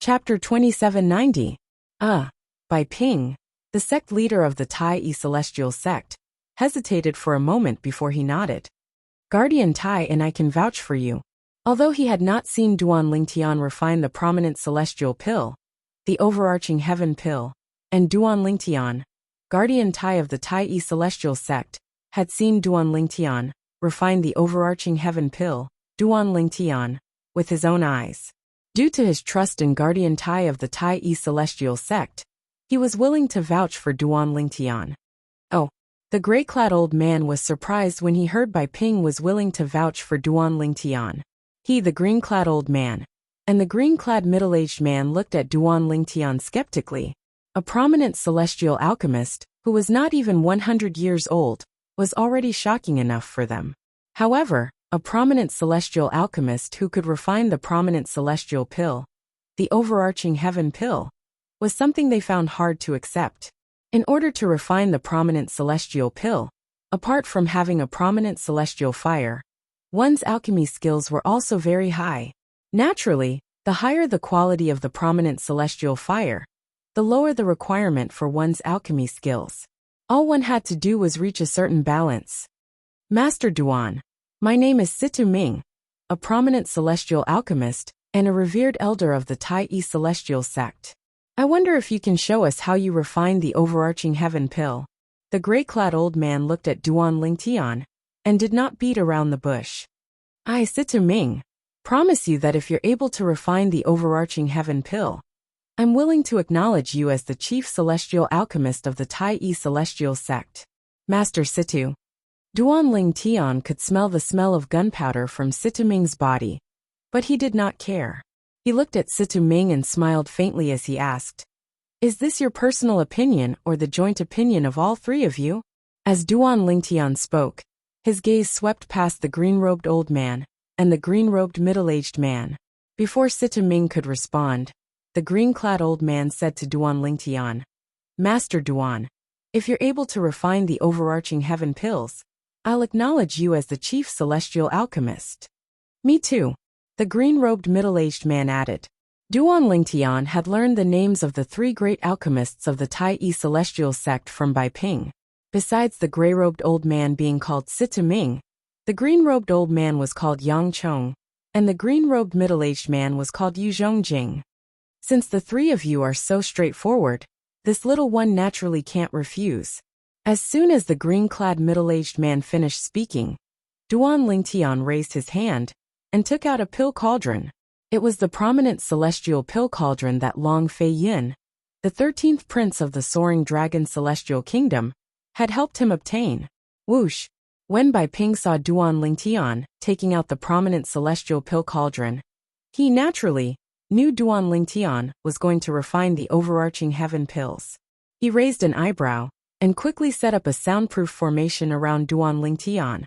Chapter 2790. By Ping, the sect leader of the Tai Celestial sect, hesitated for a moment before he nodded. Guardian Tai and I can vouch for you. Although he had not seen Duan Lingtian refine the prominent celestial pill, the overarching heaven pill, and Duan Lingtian, Guardian Tai of the Tai Celestial sect, had seen Duan Lingtian refine the overarching heaven pill, Duan Lingtian, with his own eyes. Due to his trust in Guardian Tai of the Tai Celestial sect, he was willing to vouch for Duan Lingtian. Oh, the gray-clad old man was surprised when he heard Bai Ping was willing to vouch for Duan Lingtian. He, the green-clad old man, and the green-clad middle-aged man looked at Duan Lingtian skeptically. A prominent celestial alchemist, who was not even 100 years old, was already shocking enough for them. However, a prominent celestial alchemist who could refine the prominent celestial pill, the overarching heaven pill, was something they found hard to accept. In order to refine the prominent celestial pill, apart from having a prominent celestial fire, one's alchemy skills were also very high. Naturally, the higher the quality of the prominent celestial fire, the lower the requirement for one's alchemy skills. All one had to do was reach a certain balance. Master Duan, my name is Situ Ming, a prominent celestial alchemist and a revered elder of the Tai Celestial sect. I wonder if you can show us how you refined the overarching heaven pill. The gray-clad old man looked at Duan Lingtian and did not beat around the bush. I, Situ Ming, promise you that if you're able to refine the overarching heaven pill, I'm willing to acknowledge you as the chief celestial alchemist of the Tai Celestial sect. Master Situ. Duan Lingtian could smell the smell of gunpowder from Situ Ming's body, but he did not care. He looked at Situ Ming and smiled faintly as he asked, "Is this your personal opinion or the joint opinion of all three of you?" As Duan Lingtian spoke, his gaze swept past the green-robed old man and the green-robed middle-aged man. Before Situ Ming could respond, the green-clad old man said to Duan Lingtian, "Master Duan, if you're able to refine the overarching heaven pills, I'll acknowledge you as the chief celestial alchemist." Me too, the green-robed middle-aged man added. Duan Lingtian had learned the names of the three great alchemists of the Tai Celestial sect from Bai Ping. Besides the gray-robed old man being called Situ Ming, the green-robed old man was called Yang Chong, and the green-robed middle-aged man was called Yu Zhongjing. Since the three of you are so straightforward, this little one naturally can't refuse. As soon as the green-clad middle-aged man finished speaking, Duan Lingtian raised his hand and took out a pill cauldron. It was the prominent celestial pill cauldron that Long Fei Yin, the 13th prince of the Soaring Dragon Celestial Kingdom, had helped him obtain. Whoosh! When Bai Ping saw Duan Lingtian taking out the prominent celestial pill cauldron, he naturally knew Duan Lingtian was going to refine the overarching heaven pills. He raised an eyebrow and quickly set up a soundproof formation around Duan Lingtian,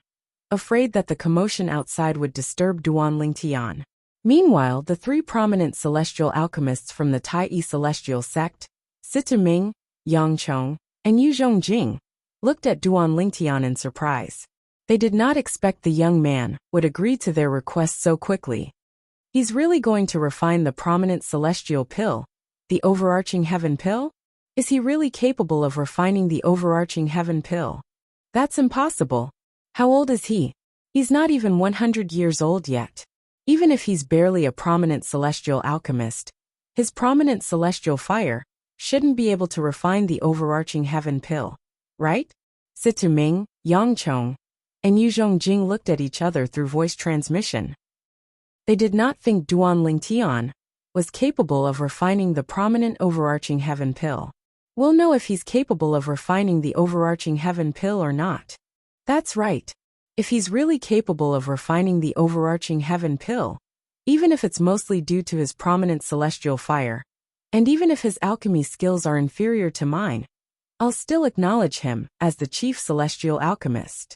afraid that the commotion outside would disturb Duan Lingtian. Meanwhile, the three prominent celestial alchemists from the Tai Celestial sect, Situ Ming, Yang Chong, and Yu Zhongjing, looked at Duan Lingtian in surprise. They did not expect the young man would agree to their request so quickly. He's really going to refine the prominent celestial pill, the overarching heaven pill? Is he really capable of refining the overarching heaven pill? That's impossible. How old is he? He's not even 100 years old yet. Even if he's barely a prominent celestial alchemist, his prominent celestial fire shouldn't be able to refine the overarching heaven pill, right? Situ Ming, Yang Chong, and Yu Zhongjing looked at each other through voice transmission. They did not think Duan Lingtian was capable of refining the prominent overarching heaven pill. We'll know if he's capable of refining the overarching heaven pill or not. That's right. If he's really capable of refining the overarching heaven pill, even if it's mostly due to his prominent celestial fire, and even if his alchemy skills are inferior to mine, I'll still acknowledge him as the chief celestial alchemist.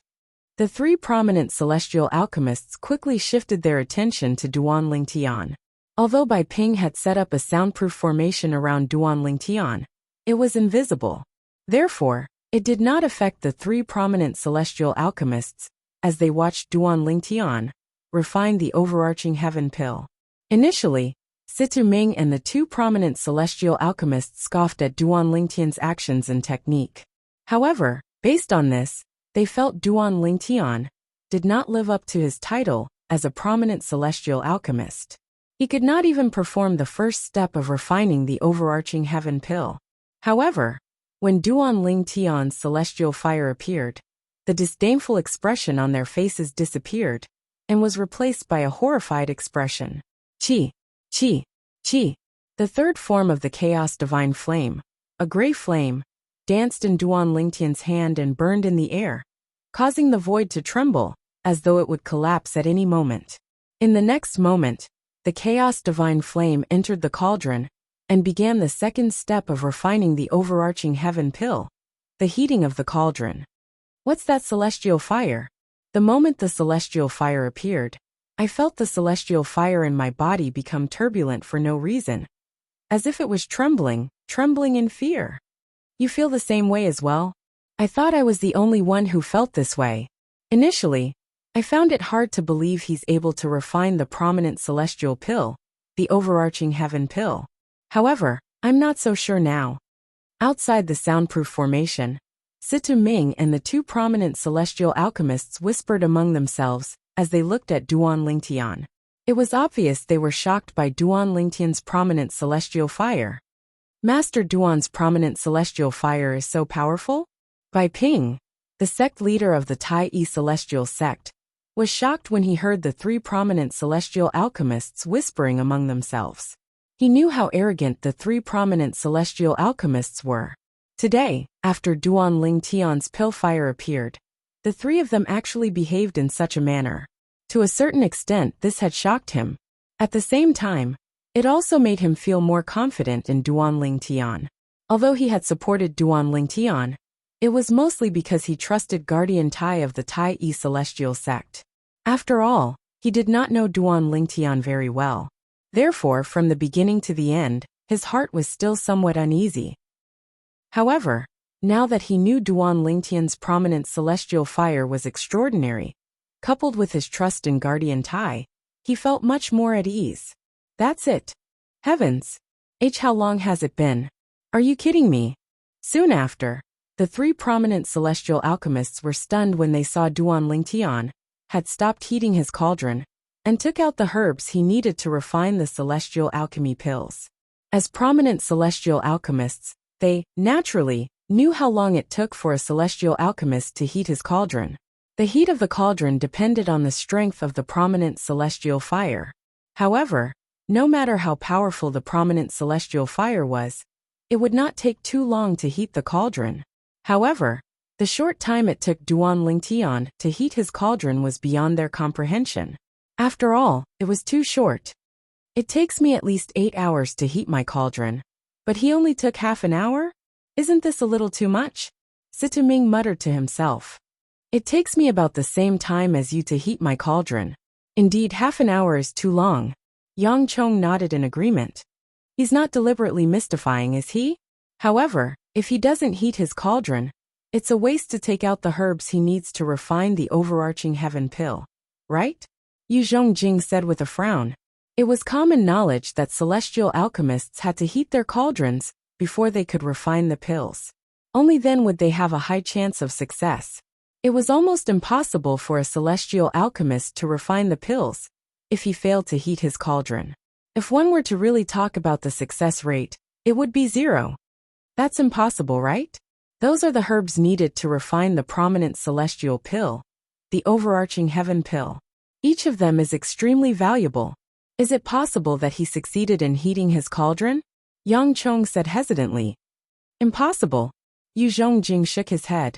The three prominent celestial alchemists quickly shifted their attention to Duan Lingtian. Although Bai Ping had set up a soundproof formation around Duan Lingtian, it was invisible. Therefore, it did not affect the three prominent celestial alchemists as they watched Duan Lingtian refine the overarching heaven pill. Initially, Situ Ming and the two prominent celestial alchemists scoffed at Duan Lingtian's actions and technique. However, based on this, they felt Duan Lingtian did not live up to his title as a prominent celestial alchemist. He could not even perform the first step of refining the overarching heaven pill. However, when Duan Lingtian's celestial fire appeared, the disdainful expression on their faces disappeared and was replaced by a horrified expression. Qi, qi, qi. The third form of the chaos divine flame, a gray flame, danced in Duan Lingtian's hand and burned in the air, causing the void to tremble, as though it would collapse at any moment. In the next moment, the chaos divine flame entered the cauldron and began the second step of refining the overarching heaven pill, the heating of the cauldron. What's that celestial fire? The moment the celestial fire appeared, I felt the celestial fire in my body become turbulent for no reason, as if it was trembling in fear. You feel the same way as well? I thought I was the only one who felt this way. Initially, I found it hard to believe he's able to refine the prominent celestial pill, the overarching heaven pill. However, I'm not so sure now. Outside the soundproof formation, Situ Ming and the two prominent celestial alchemists whispered among themselves as they looked at Duan Lingtian. It was obvious they were shocked by Duan Lingtian's prominent celestial fire. Master Duan's prominent celestial fire is so powerful? Bai Ping, the sect leader of the Tai celestial sect, was shocked when he heard the three prominent celestial alchemists whispering among themselves. He knew how arrogant the three prominent celestial alchemists were. Today, after Duan Lingtian's pill fire appeared, the three of them actually behaved in such a manner. To a certain extent, this had shocked him. At the same time, it also made him feel more confident in Duan Lingtian. Although he had supported Duan Lingtian, it was mostly because he trusted Guardian Tai of the Tai celestial sect. After all, he did not know Duan Lingtian very well. Therefore, from the beginning to the end, his heart was still somewhat uneasy. However, now that he knew Duan Lingtian's prominent celestial fire was extraordinary, coupled with his trust in Guardian Tai, he felt much more at ease. That's it. Heavens! How long has it been? Are you kidding me? Soon after, the three prominent celestial alchemists were stunned when they saw Duan Lingtian had stopped heating his cauldron and took out the herbs he needed to refine the celestial alchemy pills. As prominent celestial alchemists, they, naturally, knew how long it took for a celestial alchemist to heat his cauldron. The heat of the cauldron depended on the strength of the prominent celestial fire. However, no matter how powerful the prominent celestial fire was, it would not take too long to heat the cauldron. However, the short time it took Duan Lingtian to heat his cauldron was beyond their comprehension. After all, it was too short. It takes me at least 8 hours to heat my cauldron, but he only took half an hour? Isn't this a little too much? Situ Ming muttered to himself. It takes me about the same time as you to heat my cauldron. Indeed, half an hour is too long. Yang Chong nodded in agreement. He's not deliberately mystifying, is he? However, if he doesn't heat his cauldron, it's a waste to take out the herbs he needs to refine the overarching heaven pill. Right? Yu Zhongjing said with a frown. It was common knowledge that celestial alchemists had to heat their cauldrons before they could refine the pills. Only then would they have a high chance of success. It was almost impossible for a celestial alchemist to refine the pills if he failed to heat his cauldron. If one were to really talk about the success rate, it would be 0. That's impossible, right? Those are the herbs needed to refine the prominent celestial pill, the overarching heaven pill. Each of them is extremely valuable. Is it possible that he succeeded in heating his cauldron? Yang Chong said hesitantly. Impossible. Yu Zhongjing shook his head.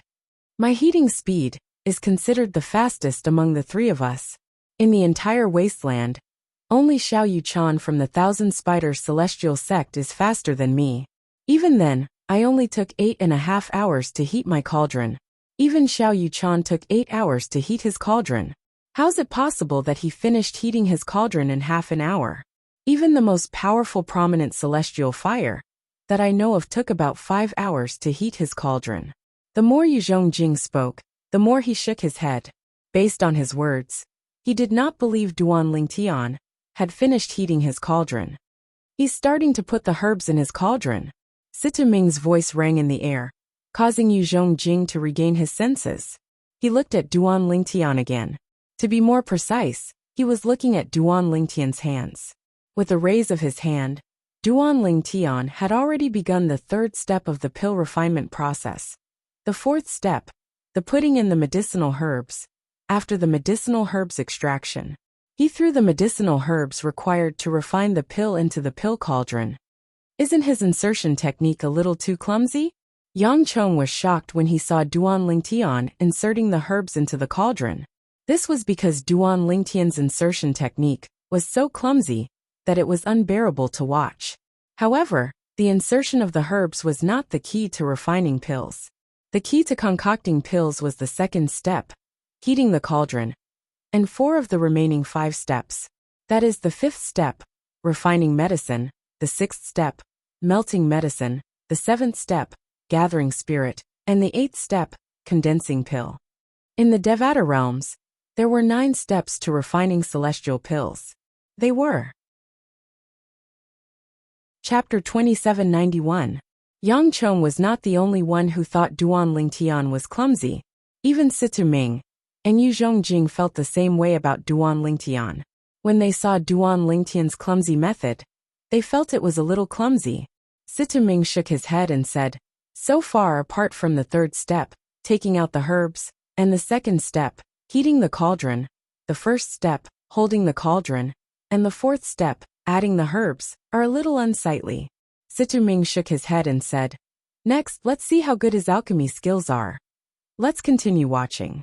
My heating speed is considered the fastest among the three of us. In the entire wasteland, only Xiao Yuchan from the Thousand Spiders Celestial Sect is faster than me. Even then, I only took 8.5 hours to heat my cauldron. Even Xiao Yuchan took 8 hours to heat his cauldron. How's it possible that he finished heating his cauldron in half an hour? Even the most powerful prominent celestial fire that I know of took about 5 hours to heat his cauldron. The more Yu Zhongjing spoke, the more he shook his head. Based on his words, he did not believe Duan Lingtian had finished heating his cauldron. He's starting to put the herbs in his cauldron. Situming's voice rang in the air, causing Yu Zhongjing to regain his senses. He looked at Duan Lingtian again. To be more precise, he was looking at Duan Lingtian's hands. With a raise of his hand, Duan Lingtian had already begun the third step of the pill refinement process. The fourth step, the putting in the medicinal herbs. After the medicinal herbs extraction, he threw the medicinal herbs required to refine the pill into the pill cauldron. Isn't his insertion technique a little too clumsy? Yang Chong was shocked when he saw Duan Lingtian inserting the herbs into the cauldron. This was because Duan Lingtian's insertion technique was so clumsy that it was unbearable to watch. However, the insertion of the herbs was not the key to refining pills. The key to concocting pills was the second step, heating the cauldron, and 4 of the remaining 5 steps. That is the 5th step, refining medicine, the 6th step, melting medicine, the 7th step, gathering spirit, and the 8th step, condensing pill. In the Devata realms, there were 9 steps to refining celestial pills. They were: Chapter 2791. Yang Chong was not the only one who thought Duan Lingtian was clumsy. Even Situming and Yu Zhongjing felt the same way about Duan Lingtian. When they saw Duan Lingtian's clumsy method, they felt it was a little clumsy. Situming shook his head and said, so far apart from the 3rd step, taking out the herbs, and the 2nd step, heating the cauldron, the 1st step, holding the cauldron, and the 4th step, adding the herbs, are a little unsightly. Situming shook his head and said, next, let's see how good his alchemy skills are. Let's continue watching.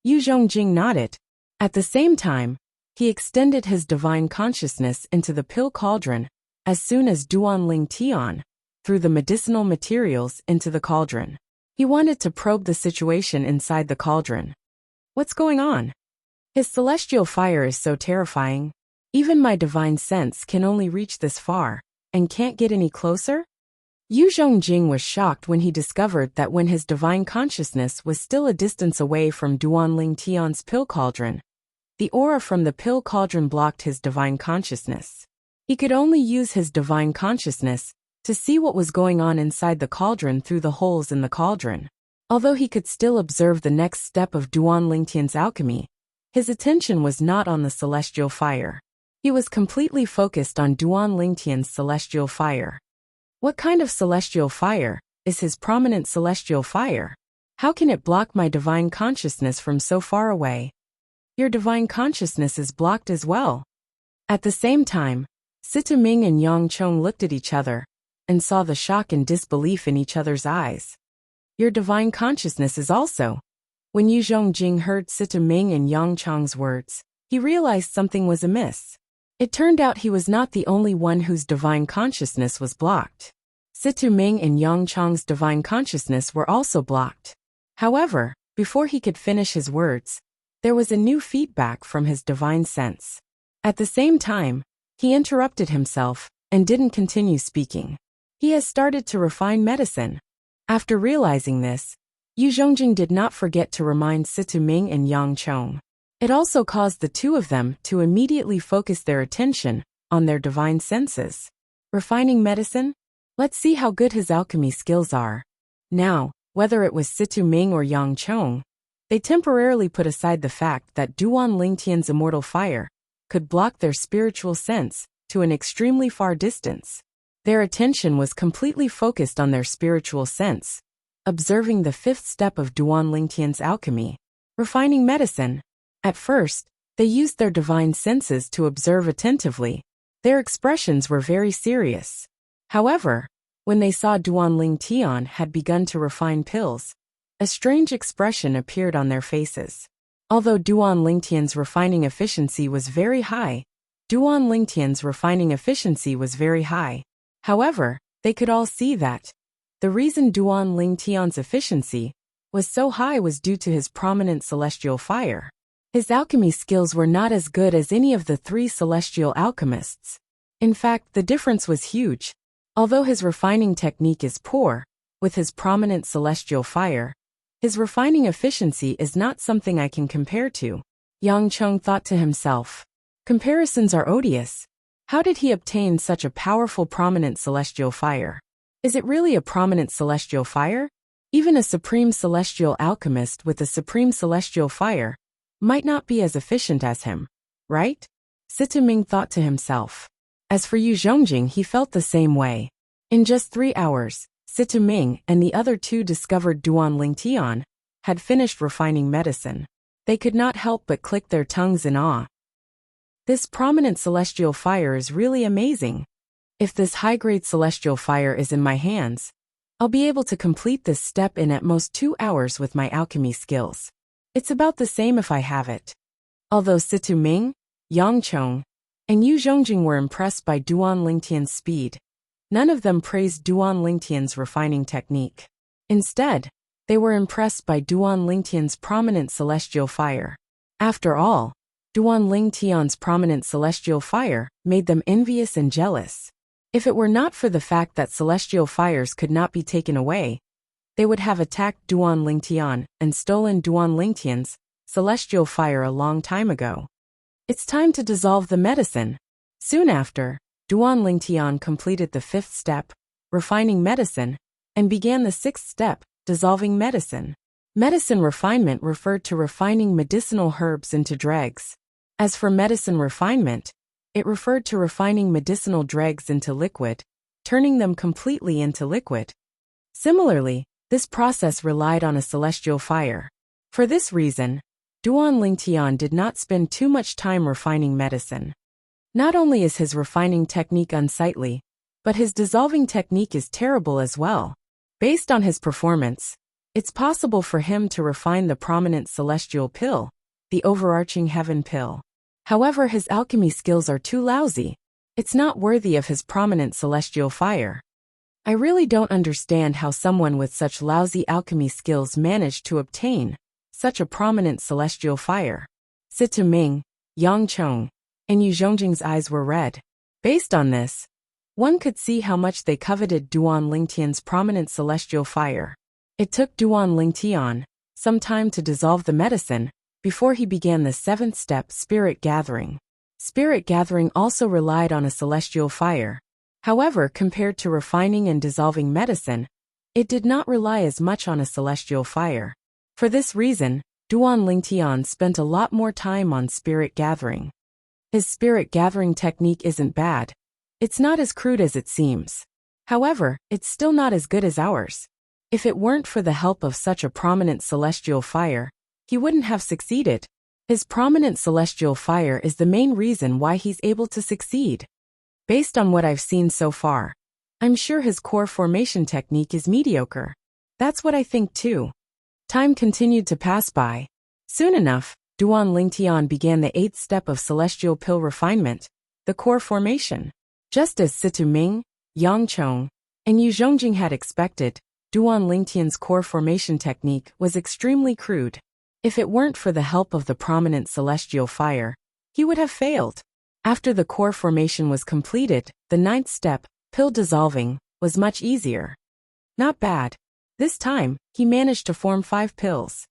Yu Zhongjing nodded. At the same time, he extended his divine consciousness into the pill cauldron as soon as Duan Lingtian threw the medicinal materials into the cauldron. He wanted to probe the situation inside the cauldron. What's going on? His celestial fire is so terrifying. Even my divine sense can only reach this far, and can't get any closer? Yu Zhongjing was shocked when he discovered that when his divine consciousness was still a distance away from Duan Lingtian's pill cauldron, the aura from the pill cauldron blocked his divine consciousness. He could only use his divine consciousness to see what was going on inside the cauldron through the holes in the cauldron. Although he could still observe the next step of Duan Lingtian's alchemy, his attention was not on the celestial fire. He was completely focused on Duan Lingtian's celestial fire. What kind of celestial fire is his prominent celestial fire? How can it block my divine consciousness from so far away? Your divine consciousness is blocked as well. At the same time, Situming and Yang Chong looked at each other and saw the shock and disbelief in each other's eyes. Your divine consciousness is also. When Yu Zhongjing heard Situming and Yang Chong's words, he realized something was amiss. It turned out he was not the only one whose divine consciousness was blocked. Situming and Yang Chong's divine consciousness were also blocked. However, before he could finish his words, there was a new feedback from his divine sense. At the same time, he interrupted himself and didn't continue speaking. He has started to refine medicine. After realizing this, Yu Zhongjing did not forget to remind Situming and Yang Chong. It also caused the two of them to immediately focus their attention on their divine senses. Refining medicine? Let's see how good his alchemy skills are. Now, whether it was Situming or Yang Chong, they temporarily put aside the fact that Duan Lingtian's immortal fire could block their spiritual sense to an extremely far distance. Their attention was completely focused on their spiritual sense, observing the 5th step of Duan Lingtian's alchemy, refining medicine. At first, they used their divine senses to observe attentively. Their expressions were very serious. However, when they saw Duan Lingtian had begun to refine pills, a strange expression appeared on their faces. Although Duan Lingtian's refining efficiency was very high, however, they could all see that the reason Duan Lingtian's efficiency was so high was due to his prominent celestial fire. His alchemy skills were not as good as any of the 3 celestial alchemists. In fact, the difference was huge. Although his refining technique is poor, with his prominent celestial fire, his refining efficiency is not something I can compare to. Yang Chong thought to himself. Comparisons are odious. How did he obtain such a powerful prominent celestial fire? Is it really a prominent celestial fire? Even a supreme celestial alchemist with a supreme celestial fire might not be as efficient as him, right? Sita Ming thought to himself. As for Yu Zhongjing, he felt the same way. In just 3 hours, Sita Ming and the other two discovered Duan Lingtian had finished refining medicine. They could not help but click their tongues in awe. This prominent celestial fire is really amazing. If this high-grade celestial fire is in my hands, I'll be able to complete this step in at most 2 hours with my alchemy skills. It's about the same if I have it. Although Situ Ming, Yang Chong, and Yu Zhongjing were impressed by Duan Lingtian's speed, none of them praised Duan Lingtian's refining technique. Instead, they were impressed by Duan Lingtian's prominent celestial fire. After all, Duan Lingtian's prominent celestial fire made them envious and jealous. If it were not for the fact that celestial fires could not be taken away, they would have attacked Duan Lingtian and stolen Duan Lingtian's celestial fire a long time ago. It's time to dissolve the medicine. Soon after, Duan Lingtian completed the 5th step, refining medicine, and began the 6th step, dissolving medicine. Medicine refinement referred to refining medicinal herbs into dregs. As for medicine refinement, it referred to refining medicinal dregs into liquid, turning them completely into liquid. Similarly, this process relied on a celestial fire. For this reason, Duan Lingtian did not spend too much time refining medicine. Not only is his refining technique unsightly, but his dissolving technique is terrible as well. Based on his performance, it's possible for him to refine the prominent celestial pill, the overarching heaven pill. However, his alchemy skills are too lousy. It's not worthy of his prominent celestial fire. I really don't understand how someone with such lousy alchemy skills managed to obtain such a prominent celestial fire. Situ Ming, Yang Chong, and Yu Zhongjing's eyes were red. Based on this, one could see how much they coveted Duan Lingtian's prominent celestial fire. It took Duan Lingtian some time to dissolve the medicine before he began the 7th step, spirit gathering. Spirit gathering also relied on a celestial fire. However, compared to refining and dissolving medicine, it did not rely as much on a celestial fire. For this reason, Duan Lingtian spent a lot more time on spirit gathering. His spirit gathering technique isn't bad. It's not as crude as it seems. However, it's still not as good as ours. If it weren't for the help of such a prominent celestial fire, he wouldn't have succeeded. His prominent celestial fire is the main reason why he's able to succeed. Based on what I've seen so far, I'm sure his core formation technique is mediocre. That's what I think too. Time continued to pass by. Soon enough, Duan Lingtian began the 8th step of celestial pill refinement, the core formation. Just as Situ Ming, Yang Chong, and Yu Zhongjing had expected, Duan Lingtian's core formation technique was extremely crude. If it weren't for the help of the prominent celestial fire, he would have failed. After the core formation was completed, the 9th step, pill dissolving, was much easier. Not bad. This time, he managed to form 5 pills.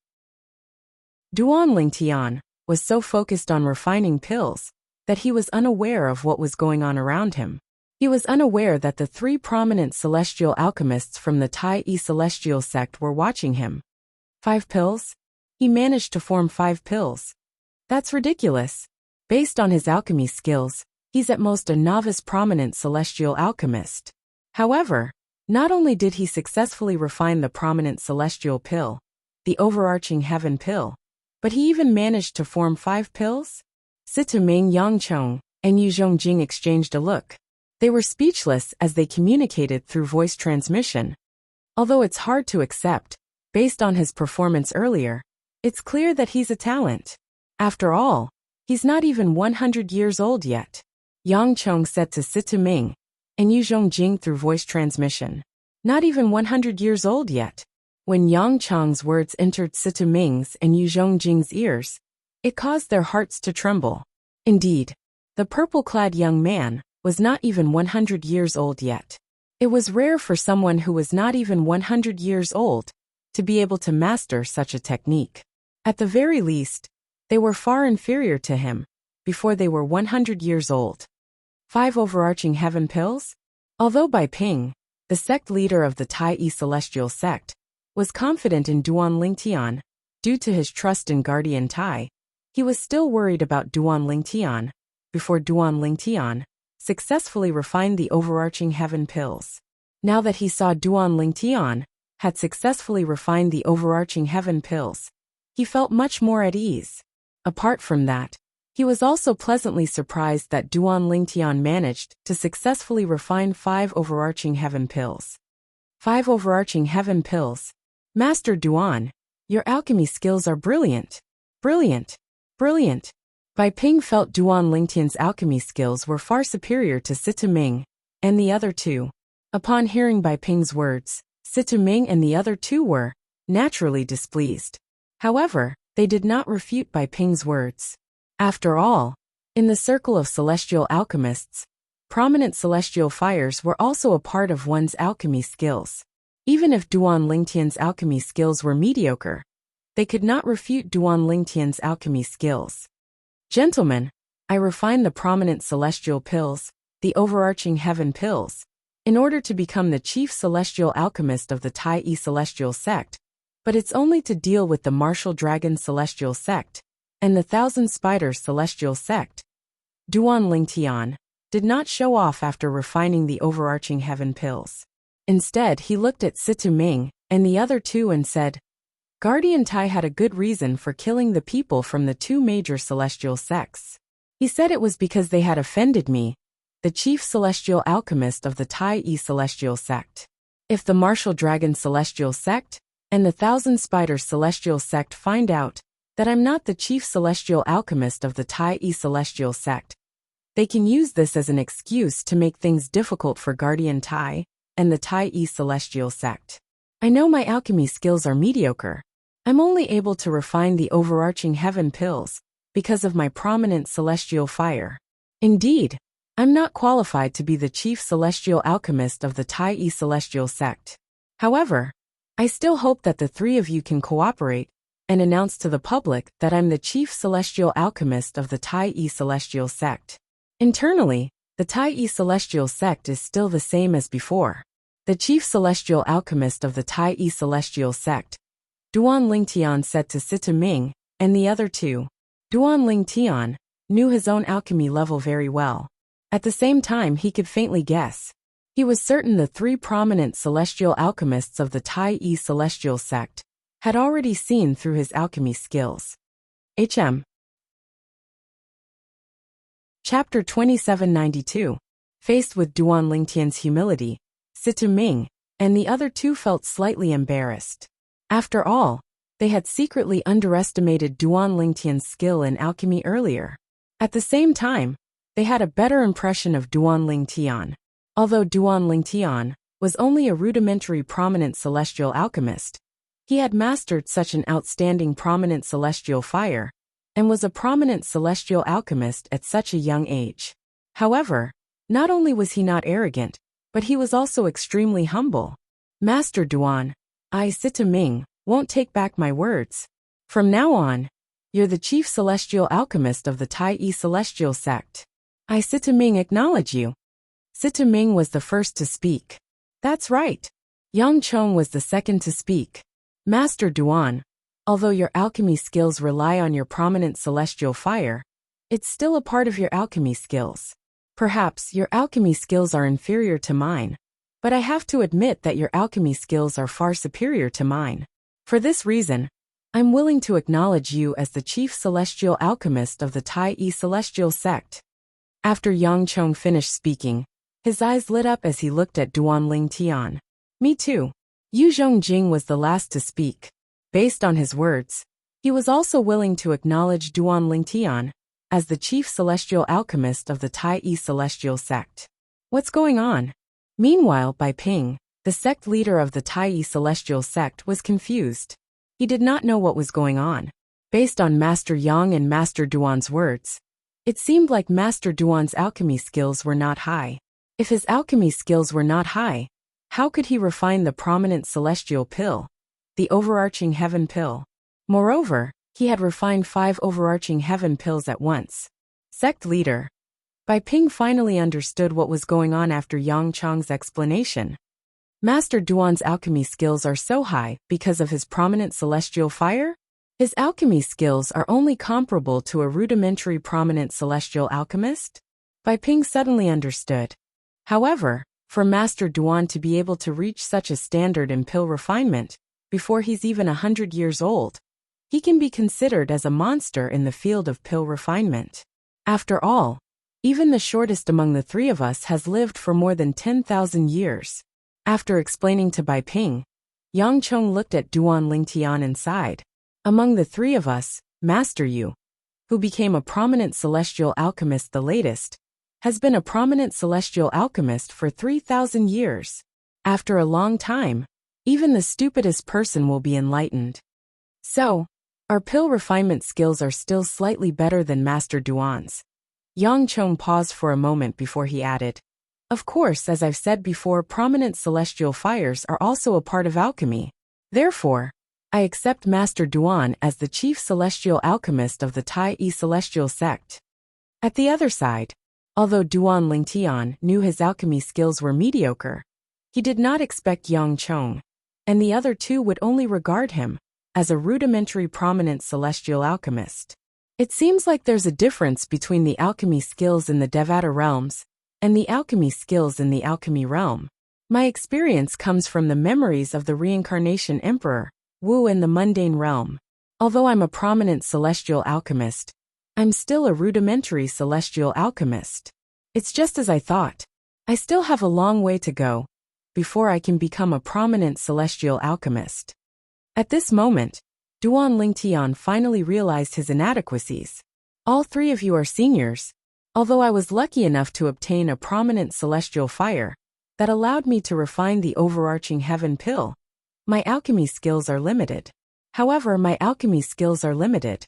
Duan Lingtian was so focused on refining pills that he was unaware of what was going on around him. He was unaware that the 3 prominent celestial alchemists from the Tai Celestial sect were watching him. 5 pills? He managed to form 5 pills. That's ridiculous. Based on his alchemy skills, he's at most a novice prominent celestial alchemist. However, not only did he successfully refine the prominent celestial pill, the overarching heaven pill, but he even managed to form 5 pills? Situ Ming, Yang Chong, and Yu Zhongjing exchanged a look. They were speechless as they communicated through voice transmission. Although it's hard to accept, based on his performance earlier, it's clear that he's a talent. After all, he's not even 100 years old yet. Yang Chong said to Situ Ming and Yu Zhongjing through voice transmission. Not even 100 years old yet. When Yang Chong's words entered Situ Ming's and Yu Zhongjing's ears, it caused their hearts to tremble. Indeed, the purple-clad young man was not even 100 years old yet. It was rare for someone who was not even 100 years old to be able to master such a technique. At the very least, they were far inferior to him before they were 100 years old. 5 overarching heaven pills? Although Bai Ping, the sect leader of the Tai celestial sect, was confident in Duan Lingtian, due to his trust in Guardian Tai, he was still worried about Duan Lingtian, before Duan Lingtian successfully refined the overarching heaven pills. Now that he saw Duan Lingtian had successfully refined the overarching heaven pills, he felt much more at ease. Apart from that, he was also pleasantly surprised that Duan Lingtian managed to successfully refine 5 overarching heaven pills. 5 overarching heaven pills. Master Duan, your alchemy skills are brilliant. Brilliant. Brilliant. Bai Ping felt Duan Lingtian's alchemy skills were far superior to Sita Ming and the other two. Upon hearing Bai Ping's words, Sita Ming and the other two were naturally displeased. However, they did not refute Bai Ping's words. After all, in the circle of celestial alchemists, prominent celestial fires were also a part of one's alchemy skills. Even if Duan Lingtian's alchemy skills were mediocre, they could not refute Duan Lingtian's alchemy skills. Gentlemen, I refined the prominent celestial pills, the overarching heaven pills, in order to become the chief celestial alchemist of the Tai celestial sect, but it's only to deal with the martial dragon celestial sect and the thousand spiders celestial sect. Duan Lingtian did not show off after refining the overarching heaven pills. Instead, he looked at Sita Ming and the other two and said, Guardian Tai had a good reason for killing the people from the 2 major celestial sects. He said it was because they had offended me, the chief celestial alchemist of the Tai celestial sect. If the martial dragon celestial sect and the thousand spiders celestial sect find out that I'm not the chief celestial alchemist of the Tai celestial sect, they can use this as an excuse to make things difficult for Guardian Tai and the Tai celestial sect. I know my alchemy skills are mediocre. I'm only able to refine the overarching heaven pills because of my prominent celestial fire. Indeed, I'm not qualified to be the chief celestial alchemist of the Tai celestial sect. However, I still hope that the 3 of you can cooperate and announce to the public that I'm the chief celestial alchemist of the Tai celestial sect. Internally, the Tai celestial sect is still the same as before. The chief celestial alchemist of the Tai celestial sect, Duan Lingtian, said to Sita Ming and the other two. Duan Lingtian knew his own alchemy level very well. At the same time, he could faintly guess. He was certain the 3 prominent celestial alchemists of the Tai celestial sect had already seen through his alchemy skills. Chapter 2792. Faced with Duan Lingtian's humility, Sita Ming and the other two felt slightly embarrassed. After all, they had secretly underestimated Duan Lingtian's skill in alchemy earlier. At the same time, they had a better impression of Duan Lingtian. Although Duan Lingtian was only a rudimentary prominent celestial alchemist, he had mastered such an outstanding prominent celestial fire and was a prominent celestial alchemist at such a young age. However, not only was he not arrogant, but he was also extremely humble. Master Duan, I, Sita Ming, won't take back my words. From now on, you're the chief celestial alchemist of the Tai celestial sect. I, Sita Ming, acknowledge you. Sita Ming was the first to speak. That's right. Yang Chong was the second to speak. Master Duan, although your alchemy skills rely on your prominent celestial fire, it's still a part of your alchemy skills. Perhaps your alchemy skills are inferior to mine, but I have to admit that your alchemy skills are far superior to mine. For this reason, I'm willing to acknowledge you as the chief celestial alchemist of the Tai celestial sect. After Yang Chong finished speaking, his eyes lit up as he looked at Duan Lingtian. Me too. Yu Zhongjing was the last to speak. Based on his words, he was also willing to acknowledge Duan Lingtian as the chief celestial alchemist of the Tai celestial sect. What's going on? Meanwhile, Bai Ping, the sect leader of the Tai celestial sect, was confused. He did not know what was going on. Based on Master Yang and Master Duan's words, it seemed like Master Duan's alchemy skills were not high. If his alchemy skills were not high, how could he refine the prominent celestial pill, the overarching heaven pill? Moreover, he had refined 5 overarching heaven pills at once. Sect leader. Bai Ping finally understood what was going on after Yang Chong's explanation. Master Duan's alchemy skills are so high because of his prominent celestial fire? His alchemy skills are only comparable to a rudimentary prominent celestial alchemist? Bai Ping suddenly understood. However, for Master Duan to be able to reach such a standard in pill refinement, before he's even 100 years old, he can be considered as a monster in the field of pill refinement. After all, even the shortest among the three of us has lived for more than 10,000 years. After explaining to Bai Ping, Yang Chong looked at Duan Lingtian and sighed. Among the three of us, Master Yu, who became a prominent celestial alchemist the latest, has been a prominent celestial alchemist for 3,000 years. After a long time, even the stupidest person will be enlightened. So, our pill refinement skills are still slightly better than Master Duan's. Yang Chong paused for a moment before he added, "Of course, as I've said before, prominent celestial fires are also a part of alchemy. Therefore, I accept Master Duan as the chief celestial alchemist of the Tai celestial sect." At the other side, although Duan Lingtian knew his alchemy skills were mediocre, he did not expect Yang Chong, and the other two would only regard him as a rudimentary prominent celestial alchemist. It seems like there's a difference between the alchemy skills in the Devata realms and the alchemy skills in the alchemy realm. My experience comes from the memories of the reincarnation emperor, Wu, in the mundane realm. Although I'm a prominent celestial alchemist, I'm still a rudimentary celestial alchemist. It's just as I thought. I still have a long way to go before I can become a prominent celestial alchemist. At this moment, Duan Lingtian finally realized his inadequacies. All three of you are seniors. Although I was lucky enough to obtain a prominent celestial fire that allowed me to refine the overarching heaven pill, my alchemy skills are limited. However, my alchemy skills are limited.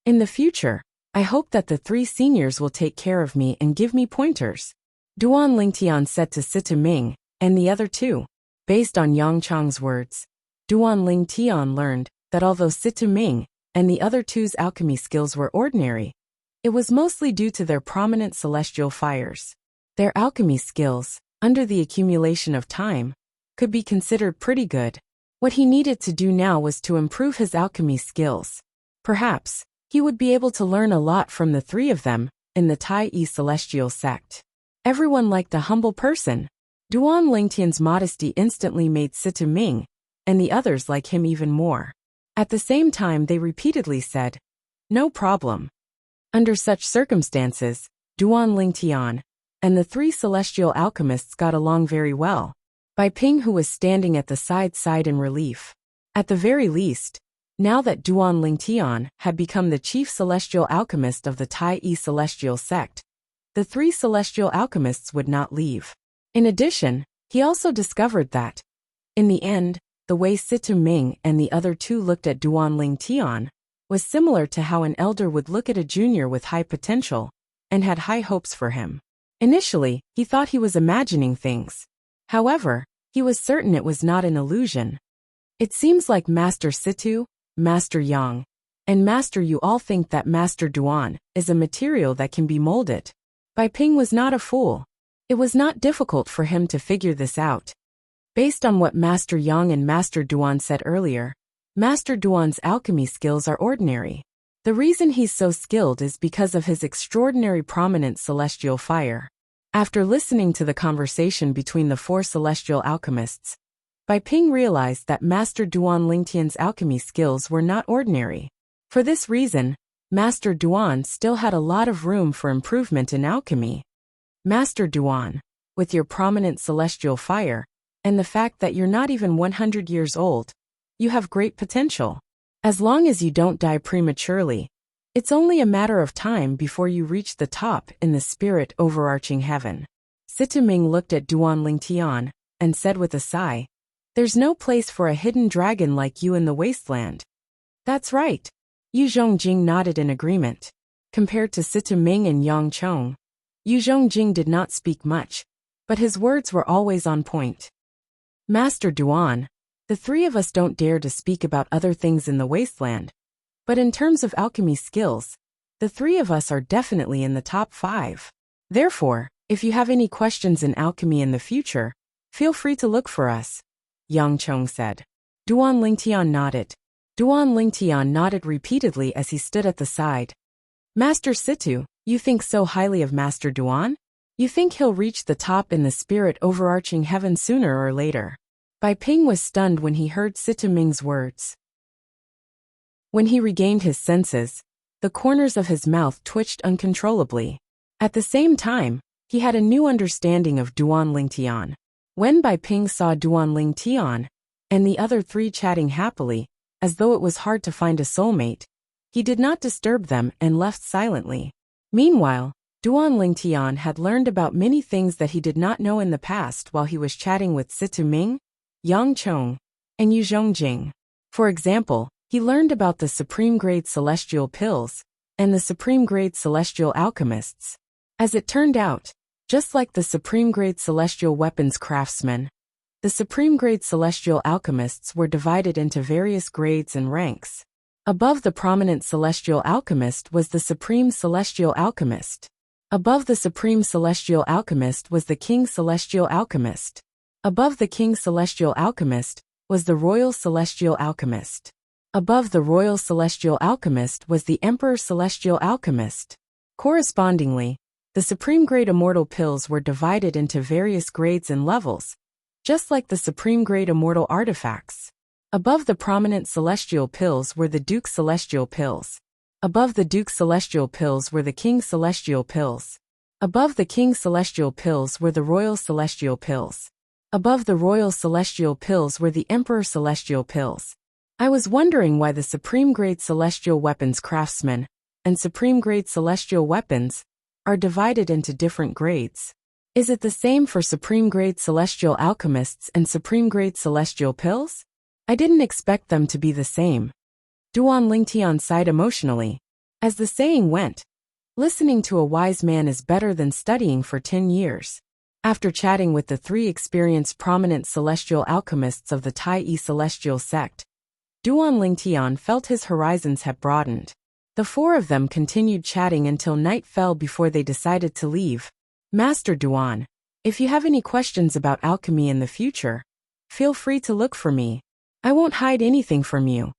In the future, I hope that the three seniors will take care of me and give me pointers, Duan Lingtian said to Sita Ming and the other two. Based on Yang Chong's words, Duan Lingtian learned that although Sita Ming and the other two's alchemy skills were ordinary, it was mostly due to their prominent celestial fires. Their alchemy skills, under the accumulation of time, could be considered pretty good. What he needed to do now was to improve his alchemy skills. Perhaps he would be able to learn a lot from the three of them in the Tai celestial sect. Everyone liked the humble person. Duan Lingtian's modesty instantly made Sita Ming and the others like him even more. At the same time, they repeatedly said, "No problem." Under such circumstances, Duan Lingtian and the three celestial alchemists got along very well. Bai Ping, who was standing at the side, sighed in relief. At the very least, now that Duan Lingtian had become the chief celestial alchemist of the Tai celestial sect, the three celestial alchemists would not leave. In addition, he also discovered that, in the end, the way Sita Ming and the other two looked at Duan Lingtian was similar to how an elder would look at a junior with high potential and had high hopes for him. Initially, he thought he was imagining things. However, he was certain it was not an illusion. It seems like Master Situ, Master Yang, and Master Yu all think that Master Duan is a material that can be molded. Bai Ping was not a fool. It was not difficult for him to figure this out. Based on what Master Yang and Master Duan said earlier, Master Duan's alchemy skills are ordinary. The reason he's so skilled is because of his extraordinary prominent celestial fire. After listening to the conversation between the four celestial alchemists, Bai Ping realized that Master Duan Lingtian's alchemy skills were not ordinary. For this reason, Master Duan still had a lot of room for improvement in alchemy. Master Duan, with your prominent celestial fire, and the fact that you're not even 100 years old, you have great potential. As long as you don't die prematurely, it's only a matter of time before you reach the top in the spirit overarching heaven. Sita Ming looked at Duan Lingtian and said with a sigh, "There's no place for a hidden dragon like you in the wasteland." That's right. Yu Zhongjing nodded in agreement. Compared to Sita Ming and Yang Chong, Yu Zhongjing did not speak much, but his words were always on point. Master Duan, the three of us don't dare to speak about other things in the wasteland, but in terms of alchemy skills, The three of us are definitely in the top 5. Therefore, if you have any questions in alchemy in the future, feel free to look for us, Yang Chong said. Duan Lingtian nodded. Duan Lingtian nodded repeatedly as he stood at the side. Master Situ, you think so highly of Master Duan? You think he'll reach the top in the spirit overarching heaven sooner or later? Bai Ping was stunned when he heard Situ Ming's words. When he regained his senses, the corners of his mouth twitched uncontrollably. At the same time, he had a new understanding of Duan Lingtian. When Bai Ping saw Duan Lingtian and the other three chatting happily, as though it was hard to find a soulmate, he did not disturb them and left silently. Meanwhile, Duan Lingtian had learned about many things that he did not know in the past while he was chatting with Situ Ming, Yang Chong, and Yu Zhongjing. For example, he learned about the supreme-grade celestial pills and the supreme-grade celestial alchemists. As it turned out, just like the supreme-grade celestial weapons craftsmen, the supreme-grade celestial alchemists were divided into various grades and ranks. Above the prominent celestial alchemist was the supreme celestial alchemist. Above the supreme celestial alchemist was the king celestial alchemist. Above the king celestial alchemist was the royal celestial alchemist. Above the royal celestial alchemist was the emperor celestial alchemist. Correspondingly, the supreme-grade immortal pills were divided into various grades and levels, just like the supreme-grade immortal artifacts. Above the prominent celestial pills were the Duke celestial pills. Above the Duke celestial pills were the King celestial pills. Above the King celestial pills were the Royal celestial pills. Above the Royal celestial pills were the Emperor celestial pills. I was wondering why the supreme-grade celestial weapons craftsmen and supreme-grade celestial weapons are divided into different grades. Is it the same for supreme-grade celestial alchemists and supreme-grade celestial pills? I didn't expect them to be the same. Duan Lingtian sighed emotionally. As the saying went, listening to a wise man is better than studying for 10 years. After chatting with the three experienced prominent celestial alchemists of the Tai celestial sect, Duan Lingtian felt his horizons had broadened. The four of them continued chatting until night fell before they decided to leave. Master Duan, if you have any questions about alchemy in the future, feel free to look for me. I won't hide anything from you.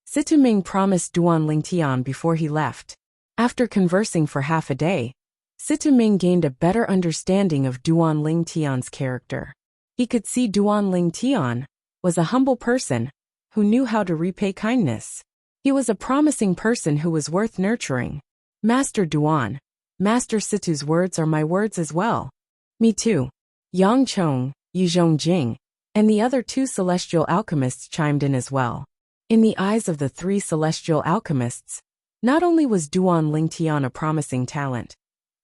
Situ Ming promised Duan Lingtian before he left. After conversing for half a day, Situ Ming gained a better understanding of Duan Lingtian's character. He could see Duan Lingtian was a humble person who knew how to repay kindness. He was a promising person who was worth nurturing. Master Duan, Master Situ's words are my words as well. Me too. Yang Chong, Yu Zhongjing, and the other two celestial alchemists chimed in as well. In the eyes of the three celestial alchemists, not only was Duan Lingtian a promising talent,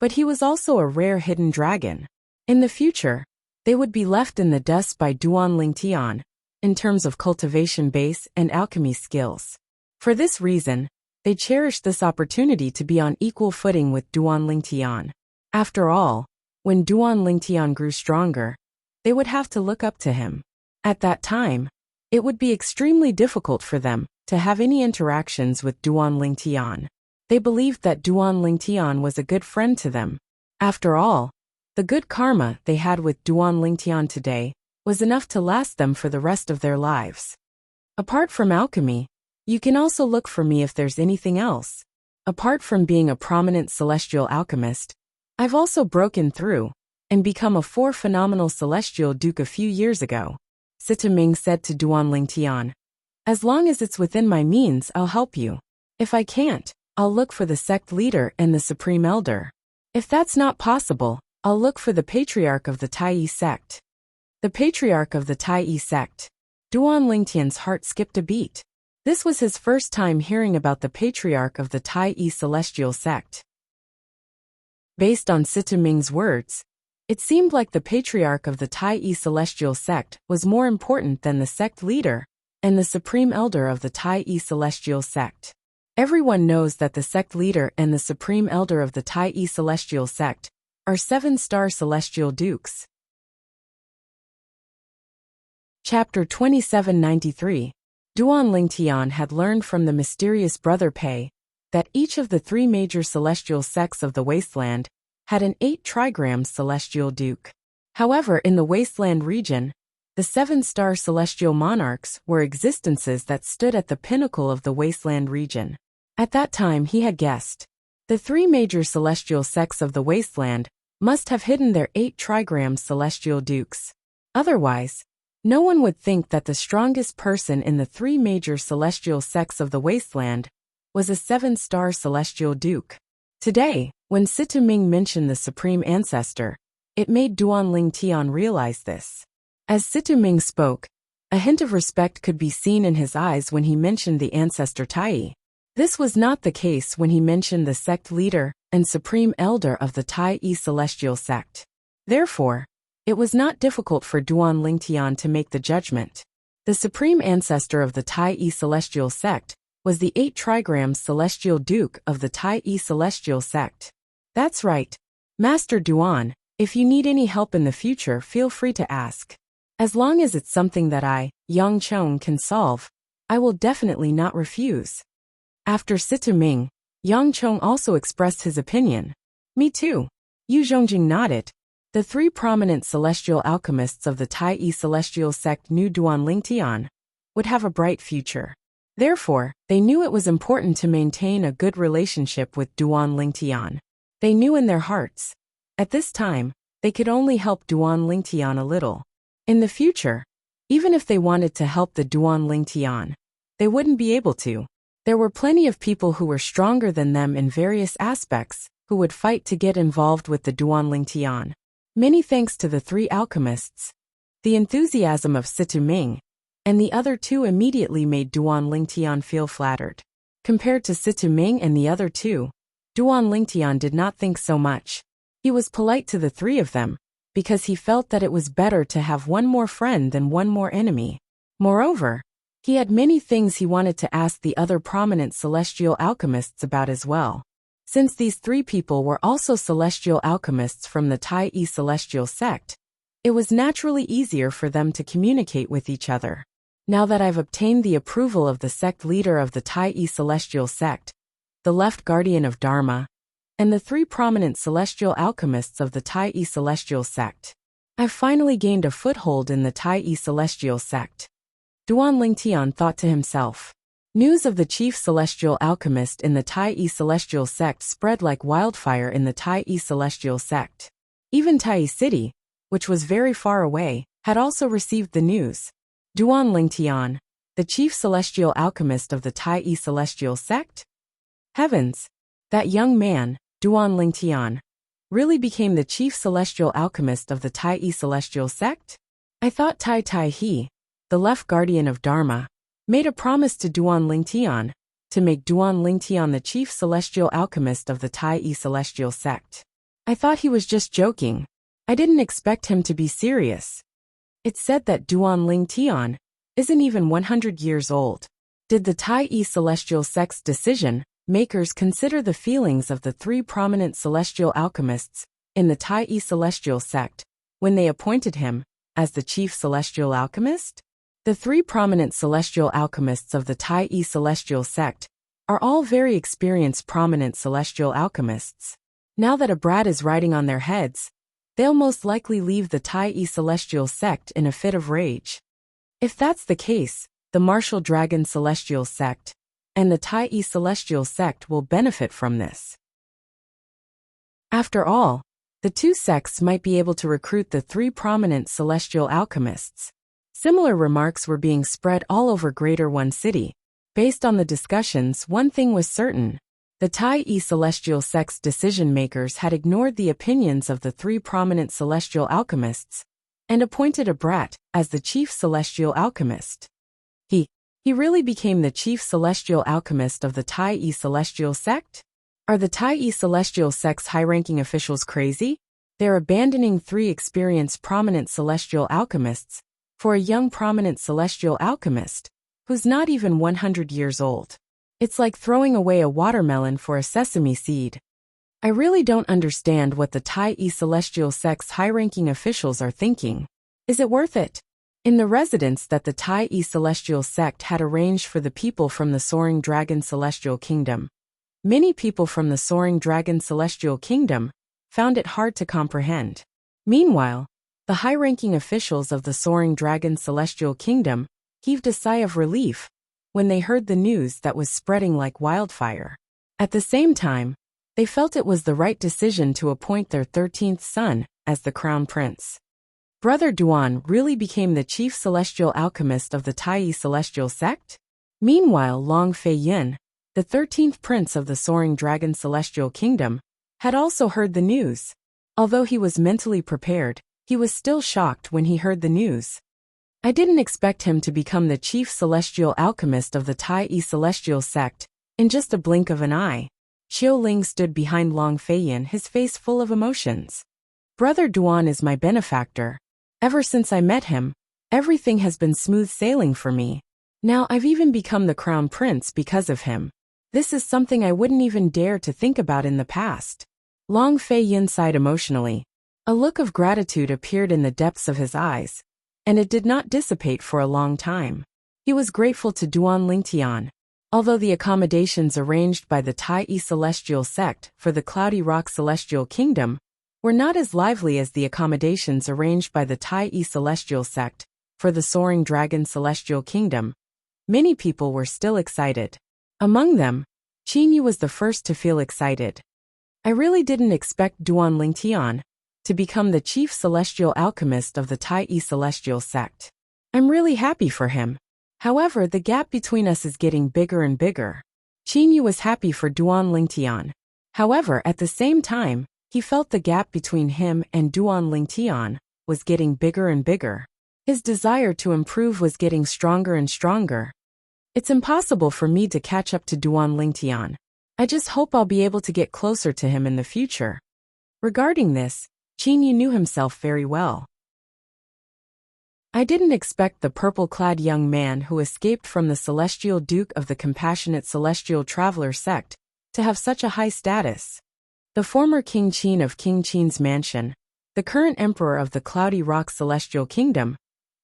but he was also a rare hidden dragon. In the future, they would be left in the dust by Duan Lingtian, in terms of cultivation base and alchemy skills. For this reason, they cherished this opportunity to be on equal footing with Duan Lingtian. After all, when Duan Lingtian grew stronger, they would have to look up to him. At that time, it would be extremely difficult for them to have any interactions with Duan Lingtian. They believed that Duan Lingtian was a good friend to them. After all, the good karma they had with Duan Lingtian today was enough to last them for the rest of their lives. Apart from alchemy, you can also look for me if there's anything else. Apart from being a prominent celestial alchemist, I've also broken through and become a 4 phenomenal celestial duke a few years ago. Situ Ming said to Duan Lingtian, as long as it's within my means, I'll help you. If I can't, I'll look for the sect leader and the supreme elder. If that's not possible, I'll look for the patriarch of the Tai sect. The patriarch of the Tai sect. Duan Lingtian's heart skipped a beat. This was his first time hearing about the patriarch of the Tai celestial sect. Based on Situ Ming's words, it seemed like the patriarch of the Tai celestial sect was more important than the sect leader and the supreme elder of the Tai celestial sect. Everyone knows that the sect leader and the supreme elder of the Tai celestial sect are 7-star celestial dukes. Chapter 2793. Duan Lingtian had learned from the mysterious brother Pei that each of the three major celestial sects of the wasteland had an 8-trigram celestial duke. However, in the wasteland region, the 7-star celestial monarchs were existences that stood at the pinnacle of the wasteland region. At that time he had guessed. The three major celestial sects of the wasteland must have hidden their 8-trigram celestial dukes. Otherwise, no one would think that the strongest person in the three major celestial sects of the wasteland was a 7-star celestial duke. Today, when Situ Ming mentioned the supreme ancestor, it made Duan Ling Tian realize this. As Situ Ming spoke, a hint of respect could be seen in his eyes when he mentioned the ancestor Tai. This was not the case when he mentioned the sect leader and supreme elder of the Tai celestial sect. Therefore, it was not difficult for Duan Ling Tian to make the judgment. The supreme ancestor of the Tai celestial sect was the 8-trigram celestial duke of the Tai celestial sect. That's right, Master Duan, if you need any help in the future, feel free to ask. As long as it's something that I, Yang Chong, can solve, I will definitely not refuse. After Situ Ming, Yang Chong also expressed his opinion. Me too. Yu Zhongjing nodded. The three prominent celestial alchemists of the Tai celestial sect knew Duan Ling Tian would have a bright future. Therefore, they knew it was important to maintain a good relationship with Duan Ling Tian. They knew in their hearts, at this time, they could only help Duan Ling Tian a little. In the future, even if they wanted to help the Duan Ling Tian, they wouldn't be able to. There were plenty of people who were stronger than them in various aspects who would fight to get involved with the Duan Ling Tian. Many thanks to the three alchemists. The enthusiasm of Situ Ming and the other two immediately made Duan Ling Tian feel flattered. Compared to Situ Ming and the other two, Duan Ling Tian did not think so much. He was polite to the three of them, because he felt that it was better to have one more friend than one more enemy. Moreover, he had many things he wanted to ask the other prominent celestial alchemists about as well. Since these three people were also celestial alchemists from the Tai celestial sect, it was naturally easier for them to communicate with each other. Now that I've obtained the approval of the sect leader of the Tai celestial sect, the left guardian of Dharma, and the three prominent celestial alchemists of the Tai celestial sect, I've finally gained a foothold in the Tai celestial sect. Duan Ling Tian thought to himself. News of the chief celestial alchemist in the Tai celestial sect spread like wildfire in the Tai celestial sect. Even Tai City, which was very far away, had also received the news. Duan Ling Tian, the chief celestial alchemist of the Tai celestial sect? Heavens! That young man, Duan Ling Tian, really became the chief celestial alchemist of the Tai celestial sect? I thought Tai He, the left guardian of Dharma, made a promise to Duan Ling Tian to make Duan Ling Tian the chief celestial alchemist of the Tai celestial sect. I thought he was just joking. I didn't expect him to be serious. It's said that Duan Ling Tian isn't even 100 years old. Did the Tai celestial sect's decision makers consider the feelings of the three prominent celestial alchemists in the Tai celestial sect when they appointed him as the chief celestial alchemist? The three prominent celestial alchemists of the Tai celestial sect are all very experienced prominent celestial alchemists. Now that a brat is riding on their heads, they'll most likely leave the Tai celestial sect in a fit of rage. If that's the case, the martial dragon celestial sect and the Tai celestial sect will benefit from this. After all, the two sects might be able to recruit the three prominent celestial alchemists. Similar remarks were being spread all over Greater One City. Based on the discussions, one thing was certain. The Tai celestial sect's decision-makers had ignored the opinions of the three prominent celestial alchemists and appointed a brat as the chief celestial alchemist. He really became the chief celestial alchemist of the Tai celestial sect? Are the Tai celestial sect's high-ranking officials crazy? They're abandoning three experienced prominent celestial alchemists for a young prominent celestial alchemist who's not even 100 years old. It's like throwing away a watermelon for a sesame seed. I really don't understand what the Tai celestial sect's high-ranking officials are thinking. Is it worth it? In the residence that the Tai celestial sect had arranged for the people from the Soaring Dragon Celestial Kingdom, Many people from the Soaring Dragon Celestial Kingdom found it hard to comprehend. Meanwhile, the high-ranking officials of the Soaring Dragon Celestial Kingdom heaved a sigh of relief when they heard the news that was spreading like wildfire. At the same time, they felt it was the right decision to appoint their 13th son as the crown prince. Brother Duan really became the chief celestial alchemist of the Tai celestial sect? Meanwhile, Long Fei Yin, the 13th prince of the Soaring Dragon Celestial Kingdom, had also heard the news. Although he was mentally prepared, he was still shocked when he heard the news. I didn't expect him to become the chief celestial alchemist of the Tai celestial sect in just a blink of an eye. Xiao Ling stood behind Long Fei Yin, his face full of emotions. Brother Duan is my benefactor. Ever since I met him, everything has been smooth sailing for me. Now I've even become the crown prince because of him. This is something I wouldn't even dare to think about in the past. Long Fei Yin sighed emotionally. A look of gratitude appeared in the depths of his eyes, and it did not dissipate for a long time. He was grateful to Duan Lingtian. Although the accommodations arranged by the Tai celestial sect for the Cloudy Rock Celestial Kingdom were not as lively as the accommodations arranged by the Tai celestial sect for the Soaring Dragon Celestial Kingdom, many people were still excited. Among them, Qin Yu was the first to feel excited. I really didn't expect Duan Lingtian to become the chief celestial alchemist of the Tai celestial sect. I'm really happy for him. However, the gap between us is getting bigger and bigger. Qin Yu was happy for Duan Lingtian. However, at the same time, he felt the gap between him and Duan Lingtian was getting bigger and bigger. His desire to improve was getting stronger and stronger. It's impossible for me to catch up to Duan Lingtian. I just hope I'll be able to get closer to him in the future. Regarding this, Qin Yu knew himself very well. I didn't expect the purple-clad young man who escaped from the Celestial Duke of the Compassionate Celestial Traveler sect to have such a high status. The former King Qin of King Qin's mansion, the current emperor of the Cloudy Rock Celestial Kingdom,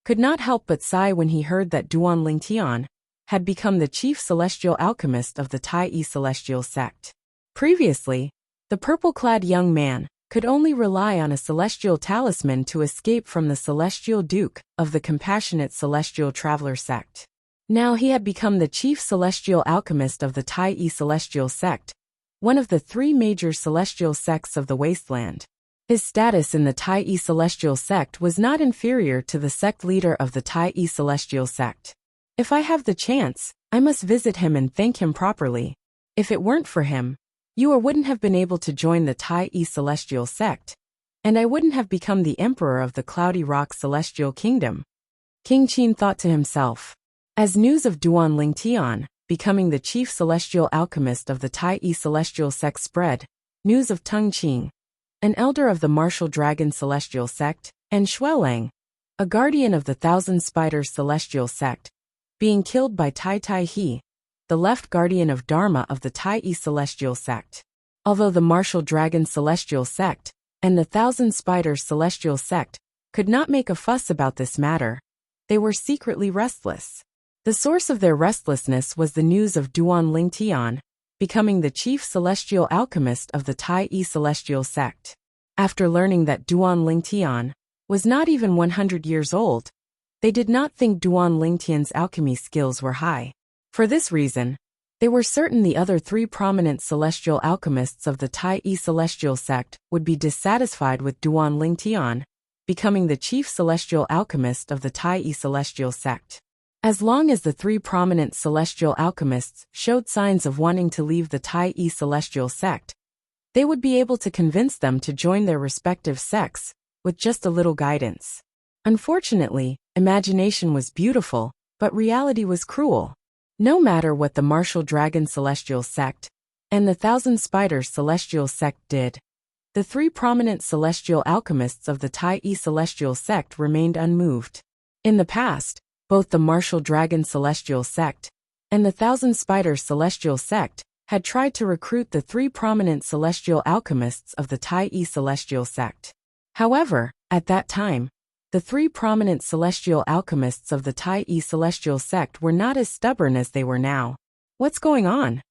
could not help but sigh when he heard that Duan Lingtian had become the chief celestial alchemist of the Tai celestial sect. Previously, the purple-clad young man could only rely on a celestial talisman to escape from the Celestial Duke of the Compassionate Celestial Traveler sect. Now he had become the chief celestial alchemist of the Tai celestial sect, one of the three major celestial sects of the wasteland. His status in the Tai celestial sect was not inferior to the sect leader of the Tai celestial sect. If I have the chance, I must visit him and thank him properly. If it weren't for him, you wouldn't have been able to join the Tai celestial sect, and I wouldn't have become the emperor of the Cloudy Rock Celestial Kingdom. King Qin thought to himself. As news of Duan Lingtian becoming the chief celestial alchemist of the Tai celestial sect spread, news of Tung Qing, an elder of the Martial Dragon Celestial sect, and Xuelang, a guardian of the Thousand Spiders Celestial sect, being killed by Tai Tai He, the left guardian of Dharma of the Tai celestial sect. Although the Martial Dragon Celestial sect and the Thousand Spiders Celestial sect could not make a fuss about this matter, they were secretly restless. The source of their restlessness was the news of Duan Lingtian becoming the chief celestial alchemist of the Tai celestial sect. After learning that Duan Lingtian was not even 100 years old, they did not think Duan Lingtian's alchemy skills were high. For this reason, they were certain the other three prominent celestial alchemists of the Tai celestial sect would be dissatisfied with Duan Lingtian becoming the chief celestial alchemist of the Tai celestial sect. As long as the three prominent celestial alchemists showed signs of wanting to leave the Tai celestial sect, they would be able to convince them to join their respective sects with just a little guidance. Unfortunately, imagination was beautiful, but reality was cruel. No matter what the Martial Dragon Celestial sect and the Thousand Spiders Celestial sect did, the three prominent celestial alchemists of the Tai celestial sect remained unmoved. In the past, both the Martial Dragon Celestial sect and the Thousand Spiders Celestial sect had tried to recruit the three prominent celestial alchemists of the Tai celestial sect. However, at that time, the three prominent celestial alchemists of the Tai celestial sect were not as stubborn as they were now. What's going on?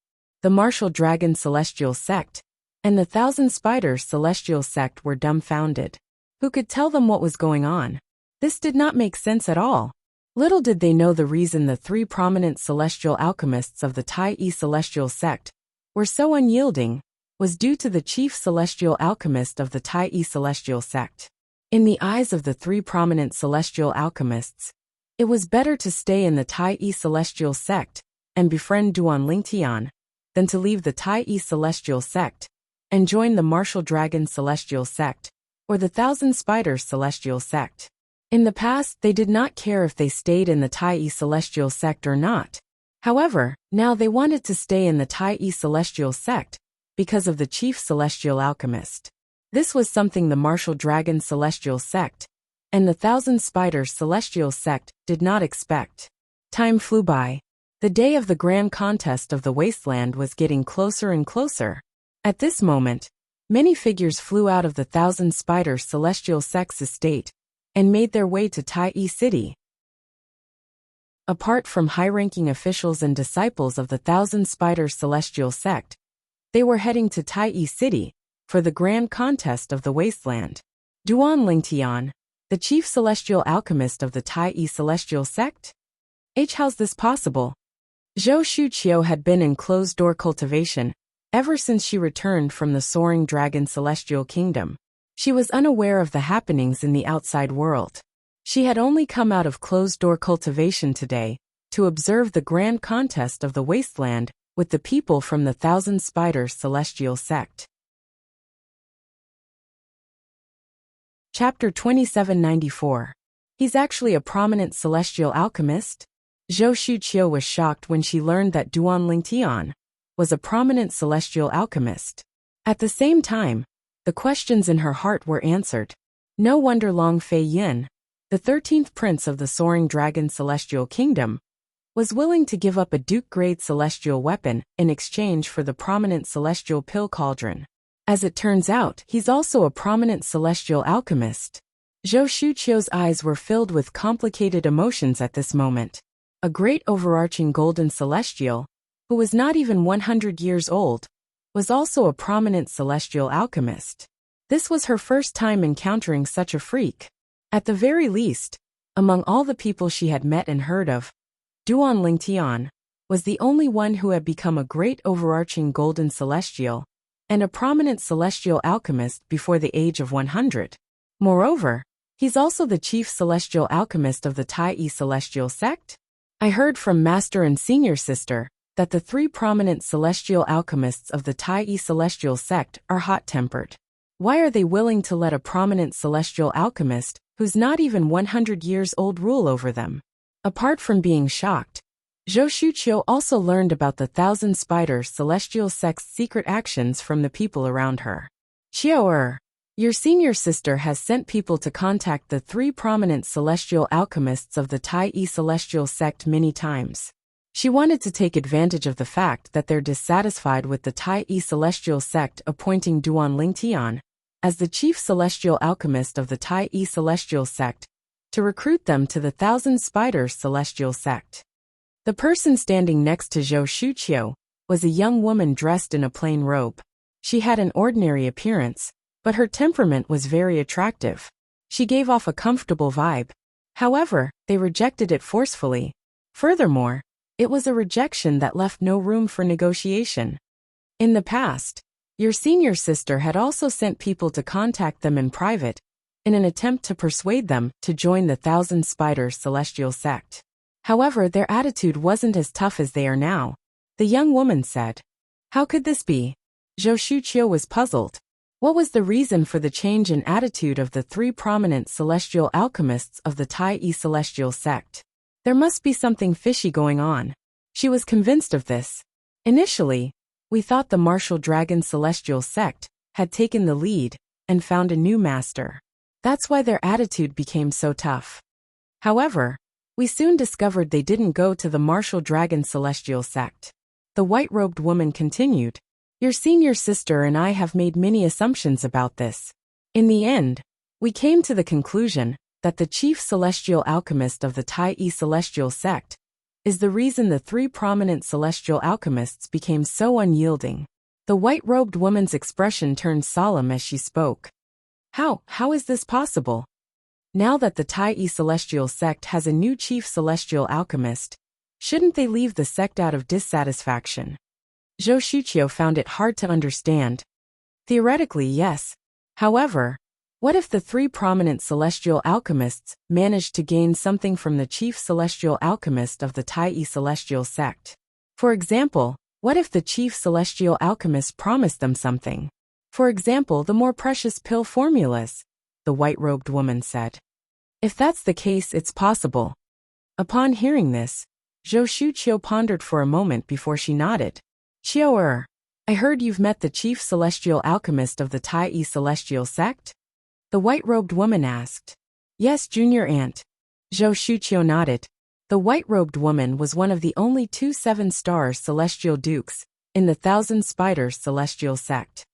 the Martial Dragon Celestial Sect, and the Thousand Spiders Celestial Sect were dumbfounded. Who could tell them what was going on? This did not make sense at all. Little did they know the reason the three prominent celestial alchemists of the Tai Celestial Sect were so unyielding was due to the chief celestial alchemist of the Tai Celestial Sect. In the eyes of the three prominent celestial alchemists, it was better to stay in the Tai Celestial Sect and befriend Duan Lingtian than to leave the Tai Celestial Sect and join the Martial Dragon Celestial Sect or the Thousand Spiders Celestial Sect. In the past, they did not care if they stayed in the Tai Celestial Sect or not. However, now they wanted to stay in the Tai Celestial Sect because of the chief celestial alchemist. This was something the Martial Dragon Celestial Sect and the Thousand Spiders Celestial Sect did not expect. Time flew by. The day of the grand contest of the wasteland was getting closer and closer. At this moment, many figures flew out of the Thousand Spiders Celestial Sect's estate and made their way to Tai City. Apart from high-ranking officials and disciples of the Thousand Spiders Celestial Sect, they were heading to Tai City for the grand contest of the wasteland. Duan Lingtian, the chief celestial alchemist of the Tai Celestial Sect? How's this possible? Zhou Shuqiu had been in closed-door cultivation ever since she returned from the Soaring Dragon Celestial Kingdom. She was unaware of the happenings in the outside world. She had only come out of closed-door cultivation today to observe the grand contest of the wasteland with the people from the Thousand Spiders Celestial Sect. Chapter 2794. He's actually a prominent celestial alchemist? Zhou Shuqiu was shocked when she learned that Duan Lingtian was a prominent celestial alchemist. At the same time, the questions in her heart were answered. No wonder Long Fei Yin, the 13th prince of the Soaring Dragon Celestial Kingdom, was willing to give up a Duke-grade celestial weapon in exchange for the prominent celestial pill cauldron. As it turns out, he's also a prominent celestial alchemist. Zhou Shuqiu's eyes were filled with complicated emotions at this moment. A great overarching golden celestial, who was not even 100 years old, was also a prominent celestial alchemist. This was her first time encountering such a freak. At the very least, among all the people she had met and heard of, Duan Lingtian was the only one who had become a great overarching golden celestial and a prominent celestial alchemist before the age of 100. Moreover, he's also the chief celestial alchemist of the Tai Celestial Sect. I heard from Master and Senior Sister that the three prominent celestial alchemists of the Tai Celestial Sect are hot-tempered. Why are they willing to let a prominent celestial alchemist who's not even 100 years old rule over them? Apart from being shocked, Zhou Shuqiu also learned about the Thousand Spiders Celestial Sect's secret actions from the people around her. Qiu, your senior sister has sent people to contact the three prominent celestial alchemists of the Tai Celestial Sect many times. She wanted to take advantage of the fact that they're dissatisfied with the Tai Celestial Sect appointing Duan Lingtian as the chief celestial alchemist of the Tai Celestial Sect to recruit them to the Thousand Spiders Celestial Sect. The person standing next to Zhou Shuqiu was a young woman dressed in a plain robe. She had an ordinary appearance, but her temperament was very attractive. She gave off a comfortable vibe. However, they rejected it forcefully. Furthermore, it was a rejection that left no room for negotiation. In the past, your senior sister had also sent people to contact them in private, in an attempt to persuade them to join the Thousand Spiders Celestial Sect. However, their attitude wasn't as tough as they are now. The young woman said. How could this be? Zhou Shuqiu was puzzled. What was the reason for the change in attitude of the three prominent celestial alchemists of the Tai Celestial Sect? There must be something fishy going on. She was convinced of this. Initially, we thought the Martial Dragon Celestial Sect had taken the lead and found a new master. That's why their attitude became so tough. However, we soon discovered they didn't go to the Martial Dragon Celestial Sect. The white-robed woman continued. Your senior sister and I have made many assumptions about this. In the end, we came to the conclusion that the chief celestial alchemist of the Tai Celestial Sect is the reason the three prominent celestial alchemists became so unyielding. The white-robed woman's expression turned solemn as she spoke. How is this possible? Now that the Tai celestial sect has a new chief celestial alchemist, shouldn't they leave the sect out of dissatisfaction? Zhou Shuqiu found it hard to understand. Theoretically, yes. However, what if the three prominent celestial alchemists managed to gain something from the chief celestial alchemist of the Tai celestial sect? For example, what if the chief celestial alchemist promised them something? For example, the more precious pill formulas, the white-robed woman said. If that's the case, it's possible. Upon hearing this, Zhou Shuqiu pondered for a moment before she nodded. Qiu, I heard you've met the chief celestial alchemist of the Tai celestial sect? The white-robed woman asked. Yes, junior aunt. Zhou Shuqiu nodded. The white-robed woman was one of the only two 7-star celestial dukes in the Thousand Spiders celestial sect.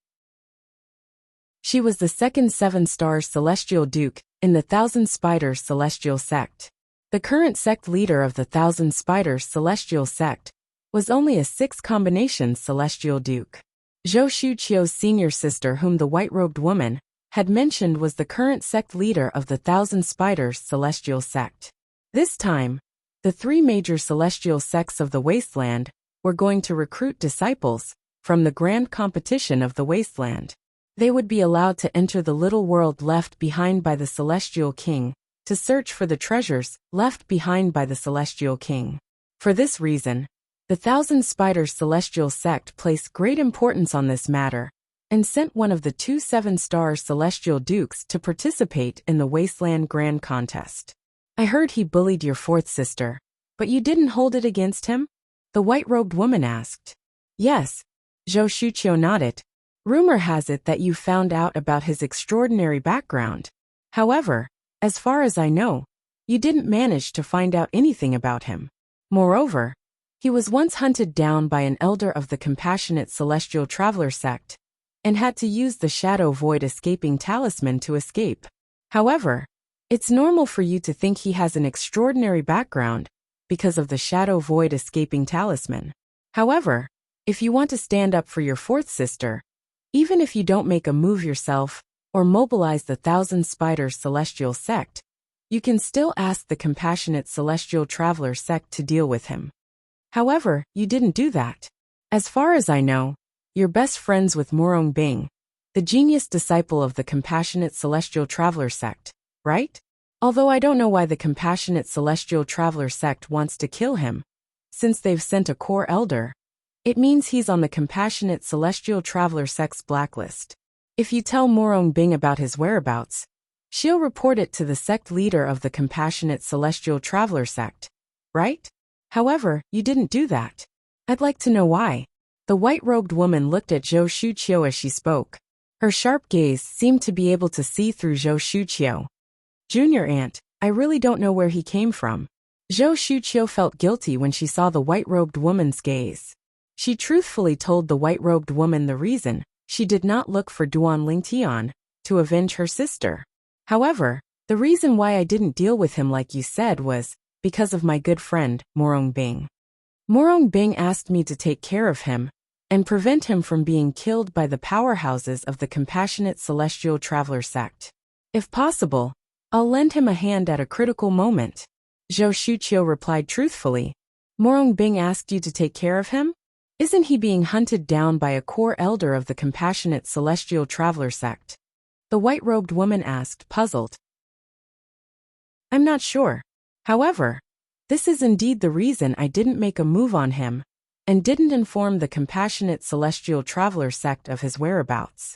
She was the second 7-star celestial duke in the Thousand Spiders celestial sect. The current sect leader of the Thousand Spiders celestial sect was only a 6-combination celestial duke. Zhou Shuqiu's senior sister, whom the white-robed woman had mentioned, was the current sect leader of the Thousand Spiders celestial sect. This time, the three major celestial sects of the wasteland were going to recruit disciples from the grand competition of the wasteland. They would be allowed to enter the little world left behind by the celestial king to search for the treasures left behind by the celestial king. For this reason, the Thousand Spiders celestial sect placed great importance on this matter and sent one of the two 7-star celestial dukes to participate in the Wasteland Grand Contest. I heard he bullied your fourth sister, but you didn't hold it against him? The white-robed woman asked. Yes, Zhou Shuqiu nodded. Rumor has it that you found out about his extraordinary background. However, as far as I know, you didn't manage to find out anything about him. Moreover, he was once hunted down by an elder of the Compassionate Celestial Traveler sect, and had to use the Shadow Void escaping talisman to escape. However, it's normal for you to think he has an extraordinary background because of the Shadow Void escaping talisman. However, if you want to stand up for your fourth sister, even if you don't make a move yourself or mobilize the Thousand Spiders celestial sect, you can still ask the Compassionate Celestial Traveler sect to deal with him. However, you didn't do that. As far as I know, you're best friends with Morong Bing, the genius disciple of the Compassionate Celestial Traveler sect, right? Although I don't know why the Compassionate Celestial Traveler sect wants to kill him, since they've sent a core elder. It means he's on the Compassionate Celestial Traveler sect's blacklist. If you tell Morong Bing about his whereabouts, she'll report it to the sect leader of the Compassionate Celestial Traveler sect, right? However, you didn't do that. I'd like to know why. The white-robed woman looked at Zhou Shuqiu as she spoke. Her sharp gaze seemed to be able to see through Zhou Shuqiu. Junior aunt, I really don't know where he came from. Zhou Shuqiu felt guilty when she saw the white-robed woman's gaze. She truthfully told the white-robed woman the reason she did not look for Duan Lingtian to avenge her sister. However, the reason why I didn't deal with him like you said was because of my good friend, Morong Bing. Morong Bing asked me to take care of him and prevent him from being killed by the powerhouses of the Compassionate Celestial Traveler sect. If possible, I'll lend him a hand at a critical moment. Zhou Shuqiu replied truthfully. Morong Bing asked you to take care of him? Isn't he being hunted down by a core elder of the Compassionate Celestial Traveler sect? The white-robed woman asked, puzzled. I'm not sure. However, this is indeed the reason I didn't make a move on him and didn't inform the Compassionate Celestial Traveler sect of his whereabouts.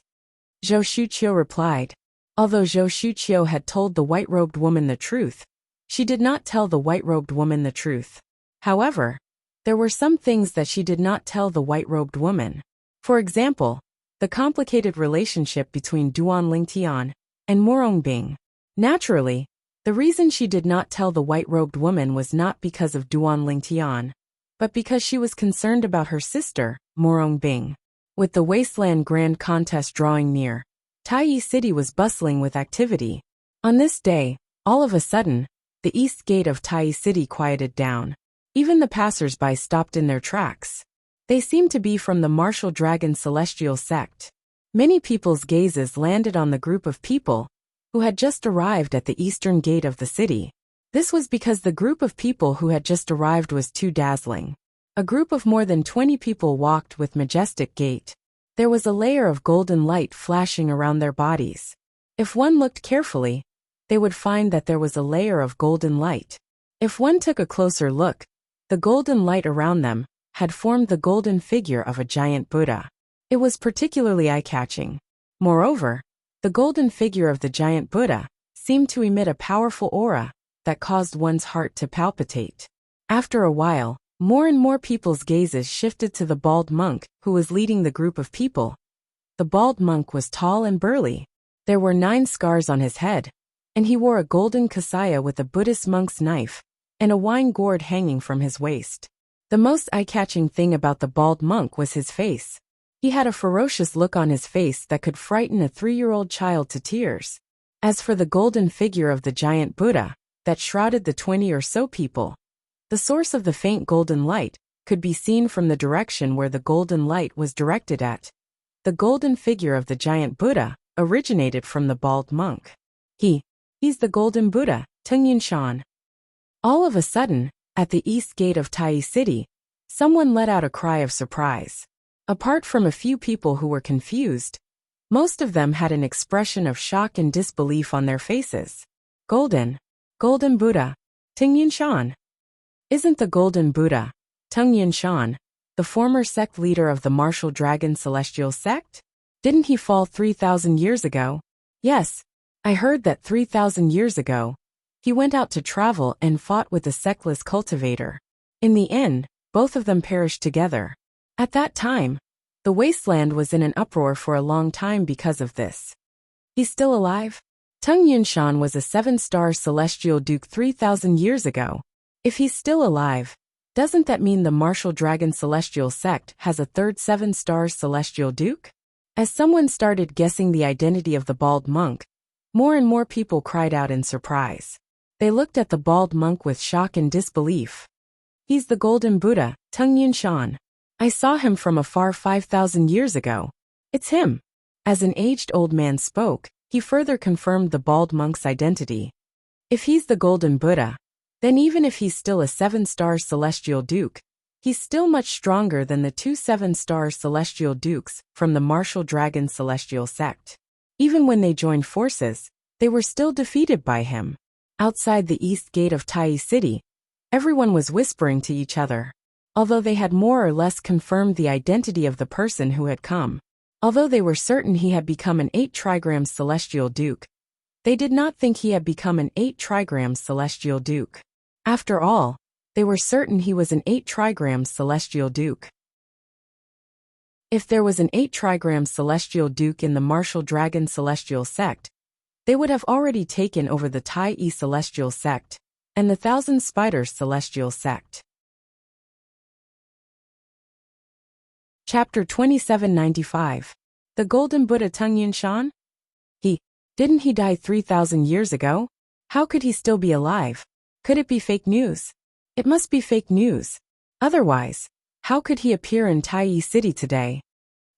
Zhou Shuqiu replied. Although Zhou Shuqiu had told the white-robed woman the truth, she did not tell the white-robed woman the truth. However, there were some things that she did not tell the white-robed woman. For example, the complicated relationship between Duan Lingtian and Morong Bing. Naturally, the reason she did not tell the white-robed woman was not because of Duan Lingtian, but because she was concerned about her sister, Morong Bing. With the Wasteland Grand Contest drawing near, Tai City was bustling with activity. On this day, all of a sudden, the east gate of Tai City quieted down. Even the passers-by stopped in their tracks. They seemed to be from the martial dragon celestial sect. Many people's gazes landed on the group of people who had just arrived at the eastern gate of the city. This was because the group of people who had just arrived was too dazzling. A group of more than 20 people walked with majestic gait. There was a layer of golden light flashing around their bodies. If one looked carefully, they would find that there was a layer of golden light. If one took a closer look, the golden light around them had formed the golden figure of a giant Buddha. It was particularly eye-catching. Moreover, the golden figure of the giant Buddha seemed to emit a powerful aura that caused one's heart to palpitate. After a while, more and more people's gazes shifted to the bald monk who was leading the group of people. The bald monk was tall and burly. There were 9 scars on his head, and he wore a golden kasaya with a Buddhist monk's knife and a wine gourd hanging from his waist. The most eye-catching thing about the bald monk was his face. He had a ferocious look on his face that could frighten a 3-year-old child to tears. As for the golden figure of the giant Buddha that shrouded the 20 or so people, the source of the faint golden light could be seen from the direction where the golden light was directed at. The golden figure of the giant Buddha originated from the bald monk. He's the golden Buddha, Tengyun Shan. All of a sudden, at the east gate of Tai City, someone let out a cry of surprise. Apart from a few people who were confused, most of them had an expression of shock and disbelief on their faces. Golden Buddha, Tengyun Shan. Isn't the golden Buddha, Tengyun Shan, the former sect leader of the martial dragon celestial sect? Didn't he fall 3,000 years ago? Yes, I heard that 3,000 years ago, he went out to travel and fought with a sectless cultivator. In the end, both of them perished together. At that time, the wasteland was in an uproar for a long time because of this. He's still alive? Tengyun Shan was a 7-star celestial duke 3,000 years ago. If he's still alive, doesn't that mean the martial dragon celestial sect has a third 7-star celestial duke? As someone started guessing the identity of the bald monk, more and more people cried out in surprise. They looked at the bald monk with shock and disbelief. He's the golden Buddha, Tengyun Shan. I saw him from afar 5,000 years ago. It's him. As an aged old man spoke, he further confirmed the bald monk's identity. If he's the golden Buddha, then even if he's still a 7-star celestial duke, he's still much stronger than the 2 7-star celestial dukes from the martial dragon celestial sect. Even when they joined forces, they were still defeated by him. Outside the east gate of Tai City, everyone was whispering to each other. Although they had more or less confirmed the identity of the person who had come. Although they were certain he had become an 8 trigrams celestial duke, they did not think he had become an 8 trigrams celestial duke. After all, they were certain he was an 8 trigrams celestial duke. If there was an 8 trigrams celestial duke in the martial dragon celestial sect, they would have already taken over the Tai celestial sect and the 1,000 spiders celestial sect. Chapter 2795. The Golden Buddha Tengyun Shan? Didn't he die 3,000 years ago? How could he still be alive? Could it be fake news? It must be fake news. Otherwise, how could he appear in Tai City today?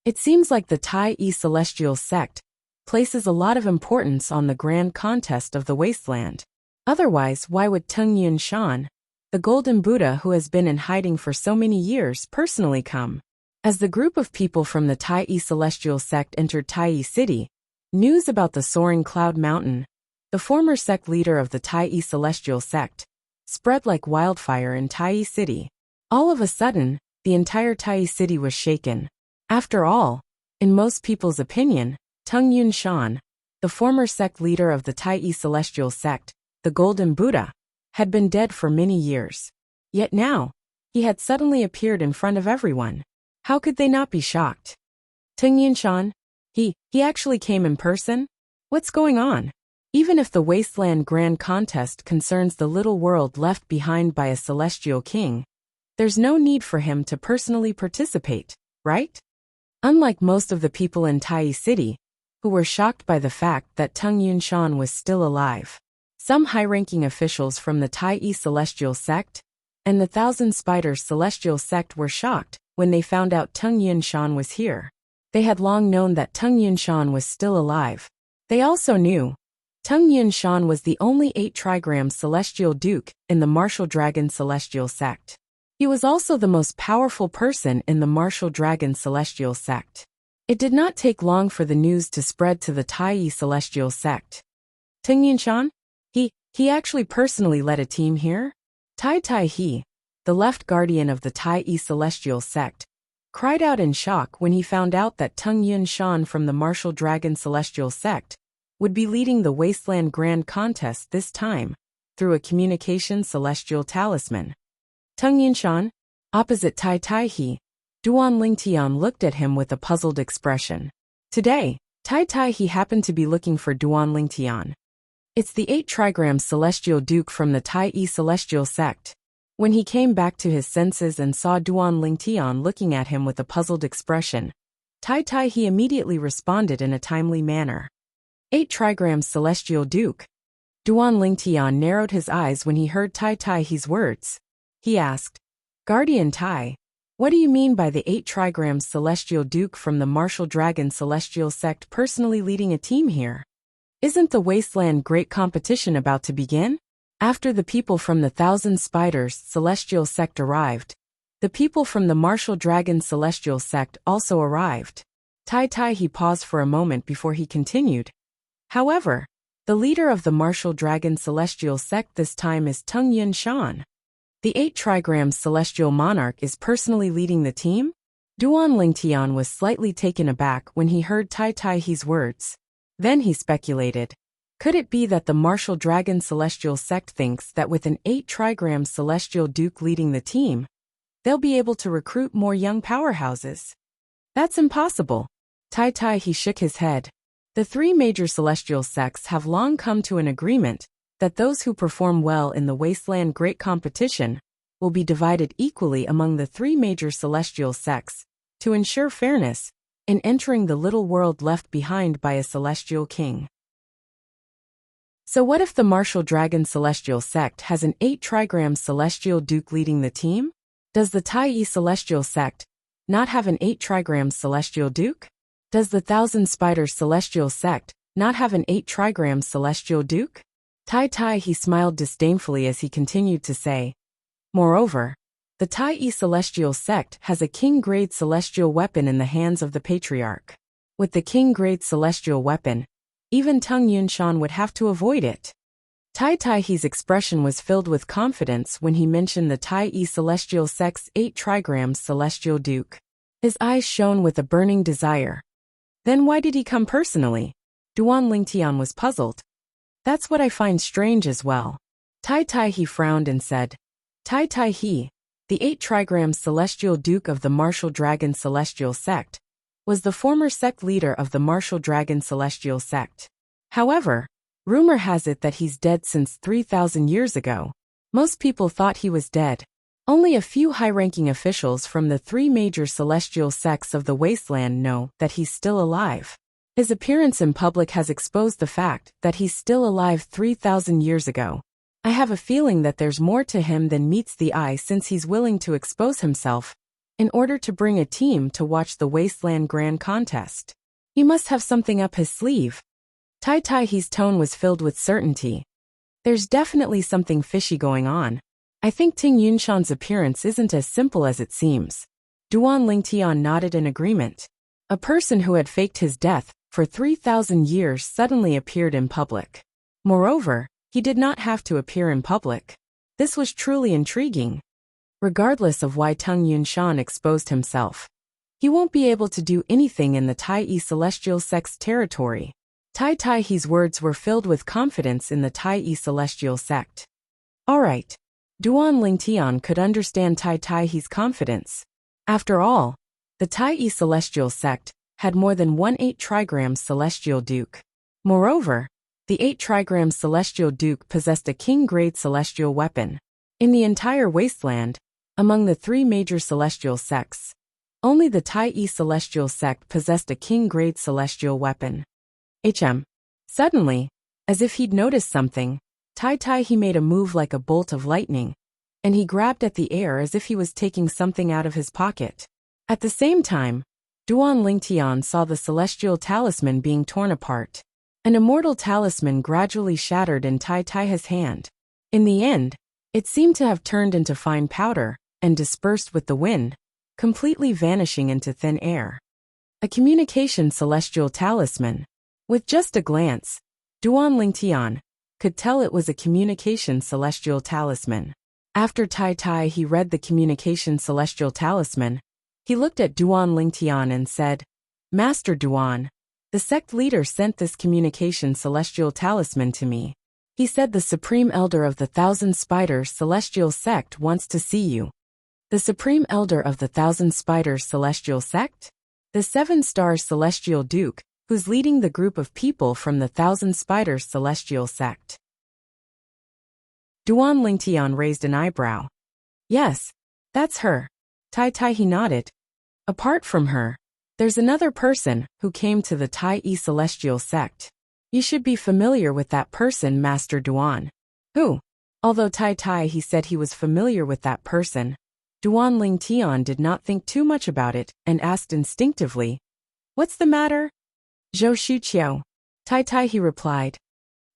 It seems like the Tai celestial sect places a lot of importance on the grand contest of the wasteland. Otherwise, why would Tengyun Shan, the golden Buddha who has been in hiding for so many years, personally come? As the group of people from the Tai celestial sect entered Tai City, news about the Soaring Cloud Mountain, the former sect leader of the Tai celestial sect, spread like wildfire in Tai City. All of a sudden, the entire Tai City was shaken. After all, in most people's opinion, Tengyun Shan, the former sect leader of the Tai celestial sect, the Golden Buddha, had been dead for many years. Yet now, he had suddenly appeared in front of everyone. How could they not be shocked? Tengyun Shan? He actually came in person? What's going on? Even if the Wasteland Grand Contest concerns the little world left behind by a celestial king, there's no need for him to personally participate, right? Unlike most of the people in Tai City, who were shocked by the fact that Tengyun Shan was still alive, some high-ranking officials from the Tai celestial sect and the Thousand Spiders celestial sect were shocked when they found out Tung Yunshan was here. They had long known that Tung Yunshan was still alive. They also knew Tung Yunshan was the only 8-trigram celestial duke in the Martial Dragon celestial sect. He was also the most powerful person in the Martial Dragon celestial sect. It did not take long for the news to spread to the Tai celestial sect. Tung Yunshan? He actually personally led a team here? Tai He, the left guardian of the Tai celestial sect, cried out in shock when he found out that Tung Yunshan from the Martial Dragon celestial sect would be leading the Wasteland Grand Contest this time, through a communication celestial talisman. Tung Yunshan? Opposite Tai He, Duan Lingtian looked at him with a puzzled expression. Today, Tai He happened to be looking for Duan Lingtian. It's the 8-trigram celestial duke from the Tai celestial sect. When he came back to his senses and saw Duan Lingtian looking at him with a puzzled expression, Tai He immediately responded in a timely manner. 8-trigram celestial duke. Duan Lingtian narrowed his eyes when he heard Tai He's words. He asked, Guardian Tai, what do you mean by the 8-trigram celestial duke from the Martial Dragon celestial sect personally leading a team here? Isn't the Wasteland Great Competition about to begin? After the people from the Thousand Spiders celestial sect arrived, the people from the Martial Dragon celestial sect also arrived. Tai He paused for a moment before he continued. However, the leader of the Martial Dragon celestial sect this time is Tung Yunshan. The 8-trigram celestial monarch is personally leading the team? Duan Lingtian was slightly taken aback when he heard Tai He's words. Then he speculated. Could it be that the Martial Dragon celestial sect thinks that with an 8-trigram celestial duke leading the team, they'll be able to recruit more young powerhouses? That's impossible. Tai He shook his head. The 3 major celestial sects have long come to an agreement that those who perform well in the Wasteland Great Competition will be divided equally among the 3 major celestial sects to ensure fairness in entering the little world left behind by a celestial king. So what if the Martial Dragon celestial sect has an 8-trigram celestial duke leading the team? Does the Tai celestial sect not have an 8-trigram celestial duke? Does the Thousand Spiders celestial sect not have an 8-trigram celestial duke? Tai He smiled disdainfully as he continued to say, Moreover, the Tai celestial sect has a king-grade celestial weapon in the hands of the patriarch. With the king-grade celestial weapon, even Tung Yunshan would have to avoid it. Tai He's expression was filled with confidence when he mentioned the Tai celestial sect's 8-trigram celestial duke. His eyes shone with a burning desire. Then why did he come personally? Duan Lingtian was puzzled. That's what I find strange as well. Tai He frowned and said, Tai He, the 8-trigram celestial duke of the Martial Dragon celestial sect, was the former sect leader of the Martial Dragon celestial sect. However, rumor has it that he's dead since 3,000 years ago. Most people thought he was dead. Only a few high-ranking officials from the 3 major celestial sects of the Wasteland know that he's still alive. His appearance in public has exposed the fact that he's still alive 3,000 years ago. I have a feeling that there's more to him than meets the eye since he's willing to expose himself in order to bring a team to watch the Wasteland Grand Contest. He must have something up his sleeve. Tai He's tone was filled with certainty. There's definitely something fishy going on. I think Tung Yunshan's appearance isn't as simple as it seems. Duan Lingtian nodded in agreement. A person who had faked his death for 3,000 years suddenly appeared in public. Moreover, he did not have to appear in public. This was truly intriguing. Regardless of why Tung Yunshan exposed himself, he won't be able to do anything in the Tai celestial sect's territory. Tai He's words were filled with confidence in the Tai celestial sect. Alright. Duan Lingtian could understand Tai He's confidence. After all, the Tai celestial sect had more than 1 8-trigram celestial duke. Moreover, the 8-trigram celestial duke possessed a king-grade celestial weapon. In the entire wasteland, among the 3 major celestial sects, only the Tai celestial sect possessed a king-grade celestial weapon. Suddenly, as if he'd noticed something, Tai He made a move like a bolt of lightning, and he grabbed at the air as if he was taking something out of his pocket. At the same time, Duan Lingtian saw the celestial talisman being torn apart. An immortal talisman gradually shattered in Tai Tai's hand. In the end, it seemed to have turned into fine powder and dispersed with the wind, completely vanishing into thin air. A communication celestial talisman. With just a glance, Duan Lingtian could tell it was a communication celestial talisman. After Tai Tai he read the communication celestial talisman, he looked at Duan Lingtian and said, "Master Duan, the sect leader sent this communication celestial talisman to me. He said the Supreme Elder of the Thousand Spiders Celestial Sect wants to see you." The Supreme Elder of the Thousand Spiders Celestial Sect? The 7-star Celestial Duke, who's leading the group of people from the Thousand Spiders Celestial Sect. Duan Lingtian raised an eyebrow. "Yes, that's her." Tai Tai he nodded. "Apart from her, there's another person who came to the Tai Celestial Sect. You should be familiar with that person, Master Duan." "Who?" Although Tai Tai he said he was familiar with that person, Duan Lingtian did not think too much about it and asked instinctively, "What's the matter?" "Zhou Shuqiu." Tai Tai he replied.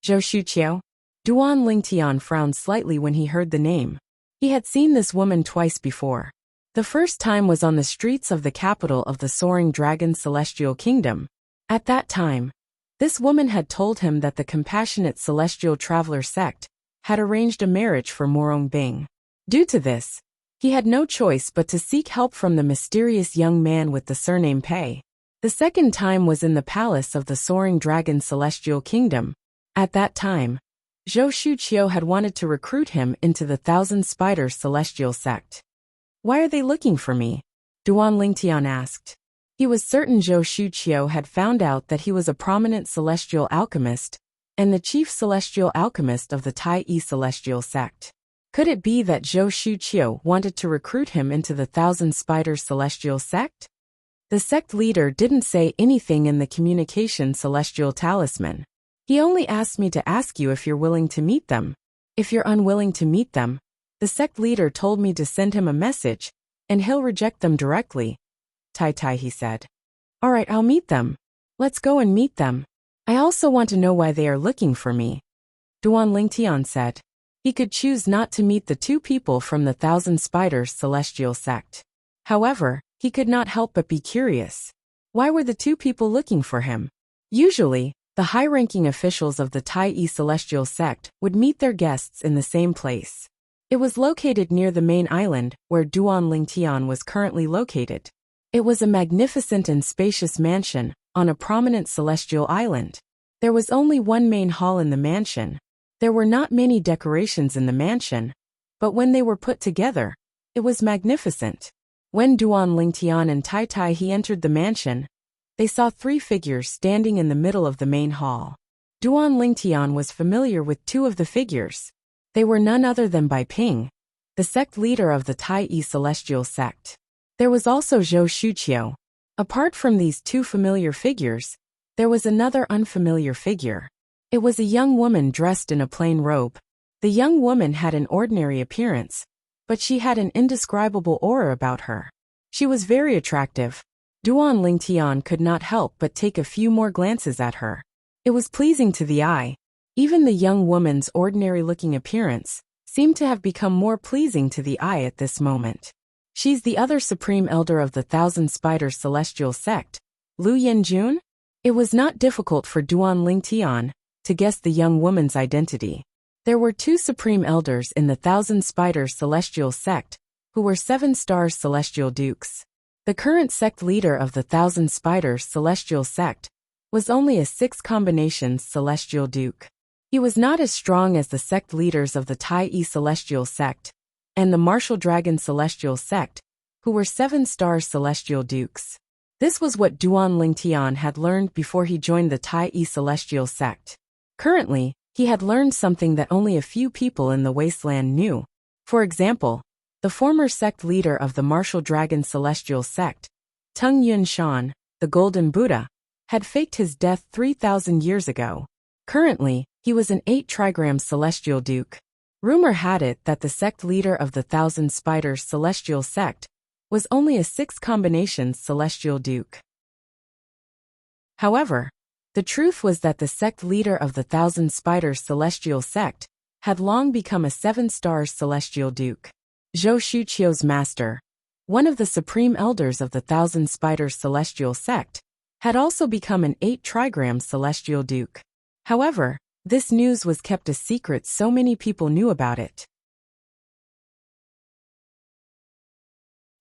"Zhou Shuqiu?" Duan Lingtian frowned slightly when he heard the name. He had seen this woman twice before. The first time was on the streets of the capital of the Soaring Dragon Celestial Kingdom. At that time, this woman had told him that the Compassionate Celestial Traveler sect had arranged a marriage for Morong Bing. Due to this, he had no choice but to seek help from the mysterious young man with the surname Pei. The second time was in the palace of the Soaring Dragon Celestial Kingdom. At that time, Zhou Shuqiu had wanted to recruit him into the Thousand Spiders Celestial Sect. "Why are they looking for me?" Duan Lingtian asked. He was certain Zhou Shuqiu had found out that he was a prominent celestial alchemist and the chief celestial alchemist of the Tai Celestial Sect. Could it be that Zhou Shuqiu wanted to recruit him into the Thousand Spiders Celestial Sect? The sect leader didn't say anything in the communication celestial talisman. "He only asked me to ask you if you're willing to meet them. If you're unwilling to meet them, the sect leader told me to send him a message, and he'll reject them directly." Tai Tai he said. "All right, I'll meet them. Let's go and meet them. I also want to know why they are looking for me." Duan Lingtian said. He could choose not to meet the two people from the Thousand Spiders Celestial Sect. However, he could not help but be curious. Why were the two people looking for him? Usually, the high-ranking officials of the Tai Celestial Sect would meet their guests in the same place. It was located near the main island where Duan Lingtian was currently located. It was a magnificent and spacious mansion on a prominent celestial island. There was only one main hall in the mansion. There were not many decorations in the mansion, but when they were put together, it was magnificent. When Duan Lingtian and Tai Tai he entered the mansion, they saw 3 figures standing in the middle of the main hall. Duan Lingtian was familiar with 2 of the figures. They were none other than Bai Ping, the sect leader of the Tai Celestial Sect. There was also Zhou Shuqiu. Apart from these 2 familiar figures, there was another unfamiliar figure. It was a young woman dressed in a plain robe. The young woman had an ordinary appearance, but she had an indescribable aura about her. She was very attractive. Duan Lingtian could not help but take a few more glances at her. It was pleasing to the eye. Even the young woman's ordinary-looking appearance seemed to have become more pleasing to the eye at this moment. "She's the other Supreme Elder of the Thousand Spiders Celestial Sect, Lu Yanjun?" It was not difficult for Duan Lingtian to guess the young woman's identity. There were 2 Supreme Elders in the Thousand Spiders Celestial Sect, who were 7-star Celestial Dukes. The current sect leader of the Thousand Spiders Celestial Sect was only a 6 combinations Celestial Duke. He was not as strong as the sect leaders of the Tai Celestial Sect and the Martial Dragon Celestial Sect, who were 7-star Celestial Dukes. This was what Duan Lingtian had learned before he joined the Tai Celestial Sect. Currently, he had learned something that only a few people in the wasteland knew. For example, the former sect leader of the Martial Dragon Celestial Sect, Tung Yun Shan, the Golden Buddha, had faked his death 3,000 years ago. Currently, he was an 8 trigram Celestial Duke. Rumor had it that the sect leader of the Thousand Spiders celestial sect was only a 6 combinations celestial duke. However, the truth was that the sect leader of the Thousand Spiders celestial sect had long become a 7 stars celestial duke. Zhou Shuqiu's master, one of the supreme elders of the Thousand Spiders celestial sect, had also become an 8 trigrams celestial duke. However, this news was kept a secret, so many people knew about it.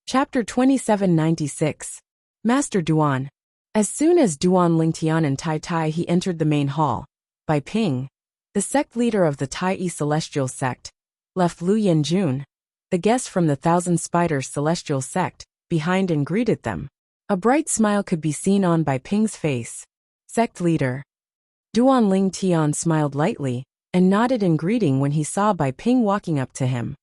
Chapter 2796. Master Duan. As soon as Duan Lingtian and Tai Tai he entered the main hall, Bai Ping, the sect leader of the Tai celestial sect, left Lu Yanjun, the guest from the Thousand Spiders celestial sect, behind and greeted them. A bright smile could be seen on Bai Ping's face. Sect leader. Duan Lingtian smiled lightly and nodded in greeting when he saw Bai Ping walking up to him.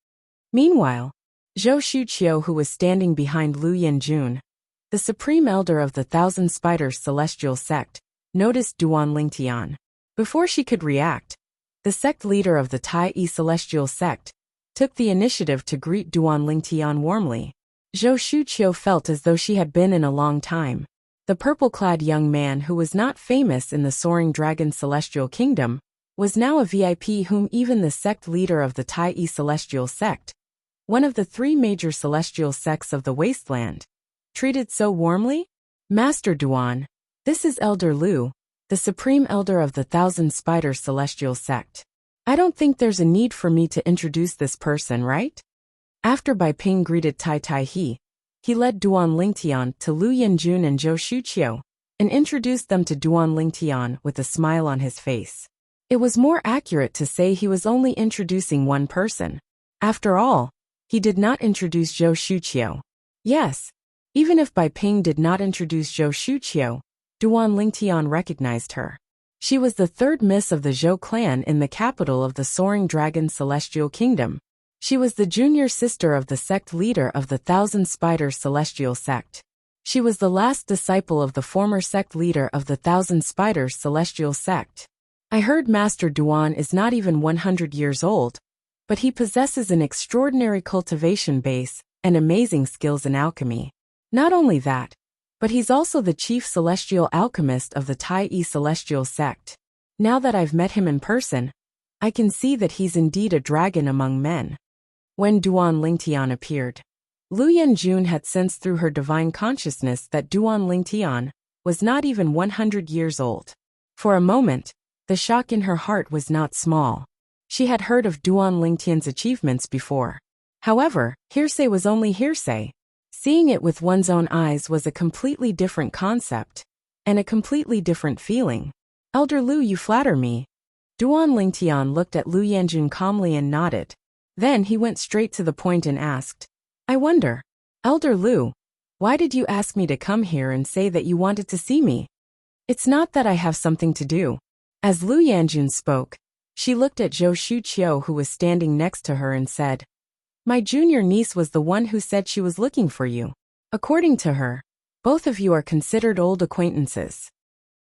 Meanwhile, Zhou Shuqiu, who was standing behind Lu Yanjun, the supreme elder of the Thousand Spiders celestial sect, noticed Duan Lingtian. Before she could react, the sect leader of the Tai celestial sect took the initiative to greet Duan Lingtian warmly. Zhou Shuqiu felt as though she had been in a long time. The purple-clad young man who was not famous in the Soaring Dragon Celestial Kingdom was now a VIP whom even the sect leader of the Tai celestial sect, one of the 3 major celestial sects of the wasteland, treated so warmly. Master Duan, this is Elder Lu, the supreme elder of the Thousand Spiders celestial sect. I don't think there's a need for me to introduce this person, right? After Bai Ping greeted Tai Tai he led Duan Lingtian to Lu Yanjun and Zhou Shuqiu and introduced them to Duan Lingtian with a smile on his face. It was more accurate to say he was only introducing one person. After all, he did not introduce Zhou Shuqiu. Yes, even if Bai Ping did not introduce Zhou Shuqiu, Duan Lingtian recognized her. She was the 3rd miss of the Zhou clan in the capital of the Soaring Dragon Celestial Kingdom. She was the junior sister of the sect leader of the Thousand Spiders celestial sect. She was the last disciple of the former sect leader of the Thousand Spiders celestial sect. I heard Master Duan is not even 100 years old, but he possesses an extraordinary cultivation base and amazing skills in alchemy. Not only that, but he's also the chief celestial alchemist of the Tai celestial sect. Now that I've met him in person, I can see that he's indeed a dragon among men. When Duan Lingtian appeared, Lu Yanjun had sensed through her divine consciousness that Duan Lingtian was not even 100 years old. For a moment, the shock in her heart was not small. She had heard of Duan Lingtian's achievements before. However, hearsay was only hearsay. Seeing it with one's own eyes was a completely different concept, and a completely different feeling. Elder Lu, you flatter me. Duan Lingtian looked at Lu Yanjun calmly and nodded. Then he went straight to the point and asked, I wonder, Elder Lu, why did you ask me to come here and say that you wanted to see me? It's not that I have something to do. As Lu Yanjun spoke, she looked at Zhou Shuqiu, who was standing next to her, and said, My junior niece was the one who said she was looking for you. According to her, both of you are considered old acquaintances.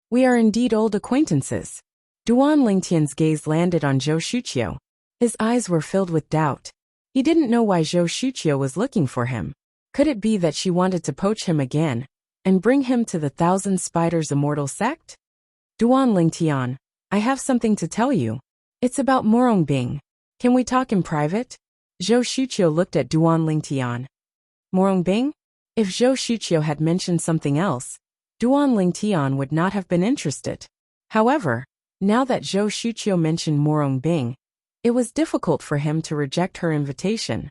We are indeed old acquaintances. Duan Lingtian's gaze landed on Zhou Shuqiu. His eyes were filled with doubt. He didn't know why Zhou Shuqiu was looking for him. Could it be that she wanted to poach him again and bring him to the Thousand Spiders immortal sect? Duan Lingtian, I have something to tell you. It's about Morongbing. Can we talk in private? Zhou Shuqiu looked at Duan Lingtian. Morongbing? If Zhou Shuqiu had mentioned something else, Duan Lingtian would not have been interested. However, now that Zhou Shuqiu mentioned Morongbing, it was difficult for him to reject her invitation.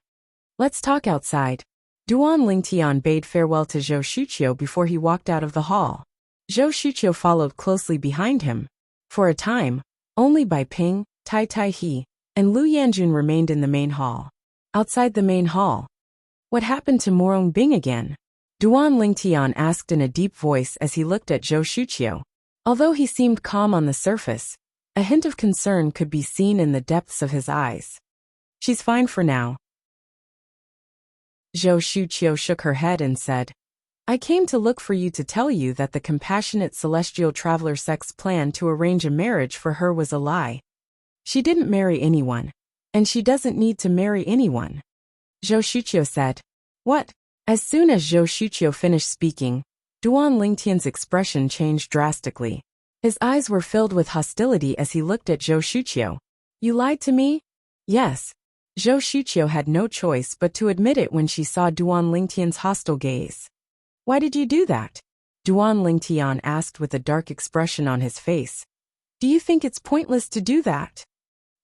Let's talk outside. Duan Lingtian bade farewell to Zhou Shuqiu before he walked out of the hall. Zhou Shuqiu followed closely behind him. For a time, only Bai Ping, Tai Tai he, and Lu Yanjun remained in the main hall. Outside the main hall, what happened to Morongbing again? Duan Lingtian asked in a deep voice as he looked at Zhou Shuqiu. Although he seemed calm on the surface, a hint of concern could be seen in the depths of his eyes. She's fine for now. Zhou Shuqiu shook her head and said, I came to look for you to tell you that the compassionate celestial traveler sect's plan to arrange a marriage for her was a lie. She didn't marry anyone, and she doesn't need to marry anyone. Zhou Shuqiu said. What? As soon as Zhou Shuqiu finished speaking, Duan Lingtian's expression changed drastically. His eyes were filled with hostility as he looked at Zhou Shuqiu. You lied to me? Yes. Zhou Shuqiu had no choice but to admit it when she saw Duan Lingtian's hostile gaze. Why did you do that? Duan Lingtian asked with a dark expression on his face. Do you think it's pointless to do that?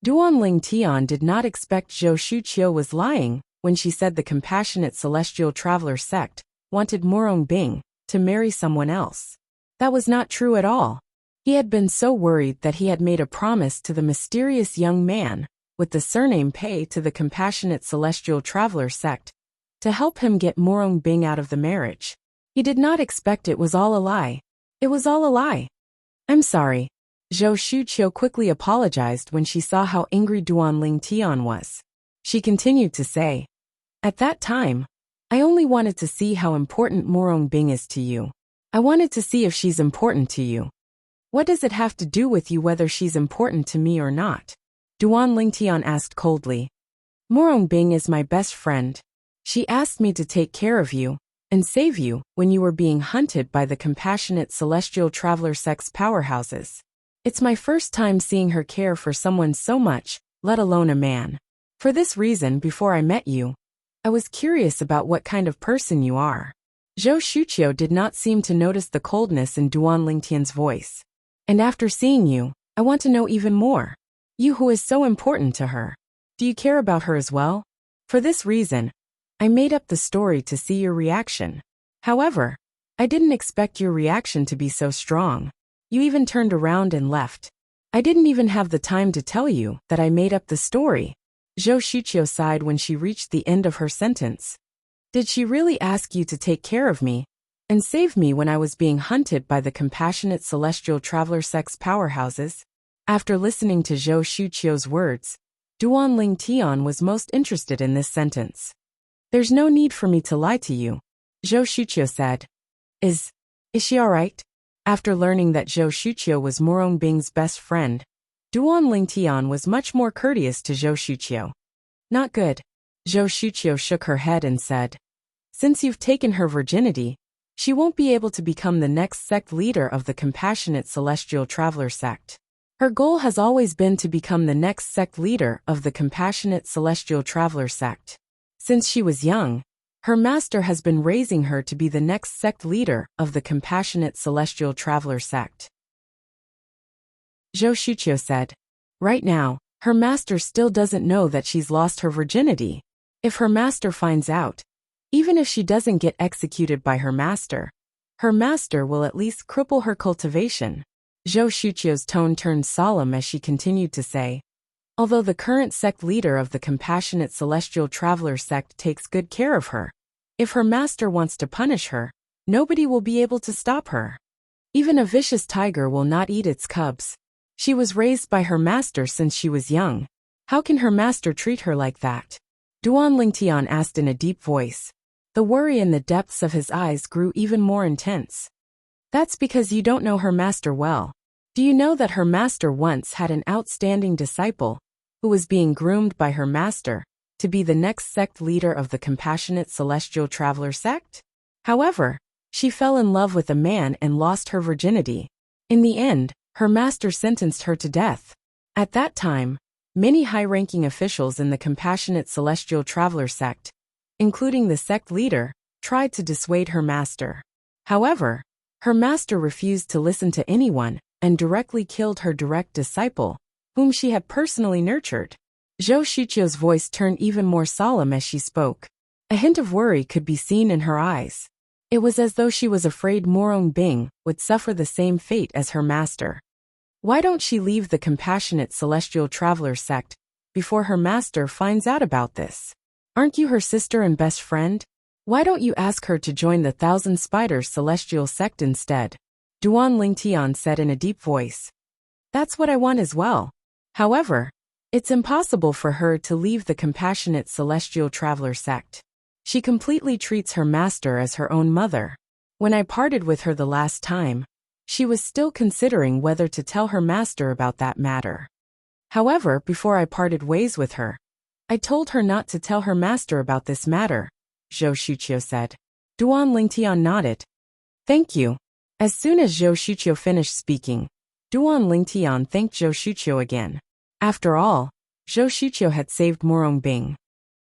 Duan Lingtian did not expect Zhou Shuqiu was lying when she said the compassionate celestial traveler sect wanted Morong Bing to marry someone else. That was not true at all. He had been so worried that he had made a promise to the mysterious young man with the surname Pei to the compassionate celestial traveler sect to help him get Morong Bing out of the marriage. He did not expect it was all a lie. It was all a lie. I'm sorry. Zhou Shuqiu quickly apologized when she saw how angry Duan Lingtian was. She continued to say, At that time, I only wanted to see how important Morong Bing is to you. I wanted to see if she's important to you. What does it have to do with you whether she's important to me or not? Duan Lingtian asked coldly. Morong Bing is my best friend. She asked me to take care of you and save you when you were being hunted by the compassionate celestial traveler sect's powerhouses. It's my first time seeing her care for someone so much, let alone a man. For this reason, before I met you, I was curious about what kind of person you are. Zhou Shuqiu did not seem to notice the coldness in Duan Lingtian's voice. And after seeing you, I want to know even more. You who is so important to her. Do you care about her as well? For this reason, I made up the story to see your reaction. However, I didn't expect your reaction to be so strong. You even turned around and left. I didn't even have the time to tell you that I made up the story. Zhou Shuqiu sighed when she reached the end of her sentence. Did she really ask you to take care of me and save me when I was being hunted by the compassionate celestial traveler sect's powerhouses? After listening to Zhou Shuqiu's words, Duan Lingtian was most interested in this sentence. There's no need for me to lie to you, Zhou Shuqiu said. Is she alright? After learning that Zhou Shuqiu was Morong Bing's best friend, Duan Lingtian was much more courteous to Zhou Shuqiu. Not good. Zhou Shuqiu shook her head and said, Since you've taken her virginity, she won't be able to become the next sect leader of the compassionate celestial traveler sect. Her goal has always been to become the next sect leader of the compassionate celestial traveler sect. Since she was young, her master has been raising her to be the next sect leader of the compassionate celestial traveler sect. Zhou Shuqiu said, Right now, her master still doesn't know that she's lost her virginity. If her master finds out, even if she doesn't get executed by her master will at least cripple her cultivation. Zhou Shuqiu's tone turned solemn as she continued to say, Although the current sect leader of the compassionate celestial traveler sect takes good care of her, if her master wants to punish her, nobody will be able to stop her. Even a vicious tiger will not eat its cubs. She was raised by her master since she was young. How can her master treat her like that? Duan Lingtian asked in a deep voice. The worry in the depths of his eyes grew even more intense. That's because you don't know her master well. Do you know that her master once had an outstanding disciple who was being groomed by her master to be the next sect leader of the compassionate celestial traveler sect? However, she fell in love with a man and lost her virginity. In the end, her master sentenced her to death. At that time, many high-ranking officials in the compassionate celestial traveler sect, including the sect leader, tried to dissuade her master. However, her master refused to listen to anyone and directly killed her direct disciple, whom she had personally nurtured. Zhou Shuqiu's voice turned even more solemn as she spoke. A hint of worry could be seen in her eyes. It was as though she was afraid Morong Bing would suffer the same fate as her master. Why don't she leave the compassionate celestial traveler sect before her master finds out about this? Aren't you her sister and best friend? Why don't you ask her to join the Thousand Spiders celestial sect instead? Duan Lingtian said in a deep voice. That's what I want as well. However, it's impossible for her to leave the compassionate celestial traveler sect. She completely treats her master as her own mother. When I parted with her the last time, she was still considering whether to tell her master about that matter. However, before I parted ways with her, I told her not to tell her master about this matter, Zhou Shuqiu said. Duan Lingtian nodded. Thank you. As soon as Zhou Shuqiu finished speaking, Duan Lingtian thanked Zhou Shuqiu again. After all, Zhou Shuqiu had saved Morong Bing.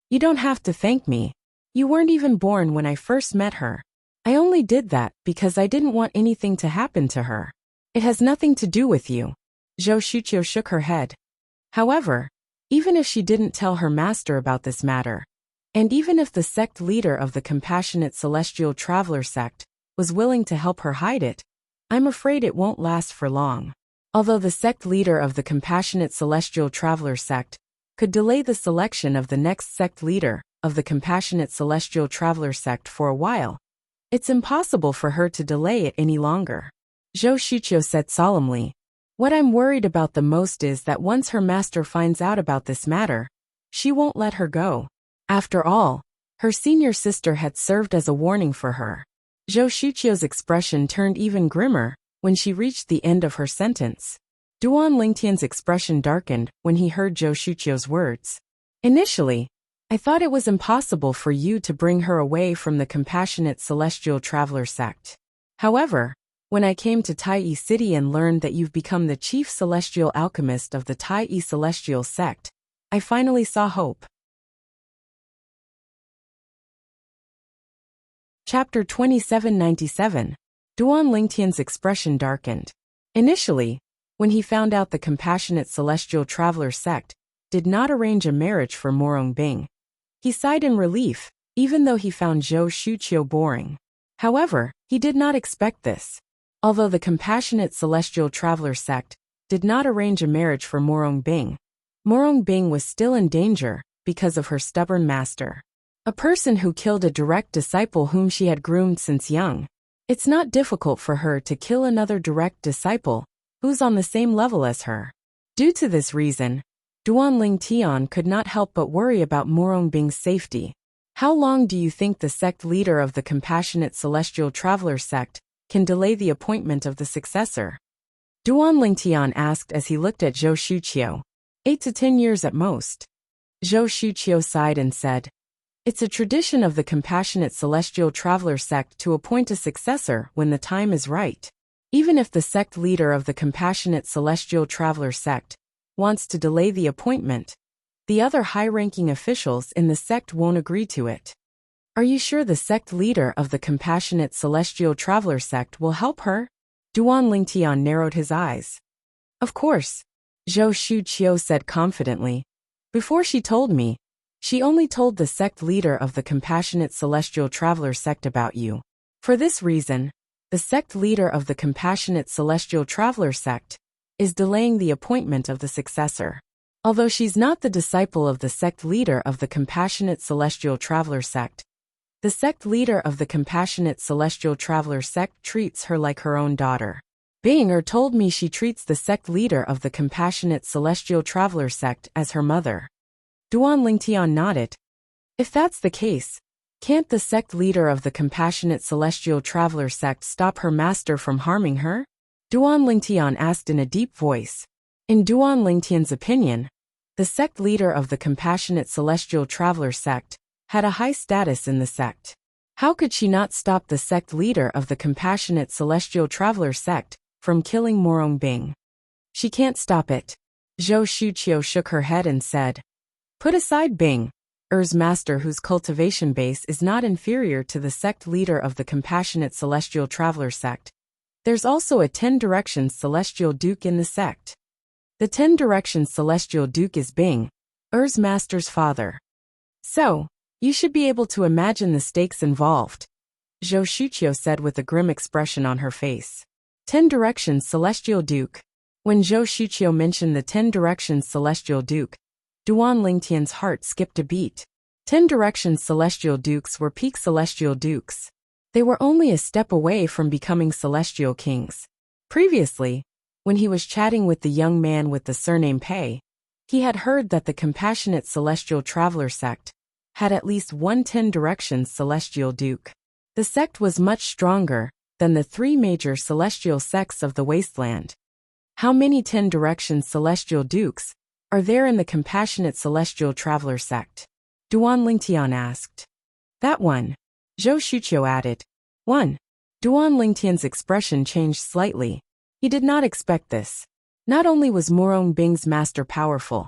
You don't have to thank me. You weren't even born when I first met her. I only did that because I didn't want anything to happen to her. It has nothing to do with you. Zhou Shuqiu shook her head. However, even if she didn't tell her master about this matter, and even if the sect leader of the Compassionate Celestial Traveler sect was willing to help her hide it, I'm afraid it won't last for long. Although the sect leader of the Compassionate Celestial Traveler sect could delay the selection of the next sect leader of the Compassionate Celestial Traveler sect for a while, it's impossible for her to delay it any longer. Zhou Shuqiu said solemnly. What I'm worried about the most is that once her master finds out about this matter, she won't let her go. After all, her senior sister had served as a warning for her. Zhou Shuqiu's expression turned even grimmer when she reached the end of her sentence. Duan Lingtian's expression darkened when he heard Zhou Shuqiu's words. Initially, I thought it was impossible for you to bring her away from the Compassionate Celestial Traveler sect. However, when I came to Tai City and learned that you've become the chief celestial alchemist of the Tai Celestial sect, I finally saw hope. Chapter 2797. Duan Lingtian's expression darkened. Initially, when he found out the Compassionate Celestial Traveler sect did not arrange a marriage for Morong Bing, he sighed in relief, even though he found Zhou Shuqiu boring. However, he did not expect this. Although the Compassionate Celestial Traveler sect did not arrange a marriage for Morong Bing was still in danger because of her stubborn master. A person who killed a direct disciple whom she had groomed since young. It's not difficult for her to kill another direct disciple who's on the same level as her. Due to this reason, Duan Lingtian could not help but worry about Morong Bing's safety. How long do you think the sect leader of the Compassionate Celestial Traveler sect can delay the appointment of the successor? Duan Lingtian asked as he looked at Zhou Shuqiu. 8 to 10 years at most. Zhou Shuqiu sighed and said, It's a tradition of the Compassionate Celestial Traveler sect to appoint a successor when the time is right. Even if the sect leader of the Compassionate Celestial Traveler sect wants to delay the appointment, the other high-ranking officials in the sect won't agree to it. Are you sure the sect leader of the Compassionate Celestial Traveler sect will help her? Duan Lingtian narrowed his eyes. Of course, Zhou Shuqiu said confidently. Before she told me, she only told the sect leader of the Compassionate Celestial Traveler sect about you. For this reason, the sect leader of the Compassionate Celestial Traveler sect is delaying the appointment of the successor. Although she's not the disciple of the sect leader of the Compassionate Celestial Traveler sect, the sect leader of the Compassionate Celestial Traveler sect treats her like her own daughter. Binger told me she treats the sect leader of the Compassionate Celestial Traveler sect as her mother. Duan Lingtian nodded. If that's the case, can't the sect leader of the Compassionate Celestial Traveler sect stop her master from harming her? Duan Lingtian asked in a deep voice. In Duan Lingtian's opinion, the sect leader of the Compassionate Celestial Traveler sect had a high status in the sect. How could she not stop the sect leader of the Compassionate Celestial Traveler sect from killing Morong Bing? She can't stop it. Zhou Shuqiu shook her head and said, Put aside Bing's master whose cultivation base is not inferior to the sect leader of the Compassionate Celestial Traveler sect. There's also a 10 Directions Celestial Duke in the sect. The 10 Directions Celestial Duke is Bing's master's father. So, you should be able to imagine the stakes involved, Zhou Shuqiu said with a grim expression on her face. 10 Directions Celestial Duke. When Zhou Shuqiu mentioned the 10 Directions Celestial Duke, Duan Lingtian's heart skipped a beat. 10 Directions Celestial Dukes were peak Celestial Dukes. They were only a step away from becoming Celestial Kings. Previously, when he was chatting with the young man with the surname Pei, he had heard that the Compassionate Celestial Traveler sect had at least one 10 Directions Celestial Duke. The sect was much stronger than the 3 major celestial sects of the wasteland. How many 10 Directions Celestial Dukes are there in the Compassionate Celestial Traveler sect? Duan Lingtian asked. That one. Zhou Shuqiu added. 1. Duan Lingtian's expression changed slightly. He did not expect this. Not only was Morong Bing's master powerful,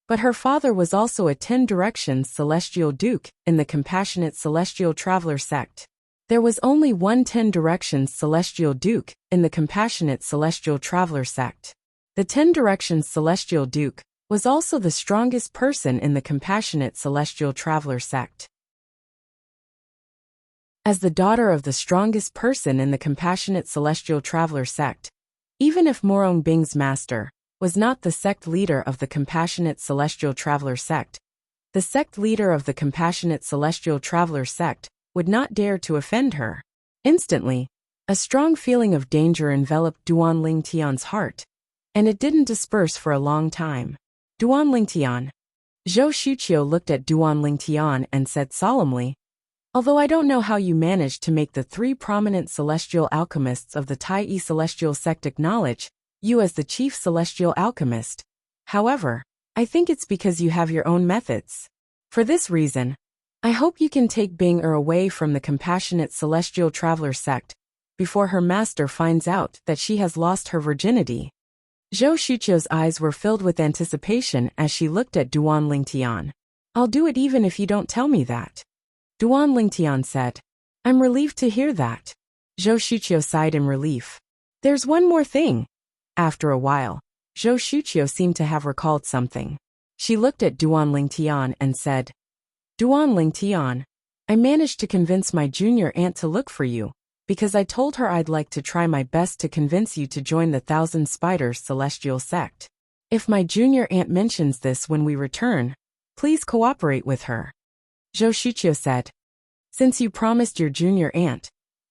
but her father was also a 10 Directions Celestial Duke in the Compassionate Celestial Traveler sect. There was only one 10 Directions Celestial Duke in the Compassionate Celestial Traveler sect. The 10 Directions Celestial Duke was also the strongest person in the Compassionate Celestial Traveler sect. As the daughter of the strongest person in the Compassionate Celestial Traveler sect, even if Morong Bing's master was not the sect leader of the Compassionate Celestial Traveler sect, the sect leader of the Compassionate Celestial Traveler sect would not dare to offend her. Instantly, a strong feeling of danger enveloped Duan Lingtian's heart, and it didn't disperse for a long time. Duan Lingtian. Zhou Shuqiu looked at Duan Lingtian and said solemnly, although I don't know how you managed to make the 3 prominent celestial alchemists of the Tai Celestial sect acknowledge you as the chief celestial alchemist. However, I think it's because you have your own methods. For this reason, I hope you can take Bing away from the Compassionate Celestial Traveler sect before her master finds out that she has lost her virginity. Zhou Shuqiu's eyes were filled with anticipation as she looked at Duan Lingtian. I'll do it even if you don't tell me that. Duan Lingtian said. I'm relieved to hear that. Zhou Shuqiu sighed in relief. There's one more thing. After a while, Zhou Shuqiu seemed to have recalled something. She looked at Duan Lingtian and said, Duan Lingtian, I managed to convince my junior aunt to look for you, because I told her I'd like to try my best to convince you to join the Thousand Spiders Celestial sect. If my junior aunt mentions this when we return, please cooperate with her. Zhou Shuqiu said, since you promised your junior aunt,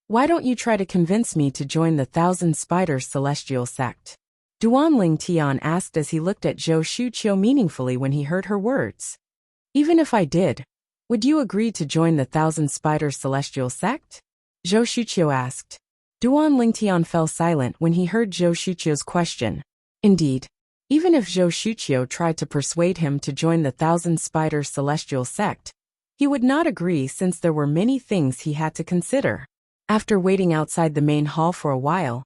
why don't you try to convince me to join the Thousand Spiders Celestial sect? Duan Lingtian asked as he looked at Zhou Shuqiu meaningfully when he heard her words. Even if I did, would you agree to join the Thousand Spiders Celestial sect? Zhou Shuqiu asked. Duan Lingtian fell silent when he heard Zhou Shuqiu's question. Indeed, even if Zhou Shuqiu tried to persuade him to join the Thousand Spiders Celestial sect, he would not agree since there were many things he had to consider. After waiting outside the main hall for a while,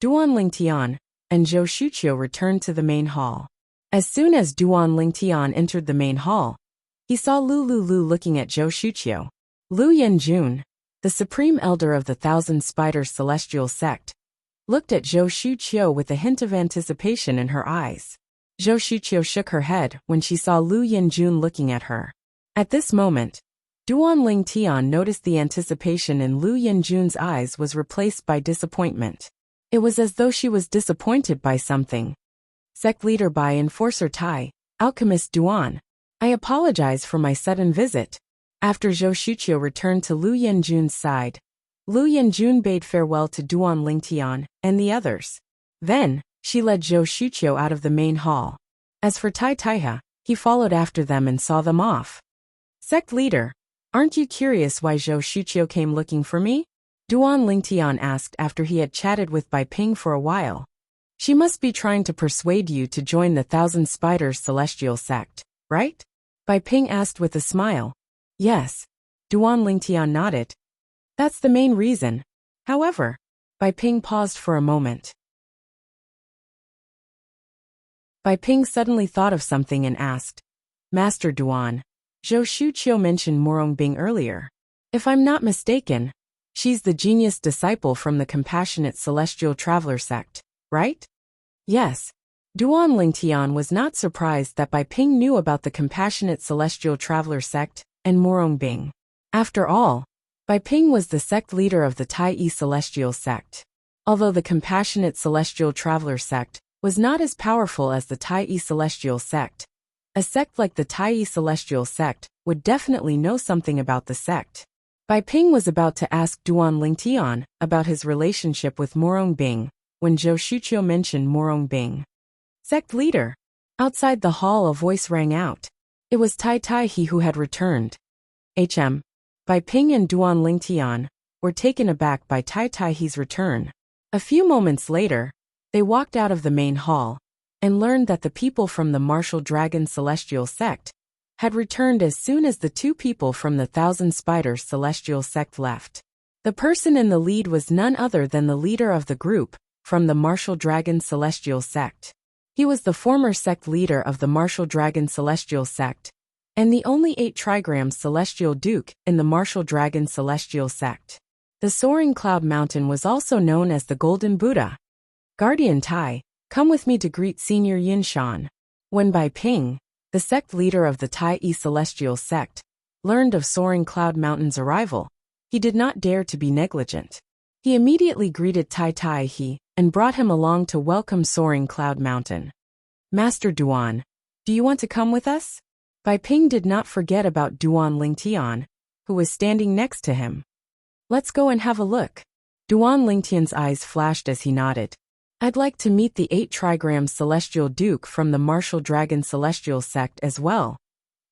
Duan Lingtian and Zhou Shuqiu returned to the main hall. As soon as Duan Lingtian entered the main hall, he saw Lu looking at Zhou Shuqiu. Lu Yanjun, the supreme elder of the Thousand Spiders Celestial sect, looked at Zhou Shuqiu with a hint of anticipation in her eyes. Zhou Shuqiu shook her head when she saw Lu Yanjun looking at her. At this moment, Duan Lingtian noticed the anticipation in Lu Yanjun's eyes was replaced by disappointment. It was as though she was disappointed by something. Sect leader by Enforcer Tai, Alchemist Duan, I apologize for my sudden visit. After Zhou Shuqiu returned to Lu Yanjun's side, Lu Yanjun bade farewell to Duan Lingtian and the others. Then, she led Zhou Shuqiu out of the main hall. As for Tai Taiha, he followed after them and saw them off. Sect leader, aren't you curious why Zhou Shuqiu came looking for me? Duan Lingtian asked after he had chatted with Bai Ping for a while. She must be trying to persuade you to join the Thousand Spiders Celestial sect, right? Bai Ping asked with a smile. Yes. Duan Lingtian nodded. That's the main reason. However, Bai Ping paused for a moment. Bai Ping suddenly thought of something and asked, Master Duan, Zhou Shuqiu mentioned Morong Bing earlier. If I'm not mistaken, she's the genius disciple from the Compassionate Celestial Traveler sect, right? Yes. Duan Lingtian was not surprised that Bai Ping knew about the Compassionate Celestial Traveler sect and Morong Bing. After all, Bai Ping was the sect leader of the Tai Celestial sect. Although the Compassionate Celestial Traveler sect was not as powerful as the Tai Celestial sect, a sect like the Tai Celestial sect would definitely know something about the sect. Bai Ping was about to ask Duan Lingtian about his relationship with Morong Bing when Zhou Shuqiu mentioned Morong Bing. Sect leader. Outside the hall a voice rang out. It was Tai Taihe who had returned. Bai Ping and Duan Lingtian were taken aback by Tai Taihe's return. A few moments later, they walked out of the main hall, and learned that the people from the martial dragon celestial sect had returned as soon as the two people from the Thousand Spiders celestial sect left. The person in the lead was none other than the leader of the group from the martial dragon celestial sect. He was the former sect leader of the martial dragon celestial sect, and the only 8 trigrams celestial duke in the martial dragon celestial sect. The Soaring Cloud Mountain was also known as the Golden Buddha. Guardian Tai, come with me to greet Senior Yin Shan. When Bai Ping, the sect leader of the Tai celestial sect, learned of Soaring Cloud Mountain's arrival, he did not dare to be negligent. He immediately greeted Tai He and brought him along to welcome Soaring Cloud Mountain. Master Duan, do you want to come with us? Bai Ping did not forget about Duan Lingtian, who was standing next to him. Let's go and have a look. Duan Lingtian's eyes flashed as he nodded. I'd like to meet the 8 trigrams celestial duke from the martial dragon celestial sect as well.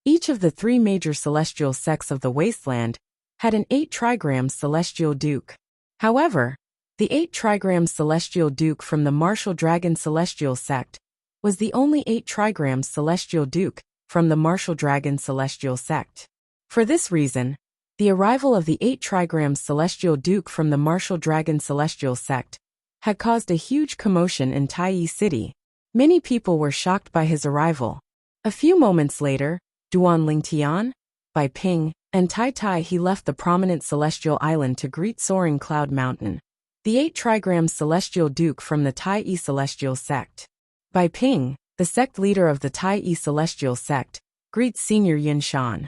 Each of the 3 major celestial sects of the wasteland had an 8 trigrams celestial duke. However, the 8 trigrams celestial duke from the martial dragon celestial sect was the only 8 trigrams celestial duke from the martial dragon celestial sect. For this reason, the arrival of the 8 trigrams celestial duke from the martial dragon celestial sect had caused a huge commotion in Tai City. Many people were shocked by his arrival. A few moments later, Duan Lingtian, Bai Ping, and Tai He left the prominent celestial island to greet Soaring Cloud Mountain, the 8 trigrams celestial duke from the Tai celestial sect. Bai Ping, the sect leader of the Tai celestial sect, greets Senior Yin Shan.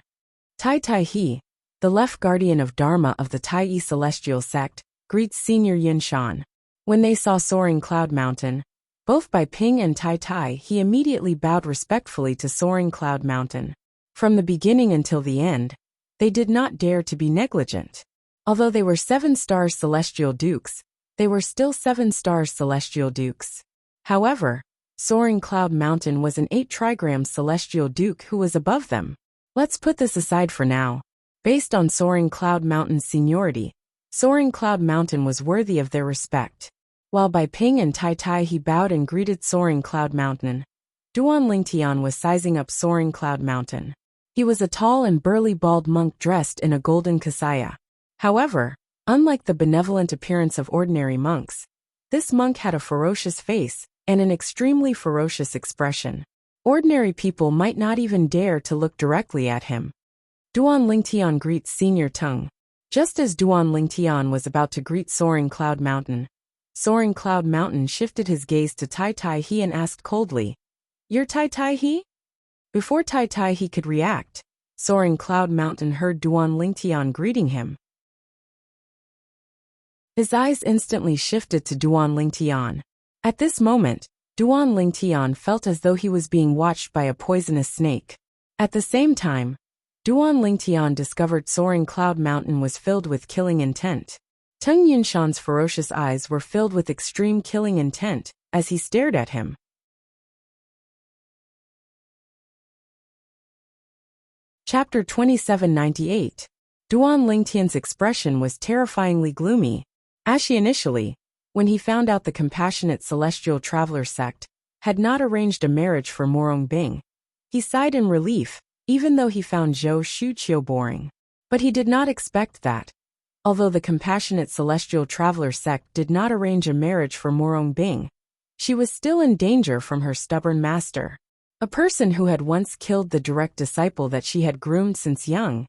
Tai He, the left guardian of Dharma of the Tai celestial sect, greets Senior Yin Shan. When they saw Soaring Cloud Mountain, both Bai Ping and Tai He immediately bowed respectfully to Soaring Cloud Mountain. From the beginning until the end, they did not dare to be negligent. Although they were 7-star celestial dukes, they were still 7-star celestial dukes. However, Soaring Cloud Mountain was an 8 trigrams celestial duke who was above them. Let's put this aside for now. Based on Soaring Cloud Mountain's seniority, Soaring Cloud Mountain was worthy of their respect. While Bai Ping and Tai He bowed and greeted Soaring Cloud Mountain, Duan Lingtian was sizing up Soaring Cloud Mountain. He was a tall and burly bald monk dressed in a golden kasaya. However, unlike the benevolent appearance of ordinary monks, this monk had a ferocious face and an extremely ferocious expression. Ordinary people might not even dare to look directly at him. Duan Lingtian greets Senior Tung. Just as Duan Lingtian was about to greet Soaring Cloud Mountain, Soaring Cloud Mountain shifted his gaze to Tai He and asked coldly, "You're Tai He?" Before Tai He could react, Soaring Cloud Mountain heard Duan Lingtian greeting him. His eyes instantly shifted to Duan Lingtian. At this moment, Duan Lingtian felt as though he was being watched by a poisonous snake. At the same time, Duan Lingtian discovered Soaring Cloud Mountain was filled with killing intent. Tung Yunshan's ferocious eyes were filled with extreme killing intent as he stared at him. Chapter 2798. Duan Lingtian's expression was terrifyingly gloomy. Ashy initially, when he found out the compassionate celestial traveler sect had not arranged a marriage for Morong Bing, he sighed in relief, even though he found Zhou Shuqiu boring. But he did not expect that, although the compassionate celestial traveler sect did not arrange a marriage for Morong Bing, she was still in danger from her stubborn master. A person who had once killed the direct disciple that she had groomed since young.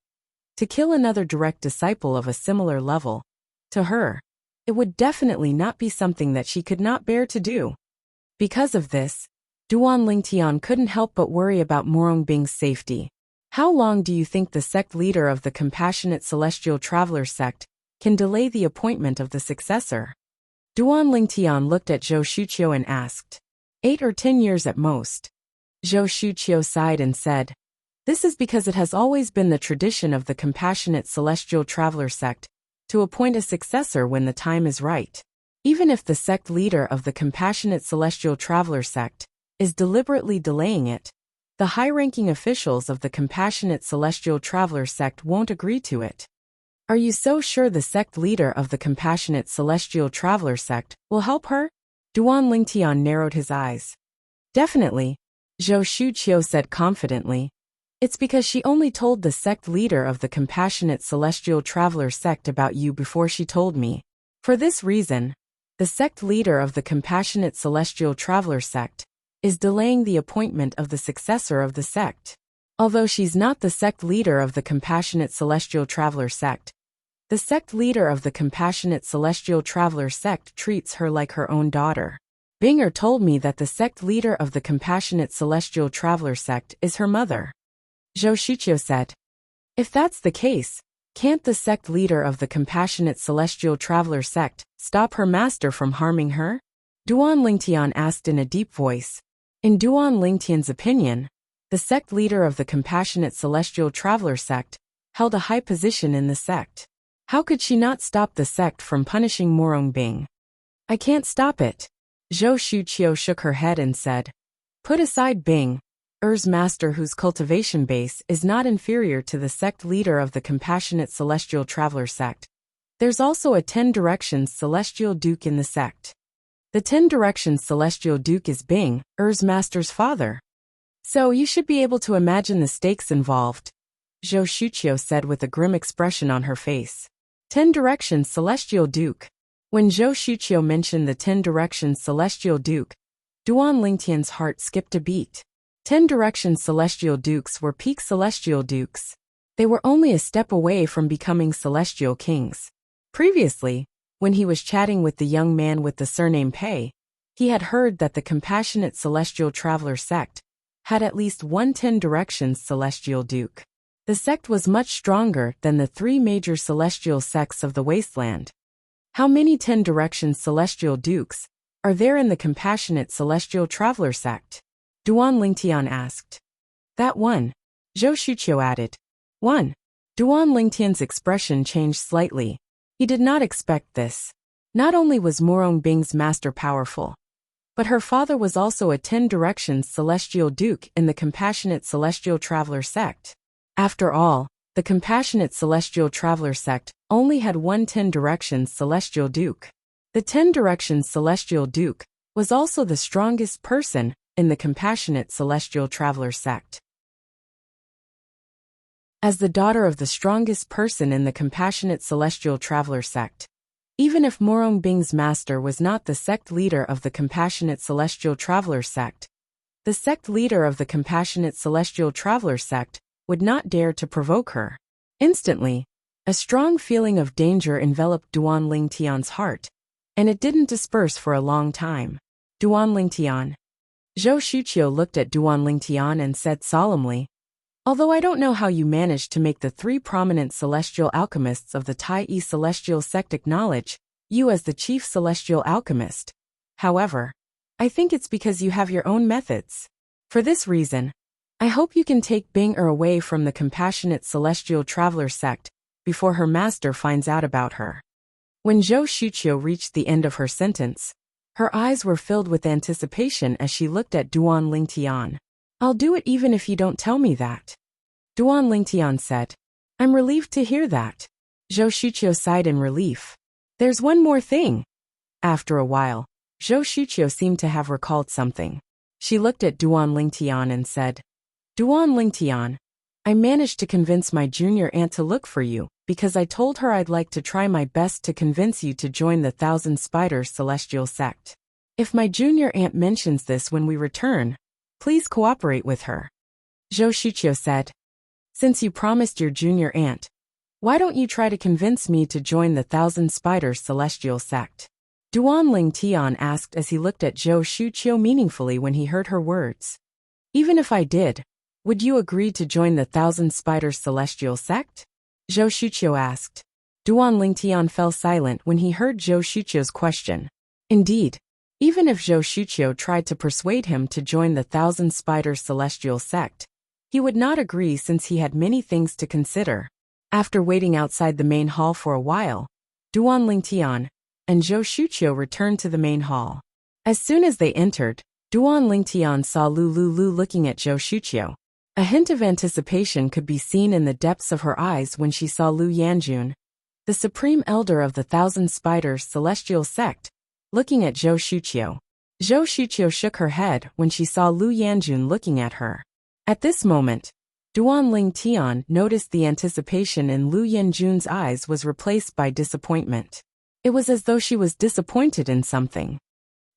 To kill another direct disciple of a similar level, to her, it would definitely not be something that she could not bear to do. Because of this, Duan Lingtian couldn't help but worry about Morong Bing's safety. How long do you think the sect leader of the compassionate celestial traveler sect can delay the appointment of the successor? Duan Lingtian looked at Zhou Shuqiu and asked. 8 or 10 years at most. Zhou Shuqiu sighed and said, "This is because it has always been the tradition of the compassionate celestial traveler sect to appoint a successor when the time is right. Even if the sect leader of the compassionate celestial traveler sect is deliberately delaying it, the high-ranking officials of the compassionate celestial traveler sect won't agree to it. Are you so sure the sect leader of the compassionate celestial traveler sect will help her?" Duan Lingtian narrowed his eyes. Definitely, Zhou Shuqiu said confidently. It's because she only told the sect leader of the Compassionate Celestial Traveler sect about you before she told me. For this reason, the sect leader of the Compassionate Celestial Traveler sect is delaying the appointment of the successor of the sect. Although she's not the sect leader of the Compassionate Celestial Traveler sect, the sect leader of the Compassionate Celestial Traveler sect treats her like her own daughter. Binger told me that the sect leader of the Compassionate Celestial Traveler sect is her mother. Zhou Shuqiu said. If that's the case, can't the sect leader of the Compassionate Celestial Traveler sect stop her master from harming her? Duan Lingtian asked in a deep voice. In Duan Lingtian's opinion, the sect leader of the Compassionate Celestial Traveler sect held a high position in the sect. How could she not stop the sect from punishing Morong Bing? I can't stop it. Zhou Shuqiu shook her head and said. Put aside Bing, master whose cultivation base is not inferior to the sect leader of the Compassionate Celestial Traveler sect. There's also a 10 Directions Celestial Duke in the sect. The 10 Directions Celestial Duke is Bing, master's father. So you should be able to imagine the stakes involved, Zhou Shuqiu said with a grim expression on her face. 10 Directions Celestial Duke. When Zhou Shuqiu mentioned the 10 Directions Celestial Duke, Duan Lingtian's heart skipped a beat. 10 Directions Celestial Dukes were peak Celestial Dukes. They were only a step away from becoming Celestial Kings. Previously, when he was chatting with the young man with the surname Pei, he had heard that the Compassionate Celestial Traveler sect had at least one 10 Directions Celestial Duke. The sect was much stronger than the 3 major celestial sects of the wasteland. How many 10 Directions Celestial Dukes are there in the Compassionate Celestial Traveler sect? Duan Lingtian asked. That one, Zhou Shuqiu added. 1. Duan Lingtian's expression changed slightly. He did not expect this. Not only was Morong Bing's master powerful, but her father was also a 10 Directions Celestial Duke in the Compassionate Celestial Traveler sect. After all, the Compassionate Celestial Traveler sect only had one 10 Directions Celestial Duke. The 10 Directions Celestial Duke was also the strongest person in the Compassionate Celestial Traveler sect. As the daughter of the strongest person in the Compassionate Celestial Traveler sect, even if Morong Bing's master was not the sect leader of the Compassionate Celestial Traveler sect, the sect leader of the Compassionate Celestial Traveler sect would not dare to provoke her. Instantly, a strong feeling of danger enveloped Duan Lingtian's heart, and it didn't disperse for a long time. Duan Lingtian. Zhou Shuqiu looked at Duan Lingtian and said solemnly, although I don't know how you managed to make the 3 prominent celestial alchemists of the Tai Celestial sect acknowledge you as the chief celestial alchemist. However, I think it's because you have your own methods. For this reason, I hope you can take Bing away from the Compassionate Celestial Traveler sect before her master finds out about her. When Zhou Shuqiu reached the end of her sentence, her eyes were filled with anticipation as she looked at Duan Lingtian. I'll do it even if you don't tell me that, Duan Lingtian said. I'm relieved to hear that. Zhou Shuqiu sighed in relief. There's one more thing. After a while, Zhou Shuqiu seemed to have recalled something. She looked at Duan Lingtian and said, Duan Lingtian, I managed to convince my junior aunt to look for you, because I told her I'd like to try my best to convince you to join the Thousand Spiders Celestial sect. If my junior aunt mentions this when we return, please cooperate with her. Zhou Shuqiu said. Since you promised your junior aunt, why don't you try to convince me to join the Thousand Spiders Celestial sect? Duan Lingtian asked as he looked at Zhou Shuqiu meaningfully when he heard her words. Even if I did, would you agree to join the Thousand Spiders Celestial sect? Zhou Shuqiu asked. Duan Lingtian fell silent when he heard Zhou Shuqiu's question. Indeed, even if Zhou Shuqiu tried to persuade him to join the Thousand Spiders Celestial sect, he would not agree since he had many things to consider. After waiting outside the main hall for a while, Duan Lingtian and Zhou Shuqiu returned to the main hall. As soon as they entered, Duan Lingtian saw Lu looking at Zhou Shuqiu. A hint of anticipation could be seen in the depths of her eyes when she saw Lu Yanjun, the supreme elder of the Thousand Spiders Celestial sect, looking at Zhou Shuqiu. Zhou Shuqiu shook her head when she saw Lu Yanjun looking at her. At this moment, Duan Ling Tian noticed the anticipation in Lu Yanjun's eyes was replaced by disappointment. It was as though she was disappointed in something.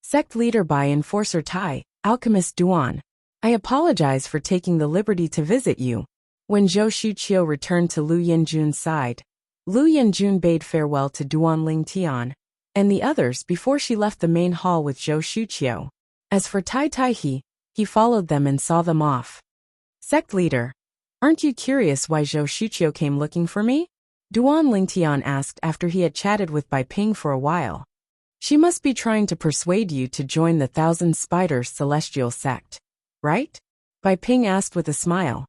Sect leader by Enforcer Tai, Alchemist Duan. I apologize for taking the liberty to visit you. When Zhou Shuqiu returned to Lu Yanjun's side, Lu Yanjun bade farewell to Duan Ling Tian and the others before she left the main hall with Zhou Shuqiu. As for Tai Tai he followed them and saw them off. Sect leader, aren't you curious why Zhou Shuqiu came looking for me? Duan Lingtian asked after he had chatted with Bai Ping for a while. She must be trying to persuade you to join the Thousand Spiders Celestial Sect, right? Bai Ping asked with a smile.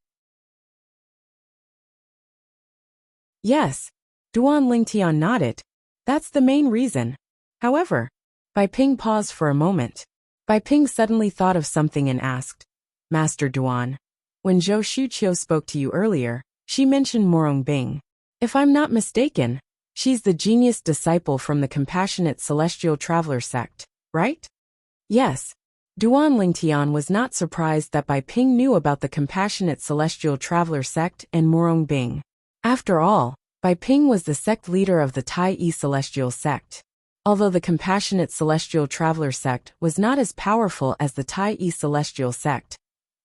Yes, Duan Lingtian nodded. That's the main reason. However, Bai Ping paused for a moment. Bai Ping suddenly thought of something and asked, Master Duan, when Zhou Shuqiu spoke to you earlier, she mentioned Morong Bing. If I'm not mistaken, she's the genius disciple from the Compassionate Celestial Traveler sect, right? Yes. Duan Lingtian was not surprised that Bai Ping knew about the Compassionate Celestial Traveler sect and Morong Bing. After all, Bai Ping was the sect leader of the Tai Yi Celestial sect. Although the Compassionate Celestial Traveler sect was not as powerful as the Tai Yi Celestial sect,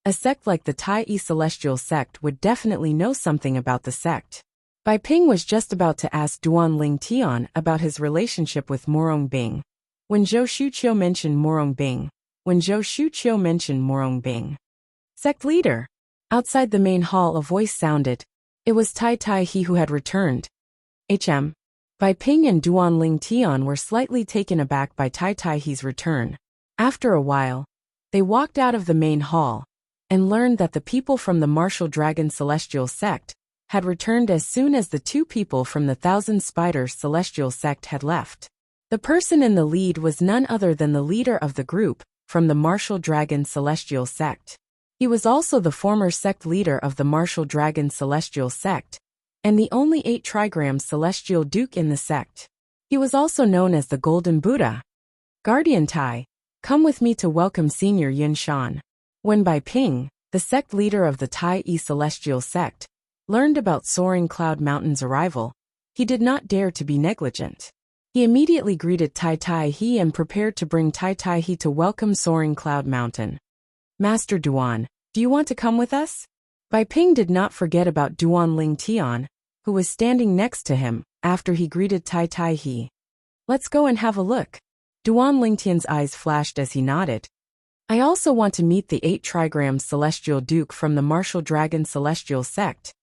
a sect like the Tai Yi Celestial sect would definitely know something about the sect. Bai Ping was just about to ask Duan Ling Tian about his relationship with Morong Bing. When Zhou Shuqiu mentioned Morong Bing. Sect leader. Outside the main hall a voice sounded. It was Tai Tai he who had returned. Bai Ping and Duan Ling Tian were slightly taken aback by Tai Tai he's return. After a while, they walked out of the main hall and learned that the people from the Martial Dragon Celestial sect had returned as soon as the two people from the Thousand Spiders Celestial sect had left. The person in the lead was none other than the leader of the group from the Martial Dragon Celestial sect. He was also the former sect leader of the Martial Dragon Celestial sect and the only 8 trigram Celestial Duke in the sect. He was also known as the Golden Buddha. Guardian Tai, come with me to welcome Senior Yun Shan. When Bai Ping, the sect leader of the Tai Yi Celestial sect, learned about Soaring Cloud Mountain's arrival, he did not dare to be negligent. He immediately greeted Tai Tai he and prepared to bring Tai Tai he to welcome Soaring Cloud Mountain. Master Duan, do you want to come with us? Bai Ping did not forget about Duan Ling Tian, who was standing next to him, after he greeted Tai Tai he. Let's go and have a look. Duan Ling Tian's eyes flashed as he nodded. I also want to meet the 8 trigram Celestial Duke from the Martial Dragon Celestial sect.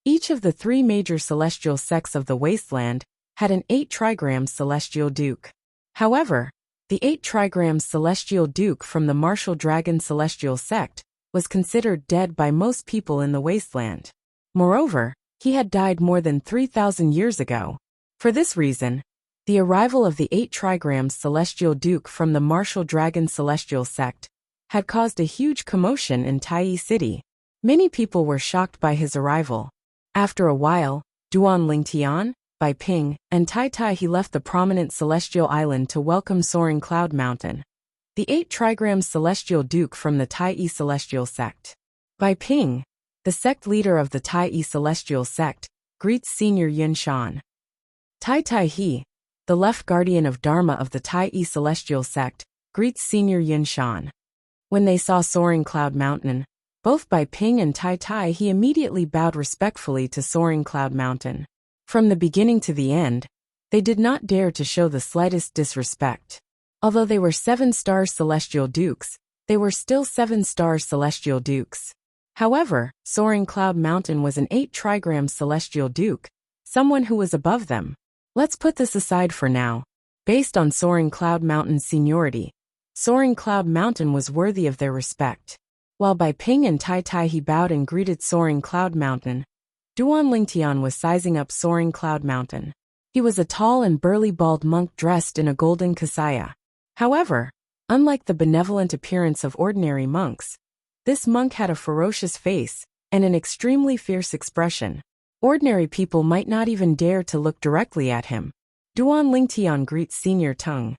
Each of the 3 major celestial sects of the Wasteland had an 8 trigram Celestial Duke. However, the 8 trigram Celestial Duke from the Martial Dragon Celestial sect was considered dead by most people in the Wasteland. Moreover, he had died more than 3,000 years ago. For this reason, the arrival of the 8 trigram Celestial Duke from the Martial Dragon Celestial sect had caused a huge commotion in Tai City. Many people were shocked by his arrival. After a while, Duan Lingtian, Bai Ping, and Tai Tai he left the prominent celestial island to welcome Soaring Cloud Mountain, the 8 trigram Celestial Duke from the Tai Yi Celestial sect. Bai Ping, the sect leader of the Tai Yi Celestial sect, greets Senior Yun Shan. Tai Tai he, the left guardian of Dharma of the Tai Yi Celestial sect, greets Senior Yun Shan. When they saw Soaring Cloud Mountain, both Bai Ping and Tai Tai he immediately bowed respectfully to Soaring Cloud Mountain. From the beginning to the end, they did not dare to show the slightest disrespect. Although they were 7-star Celestial Dukes, they were still 7-star Celestial Dukes. However, Soaring Cloud Mountain was an 8 trigram Celestial Duke, someone who was above them. Let's put this aside for now. Based on Soaring Cloud Mountain's seniority, Soaring Cloud Mountain was worthy of their respect. While Bai Ping and Tai Tai he bowed and greeted Soaring Cloud Mountain, Duan Lingtian was sizing up Soaring Cloud Mountain. He was a tall and burly bald monk dressed in a golden kasaya. However, unlike the benevolent appearance of ordinary monks, this monk had a ferocious face and an extremely fierce expression. Ordinary people might not even dare to look directly at him. Duan Lingtian greets Senior Tung.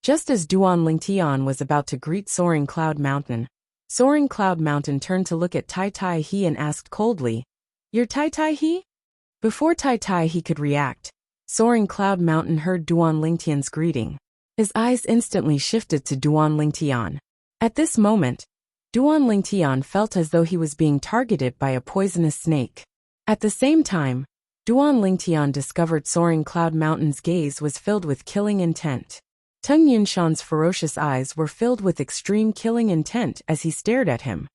Just as Duan Lingtian was about to greet Soaring Cloud Mountain turned to look at Tai Tai He and asked coldly, "You're Tai Tai He?" Before Tai Tai He could react, Soaring Cloud Mountain heard Duan Lingtian's greeting. His eyes instantly shifted to Duan Lingtian. At this moment, Duan Lingtian felt as though he was being targeted by a poisonous snake. At the same time, Duan Lingtian discovered Soaring Cloud Mountain's gaze was filled with killing intent. Tung Yunshan's ferocious eyes were filled with extreme killing intent as he stared at him.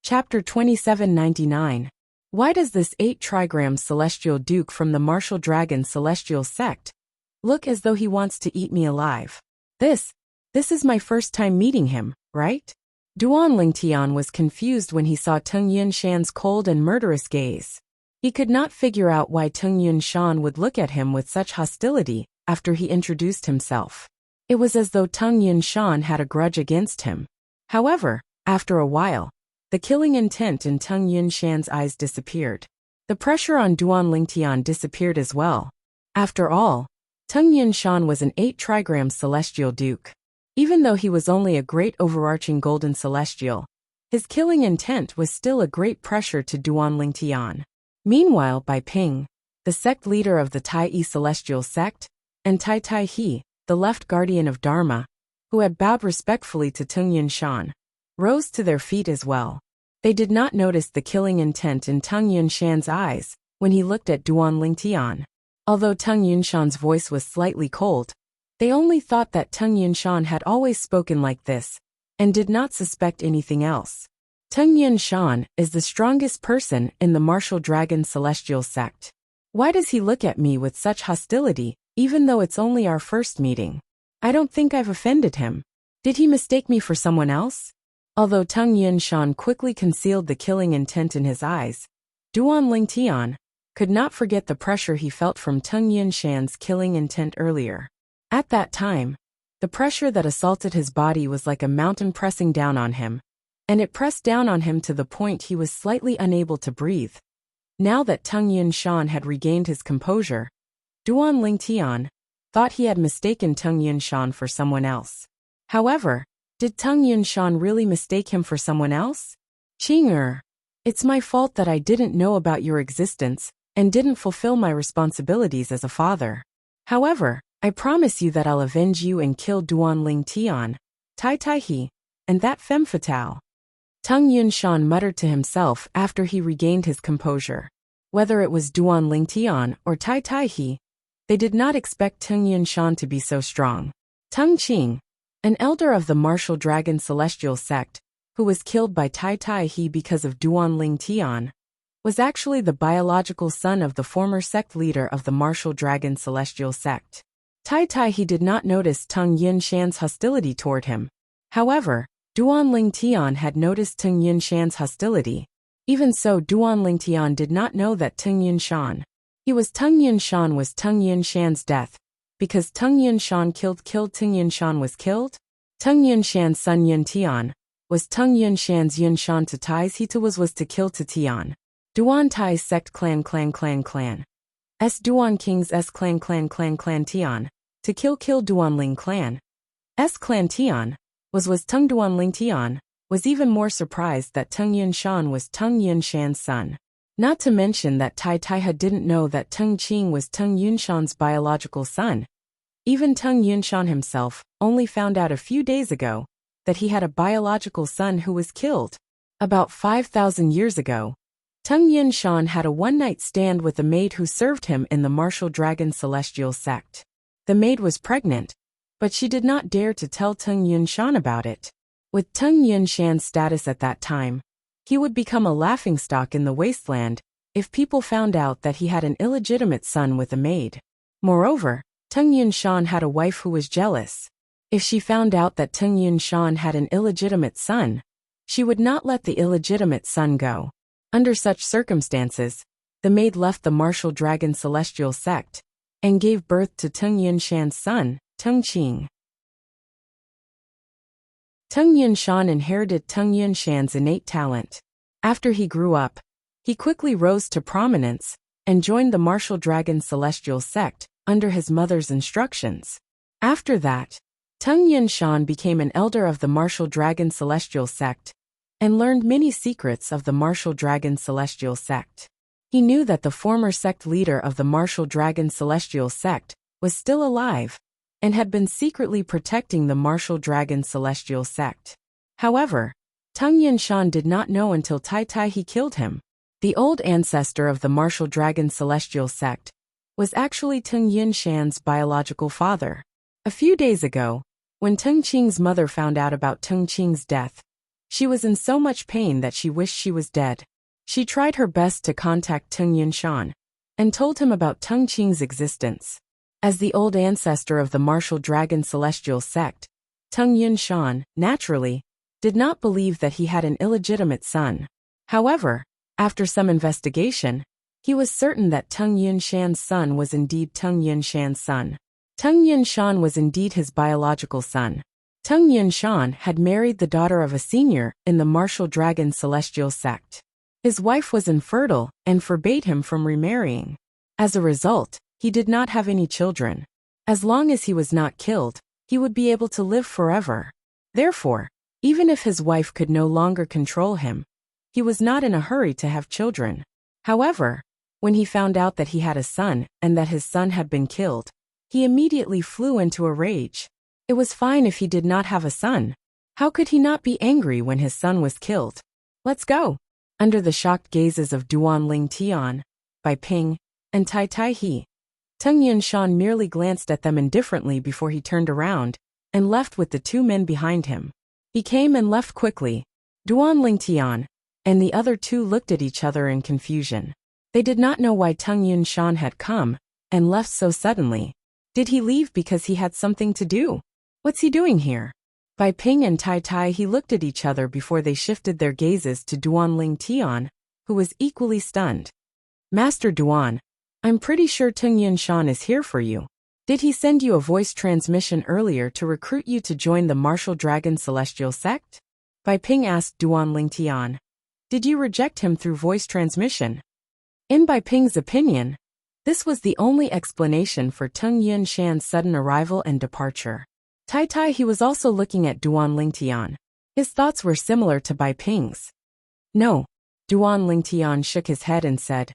Chapter 2799. Why does this 8 trigram celestial duke from the martial dragon celestial sect look as though he wants to eat me alive? This is my first time meeting him, right? Duan Lingtian was confused when he saw Tung Yunshan's cold and murderous gaze. He could not figure out why Tung Yunshan would look at him with such hostility after he introduced himself. It was as though Tung Yunshan had a grudge against him. However, after a while, the killing intent in Tung Yunshan's eyes disappeared. The pressure on Duan Lingtian disappeared as well. After all, Tung Yunshan was an 8 trigram celestial duke. Even though he was only a great overarching golden celestial, his killing intent was still a great pressure to Duan Lingtian. Meanwhile, Bai Ping, the sect leader of the Tai celestial sect, and Tai Tai He, the left guardian of Dharma, who had bowed respectfully to Tung Yunshan, rose to their feet as well. They did not notice the killing intent in Tung Yunshan's eyes when he looked at Duan Lingtian. Although Tung Yunshan's voice was slightly cold, they only thought that Tung Yunshan had always spoken like this, and did not suspect anything else. Tung Yunshan is the strongest person in the martial dragon celestial sect. Why does he look at me with such hostility, even though it's only our first meeting? I don't think I've offended him. Did he mistake me for someone else? Although Tung Yunshan quickly concealed the killing intent in his eyes, Duan Lingtian could not forget the pressure he felt from Tung Yunshan's killing intent earlier. At that time, the pressure that assaulted his body was like a mountain pressing down on him, and it pressed down on him to the point he was slightly unable to breathe. Now that Tung Yunshan had regained his composure, Duan Lingtian thought he had mistaken Tung Yunshan for someone else. However, did Tung Yunshan really mistake him for someone else? Ching-er, it's my fault that I didn't know about your existence and didn't fulfill my responsibilities as a father. However, I promise you that I'll avenge you and kill Duan Lingtian, Tai Tai He, and that femme fatale. Tung Yunshan muttered to himself after he regained his composure. Whether it was Duan Lingtian or Tai Tai He, they did not expect Tung Yunshan to be so strong. Tung Qing, an elder of the martial dragon celestial sect, who was killed by Tai Tai He because of Duan Lingtian, was actually the biological son of the former sect leader of the martial dragon celestial sect. Tai Tai He did not notice Tung Yunshan's hostility toward him. However, Duan Lingtian had noticed Tung Yunshan's hostility. Even so, Duan Lingtian did not know that Tung Yunshan was Tung Yunshan's death, because Tung Yunshan killed Tung Yunshan was killed. Tung Yunshan's son Yuntian was Tung Yunshan's Yunshan to Tai's he to was to kill to Tian. Duan Tai's sect clan. S Duan King's S clan Tian. To kill Duan Ling clan. S clan Tian was Tung Duan Lingtian was even more surprised that Tung Yunshan was Tung Yunshan's son. Not to mention that Tai Tai didn't know that Tung Qing was Tung Yunshan's biological son. Even Tung Yunshan himself only found out a few days ago that he had a biological son who was killed. About 5,000 years ago, Tung Yunshan had a one-night stand with a maid who served him in the martial dragon celestial sect. The maid was pregnant, but she did not dare to tell Tung Yunshan about it. With Tung Yunshan's status at that time, he would become a laughingstock in the wasteland if people found out that he had an illegitimate son with a maid. Moreover, Tung Yunshan had a wife who was jealous. If she found out that Tung Yunshan had an illegitimate son, she would not let the illegitimate son go. Under such circumstances, the maid left the martial dragon celestial sect and gave birth to Tung Yunshan's son, Tung Qing. Tung Yunshan inherited Tung Yunshan's innate talent. After he grew up, he quickly rose to prominence and joined the Martial Dragon Celestial Sect under his mother's instructions. After that, Tung Yunshan became an elder of the Martial Dragon Celestial Sect and learned many secrets of the Martial Dragon Celestial Sect. He knew that the former sect leader of the Martial Dragon Celestial Sect was still alive and had been secretly protecting the Martial Dragon Celestial Sect. However, Tung Yunshan did not know until Tai he killed him. The old ancestor of the Martial Dragon Celestial Sect was actually Tung Yunshan's biological father. A few days ago, when Tung Qing's mother found out about Tung Qing's death, she was in so much pain that she wished she was dead. She tried her best to contact Tung Yunshan and told him about Tung Qing's existence. As the old ancestor of the Martial Dragon Celestial Sect, Tung Yunshan, naturally, did not believe that he had an illegitimate son. However, after some investigation, he was certain that Tung Yunshan's son was indeed Tung Yunshan's son. Tung Yunshan was indeed his biological son. Tung Yunshan had married the daughter of a senior in the Martial Dragon Celestial Sect. His wife was infertile and forbade him from remarrying. As a result, he did not have any children. As long as he was not killed, he would be able to live forever. Therefore, even if his wife could no longer control him, he was not in a hurry to have children. However, when he found out that he had a son and that his son had been killed, he immediately flew into a rage. It was fine if he did not have a son. How could he not be angry when his son was killed? Let's go. Under the shocked gazes of Duan Ling Tian, Bai Ping, and Tai He, Tung Yunshan merely glanced at them indifferently before he turned around and left with the two men behind him. He came and left quickly. Duan Ling Tian and the other two looked at each other in confusion. They did not know why Tung Yunshan had come and left so suddenly. Did he leave because he had something to do? What's he doing here? Bai Ping and Tai He looked at each other before they shifted their gazes to Duan Ling Tian, who was equally stunned. Master Duan, I'm pretty sure Tung Yunshan is here for you. Did he send you a voice transmission earlier to recruit you to join the Martial Dragon Celestial Sect? Bai Ping asked Duan Ling Tian. Did you reject him through voice transmission? In Bai Ping's opinion, this was the only explanation for Tung Yunshan's sudden arrival and departure. Tai he was also looking at Duan Ling Tian. His thoughts were similar to Bai Ping's. No. Duan Ling Tian shook his head and said,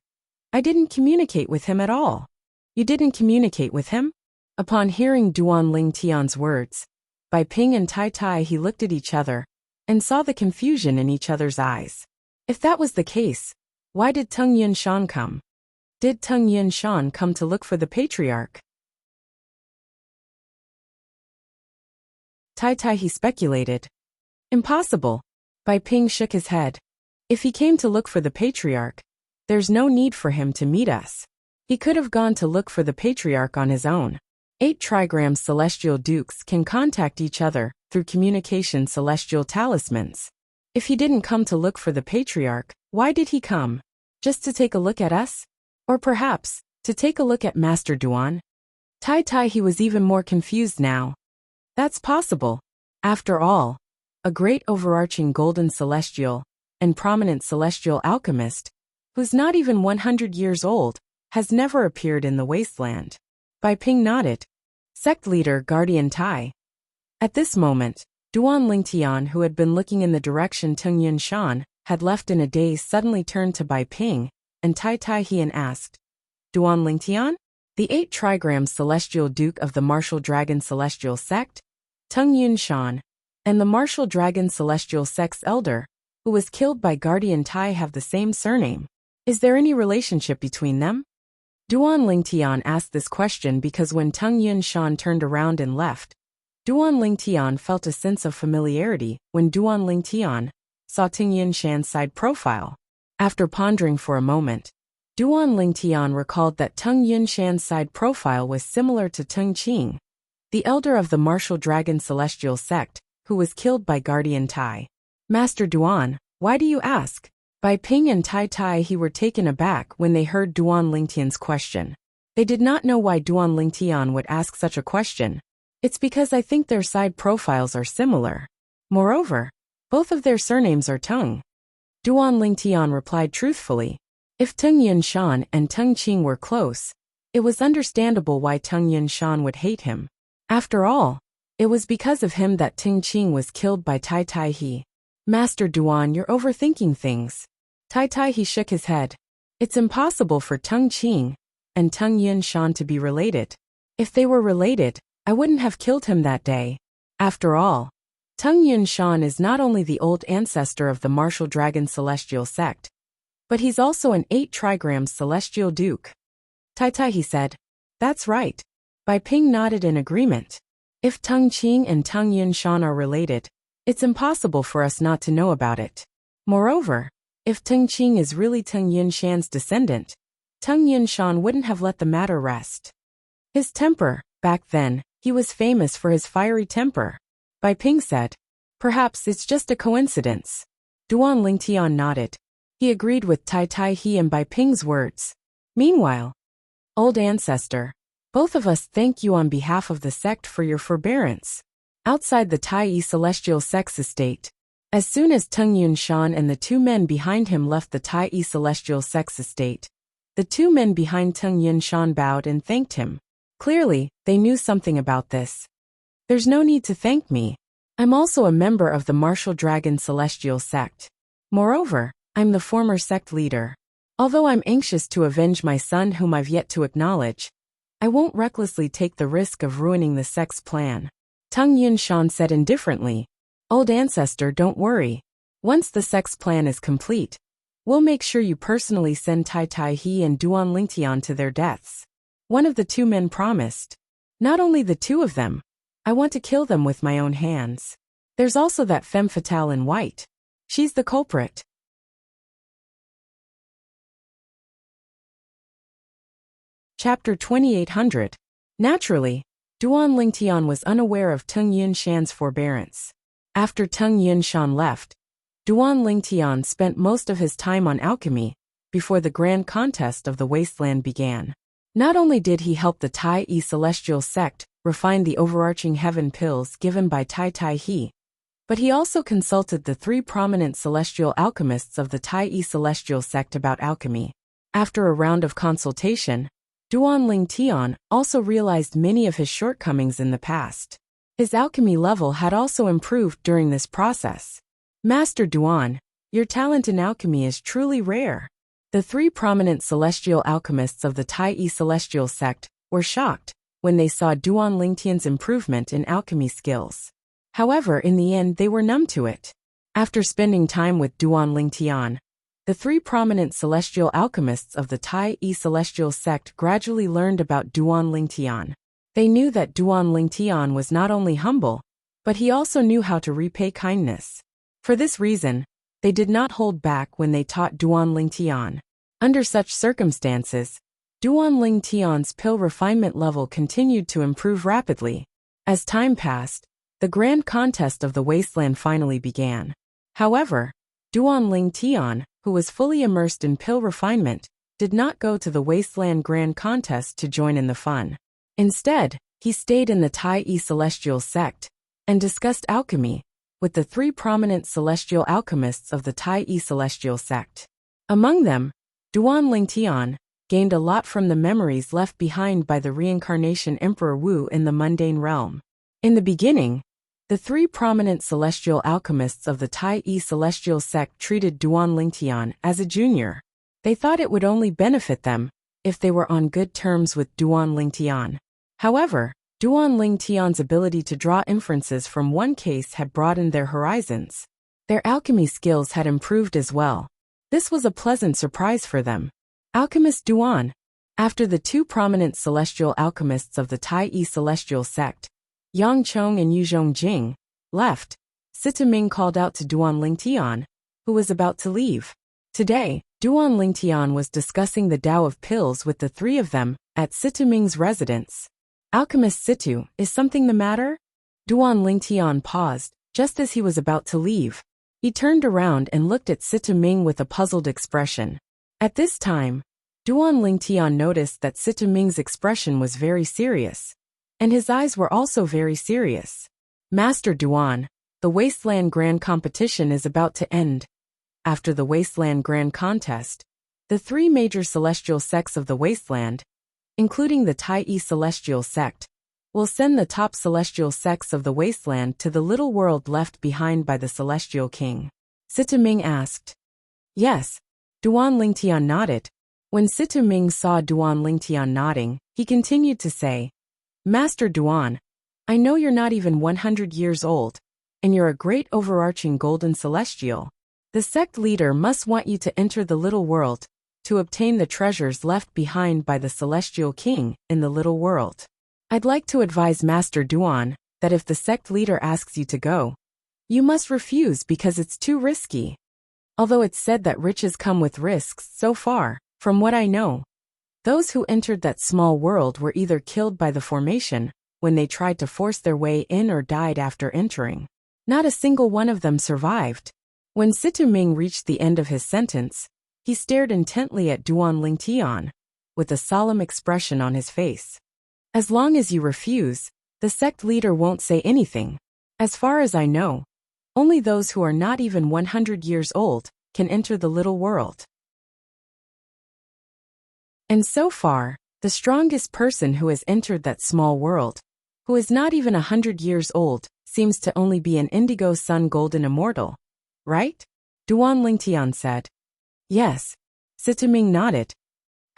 I didn't communicate with him at all. You didn't communicate with him? Upon hearing Duan Ling Tian's words, Bai Ping and Tai he looked at each other and saw the confusion in each other's eyes. If that was the case, why did Tung Yunshan come? Did Tung Yunshan come to look for the patriarch? Tai he speculated. Impossible. Bai Ping shook his head. If he came to look for the patriarch, there's no need for him to meet us. He could have gone to look for the patriarch on his own. 8 trigram celestial dukes can contact each other through communication celestial talismans. If he didn't come to look for the patriarch, why did he come? Just to take a look at us? Or perhaps, to take a look at Master Duan? Tai he was even more confused now. That's possible. After all, a great overarching golden celestial and prominent celestial alchemist, who's not even 100 years old, has never appeared in the wasteland. Bai Ping nodded. Sect leader Guardian Tai. At this moment, Duan Ling Tian, who had been looking in the direction Tung Yunshan had left in a daze, suddenly turned to Bai Ping and Tai He and asked, Duan Ling Tian? The 8 trigram celestial duke of the Martial Dragon Celestial Sect, Tung Yunshan, and the Martial Dragon Celestial Sect's elder, who was killed by Guardian Tai, have the same surname. Is there any relationship between them? Duan Ling Tian asked this question because when Tung Yunshan turned around and left, Duan Ling Tian felt a sense of familiarity when Duan Ling Tian saw Tung Yunshan's side profile. After pondering for a moment, Duan Ling Tian recalled that Tung Yunshan's side profile was similar to Tung Qing, the elder of the Martial Dragon Celestial Sect, who was killed by Guardian Tai. Master Duan, why do you ask? Bai Ping and Tai he were taken aback when they heard Duan Ling Tian's question. They did not know why Duan Ling Tian would ask such a question. It's because I think their side profiles are similar. Moreover, both of their surnames are Tung. Duan Ling Tian replied truthfully. If Tung Yunshan and Tung Qing were close, it was understandable why Tung Yunshan would hate him. After all, it was because of him that Tung Qing was killed by Tai Tai He. Master Duan, you're overthinking things. Tai Tai He shook his head. It's impossible for Tung Qing and Tung Yunshan to be related. If they were related, I wouldn't have killed him that day. After all, Tung Yunshan is not only the old ancestor of the martial dragon celestial sect, but he's also an 8 trigrams celestial duke. Tai Tai He said, that's right. Bai Ping nodded in agreement. If Tung Qing and Tung Yunshan are related, it's impossible for us not to know about it. Moreover, if Tung Qing is really Tung Yunshan's descendant, Tung Yunshan wouldn't have let the matter rest. His temper, back then, he was famous for his fiery temper. Bai Ping said, perhaps it's just a coincidence. Duan Lingtian nodded. He agreed with Tai Tai He and Bai Ping's words. Meanwhile, old ancestor, both of us thank you on behalf of the sect for your forbearance. Outside the Tai Yi celestial sect's estate, as soon as Tung Yunshan and the 2 men behind him left the Tai Yi celestial sect's estate, the 2 men behind Tung Yunshan bowed and thanked him. Clearly, they knew something about this. There's no need to thank me. I'm also a member of the martial dragon celestial sect. Moreover, I'm the former sect leader. Although I'm anxious to avenge my son whom I've yet to acknowledge, I won't recklessly take the risk of ruining the sect's plan. Tung Yunshan said indifferently, old ancestor, don't worry. Once the sect's plan is complete, we'll make sure you personally send Tai Tai He and Duan Lingtian to their deaths. One of the 2 men promised. Not only the 2 of them, I want to kill them with my own hands. There's also that femme fatale in white. She's the culprit. Chapter 2800. Naturally, Duan Lingtian was unaware of Tung Yunshan's forbearance. After Tung Yunshan left, Duan Lingtian spent most of his time on alchemy before the grand contest of the wasteland began. Not only did he help the Tai Yi celestial sect refine the overarching heaven pills given by Tai Tai He, but he also consulted the 3 prominent celestial alchemists of the Tai Yi celestial sect about alchemy. After a round of consultation, Duan Lingtian also realized many of his shortcomings in the past. His alchemy level had also improved during this process. Master Duan, your talent in alchemy is truly rare. The 3 prominent celestial alchemists of the Tai Yi celestial sect were shocked when they saw Duan Lingtian's improvement in alchemy skills. However, in the end they were numb to it. After spending time with Duan Lingtian, the 3 prominent celestial alchemists of the Tai Yi celestial sect gradually learned about Duan Lingtian. They knew that Duan Lingtian was not only humble, but he also knew how to repay kindness. For this reason, they did not hold back when they taught Duan Lingtian. Under such circumstances, Duan Lingtian's pill refinement level continued to improve rapidly. As time passed, the grand contest of the wasteland finally began. However, Duan Lingtian, who was fully immersed in pill refinement, did not go to the wasteland grand contest to join in the fun. Instead, he stayed in the Tai Yi celestial sect and discussed alchemy with the 3 prominent celestial alchemists of the Tai Yi celestial sect. Among them, Duan Lingtian gained a lot from the memories left behind by the reincarnation Emperor Wu in the mundane realm. In the beginning, the 3 prominent celestial alchemists of the Tai Yi celestial sect treated Duan Lingtian as a junior. They thought it would only benefit them if they were on good terms with Duan Lingtian. However, Duan Lingtian's ability to draw inferences from one case had broadened their horizons. Their alchemy skills had improved as well. This was a pleasant surprise for them. Alchemist Duan. After the 2 prominent celestial alchemists of the Tai Yi celestial sect, Yang Chong and Yu Zhongjing, left, Sita Ming called out to Duan Lingtian, who was about to leave. Today, Duan Lingtian was discussing the Tao of pills with the 3 of them at Sita Ming's residence. Alchemist Situ, is something the matter? Duan Lingtian paused, just as he was about to leave. He turned around and looked at Sita Ming with a puzzled expression. At this time, Duan Lingtian noticed that Sita Ming's expression was very serious, and his eyes were also very serious. Master Duan, the Wasteland Grand Competition is about to end. After the Wasteland Grand Contest, The three major celestial sects of the wasteland, including the Tai celestial sect, will send the top celestial sects of the wasteland to the little world left behind by the celestial king. Sita Ming asked. Yes. Duan Lingtian nodded. When Sita Ming saw Duan Lingtian nodding, he continued to say, Master Duan, I know you're not even 100 years old, and you're a great overarching golden celestial. The sect leader must want you to enter the little world, to obtain the treasures left behind by the celestial king in the little world. I'd like to advise Master Duan that if the sect leader asks you to go, you must refuse because it's too risky. Although it's said that riches come with risks, so far, from what I know, those who entered that small world were either killed by the formation when they tried to force their way in or died after entering. Not a single one of them survived. When Sita Ming reached the end of his sentence, he stared intently at Duan Lingtian, with a solemn expression on his face. As long as you refuse, the sect leader won't say anything. As far as I know, only those who are not even 100 years old can enter the little world. And so far, the strongest person who has entered that small world, who is not even 100 years old, seems to only be an indigo sun golden immortal, right? Duan Lingtian said. Yes. Sita Ming nodded.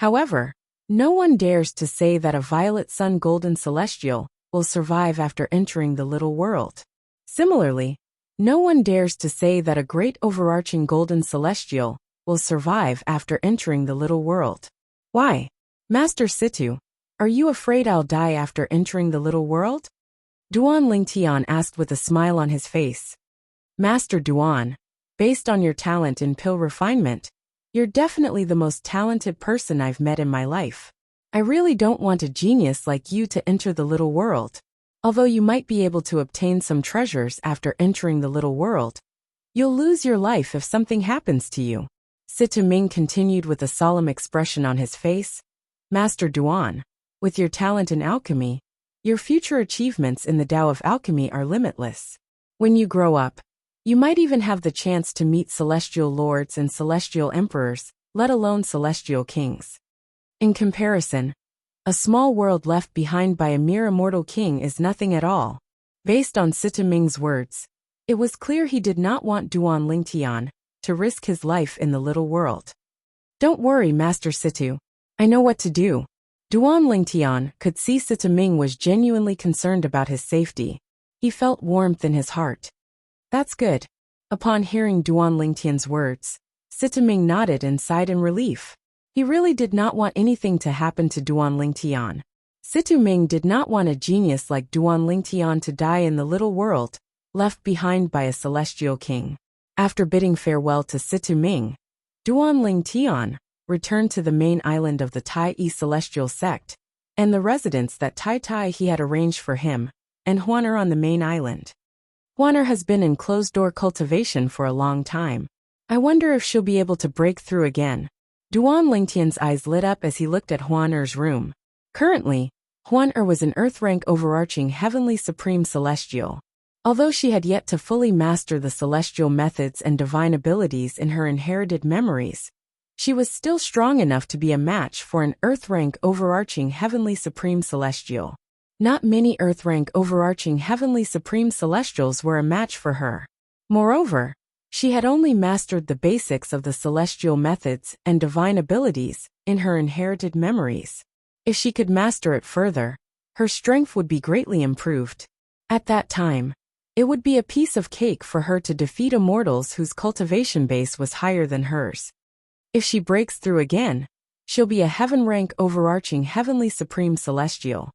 However, no one dares to say that a violet sun golden celestial will survive after entering the little world. Similarly, no one dares to say that a great overarching golden celestial will survive after entering the little world. Why? Master Situ, are you afraid I'll die after entering the little world? Duan Lingtian asked with a smile on his face. Master Duan, based on your talent in pill refinement, you're definitely the most talented person I've met in my life. I really don't want a genius like you to enter the little world. Although you might be able to obtain some treasures after entering the little world, you'll lose your life if something happens to you. Sita Ming continued with a solemn expression on his face. Master Duan, with your talent in alchemy, your future achievements in the Tao of alchemy are limitless. When you grow up, you might even have the chance to meet celestial lords and celestial emperors, let alone celestial kings. In comparison, a small world left behind by a mere immortal king is nothing at all. Based on Sita Ming's words, it was clear he did not want Duan Lingtian to risk his life in the little world. Don't worry, Master Situ. I know what to do. Duan Lingtian could see Sita Ming was genuinely concerned about his safety. He felt warmth in his heart. That's good. Upon hearing Duan Lingtian's words, Sita Ming nodded and sighed in relief. He really did not want anything to happen to Duan Lingtian. Sita Ming did not want a genius like Duan Lingtian to die in the little world, left behind by a celestial king. After bidding farewell to Sita Ming, Duan Lingtian returned to the main island of the Tai celestial sect, and the residence that Tai he had arranged for him, and Huaner on the main island. Huaner has been in closed-door cultivation for a long time. I wonder if she'll be able to break through again. Duan Lingtian's eyes lit up as he looked at Huaner's room. Currently, Huaner was an Earth-rank overarching heavenly supreme celestial. Although she had yet to fully master the celestial methods and divine abilities in her inherited memories, she was still strong enough to be a match for an Earth-rank overarching heavenly supreme celestial. Not many Earth-rank overarching heavenly supreme celestials were a match for her. Moreover, she had only mastered the basics of the celestial methods and divine abilities in her inherited memories. If she could master it further, her strength would be greatly improved. At that time, it would be a piece of cake for her to defeat immortals whose cultivation base was higher than hers. If she breaks through again, she'll be a heaven-rank overarching heavenly supreme celestial.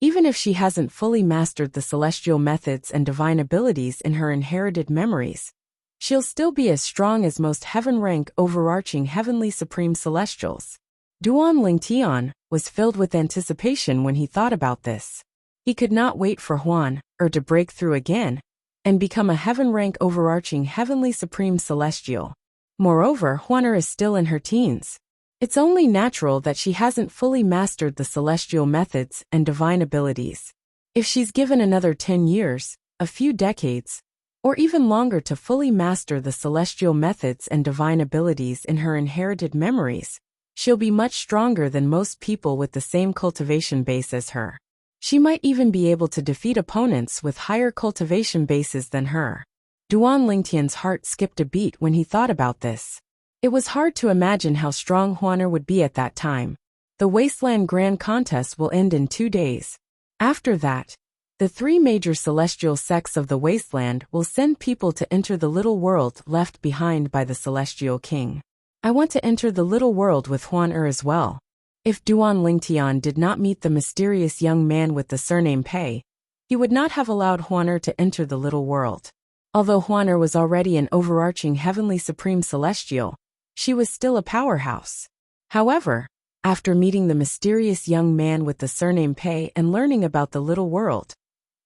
Even if she hasn't fully mastered the celestial methods and divine abilities in her inherited memories, she'll still be as strong as most heaven-rank overarching heavenly supreme celestials. Duan Lingtian was filled with anticipation when he thought about this. He could not wait for Huaner to break through again and become a heaven-rank overarching heavenly supreme celestial. Moreover, Huaner is still in her teens. It's only natural that she hasn't fully mastered the celestial methods and divine abilities. If she's given another 10 years, a few decades, or even longer to fully master the celestial methods and divine abilities in her inherited memories, she'll be much stronger than most people with the same cultivation base as her. She might even be able to defeat opponents with higher cultivation bases than her. Duan Lingtian's heart skipped a beat when he thought about this. It was hard to imagine how strong Huaner would be at that time. The Wasteland Grand Contest will end in 2 days. After that, the 3 major celestial sects of the Wasteland will send people to enter the little world left behind by the Celestial King. I want to enter the little world with Huaner as well. If Duan Lingtian did not meet the mysterious young man with the surname Pei, he would not have allowed Huaner to enter the little world. Although Huaner was already an overarching heavenly supreme celestial, she was still a powerhouse. However, after meeting the mysterious young man with the surname Pei and learning about the little world,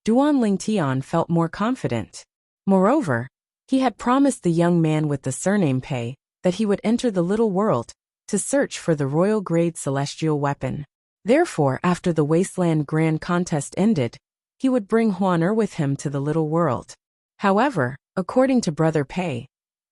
Duan Lingtian felt more confident. Moreover, he had promised the young man with the surname Pei that he would enter the little world to search for the royal grade celestial weapon. Therefore, after the Wasteland Grand Contest ended, he would bring Huaner with him to the little world. However, according to Brother Pei,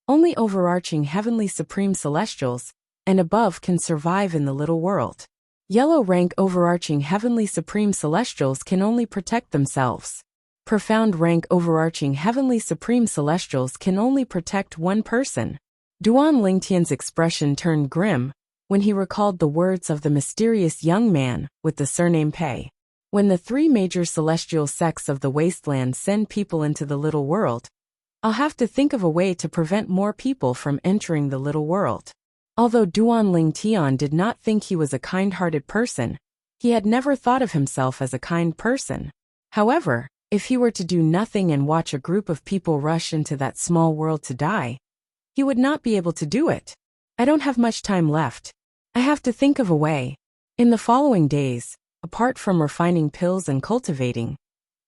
only overarching heavenly supreme celestials and above can survive in the little world. Yellow rank overarching heavenly supreme celestials can only protect themselves. Profound rank overarching heavenly supreme celestials can only protect one person. Duan Lingtian's expression turned grim when he recalled the words of the mysterious young man with the surname Pei. When the 3 major celestial sects of the Wasteland send people into the little world, I'll have to think of a way to prevent more people from entering the little world. Although Duan Lingtian did not think he was a kind-hearted person, he had never thought of himself as a kind person. However, if he were to do nothing and watch a group of people rush into that small world to die, he would not be able to do it. I don't have much time left. I have to think of a way. In the following days, apart from refining pills and cultivating,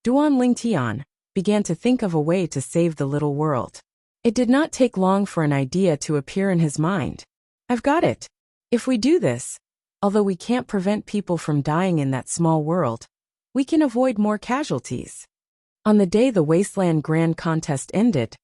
Duan Lingtian began to think of a way to save the little world. It did not take long for an idea to appear in his mind. I've got it. If we do this, although we can't prevent people from dying in that small world, we can avoid more casualties. On the day the Wasteland Grand Contest ended,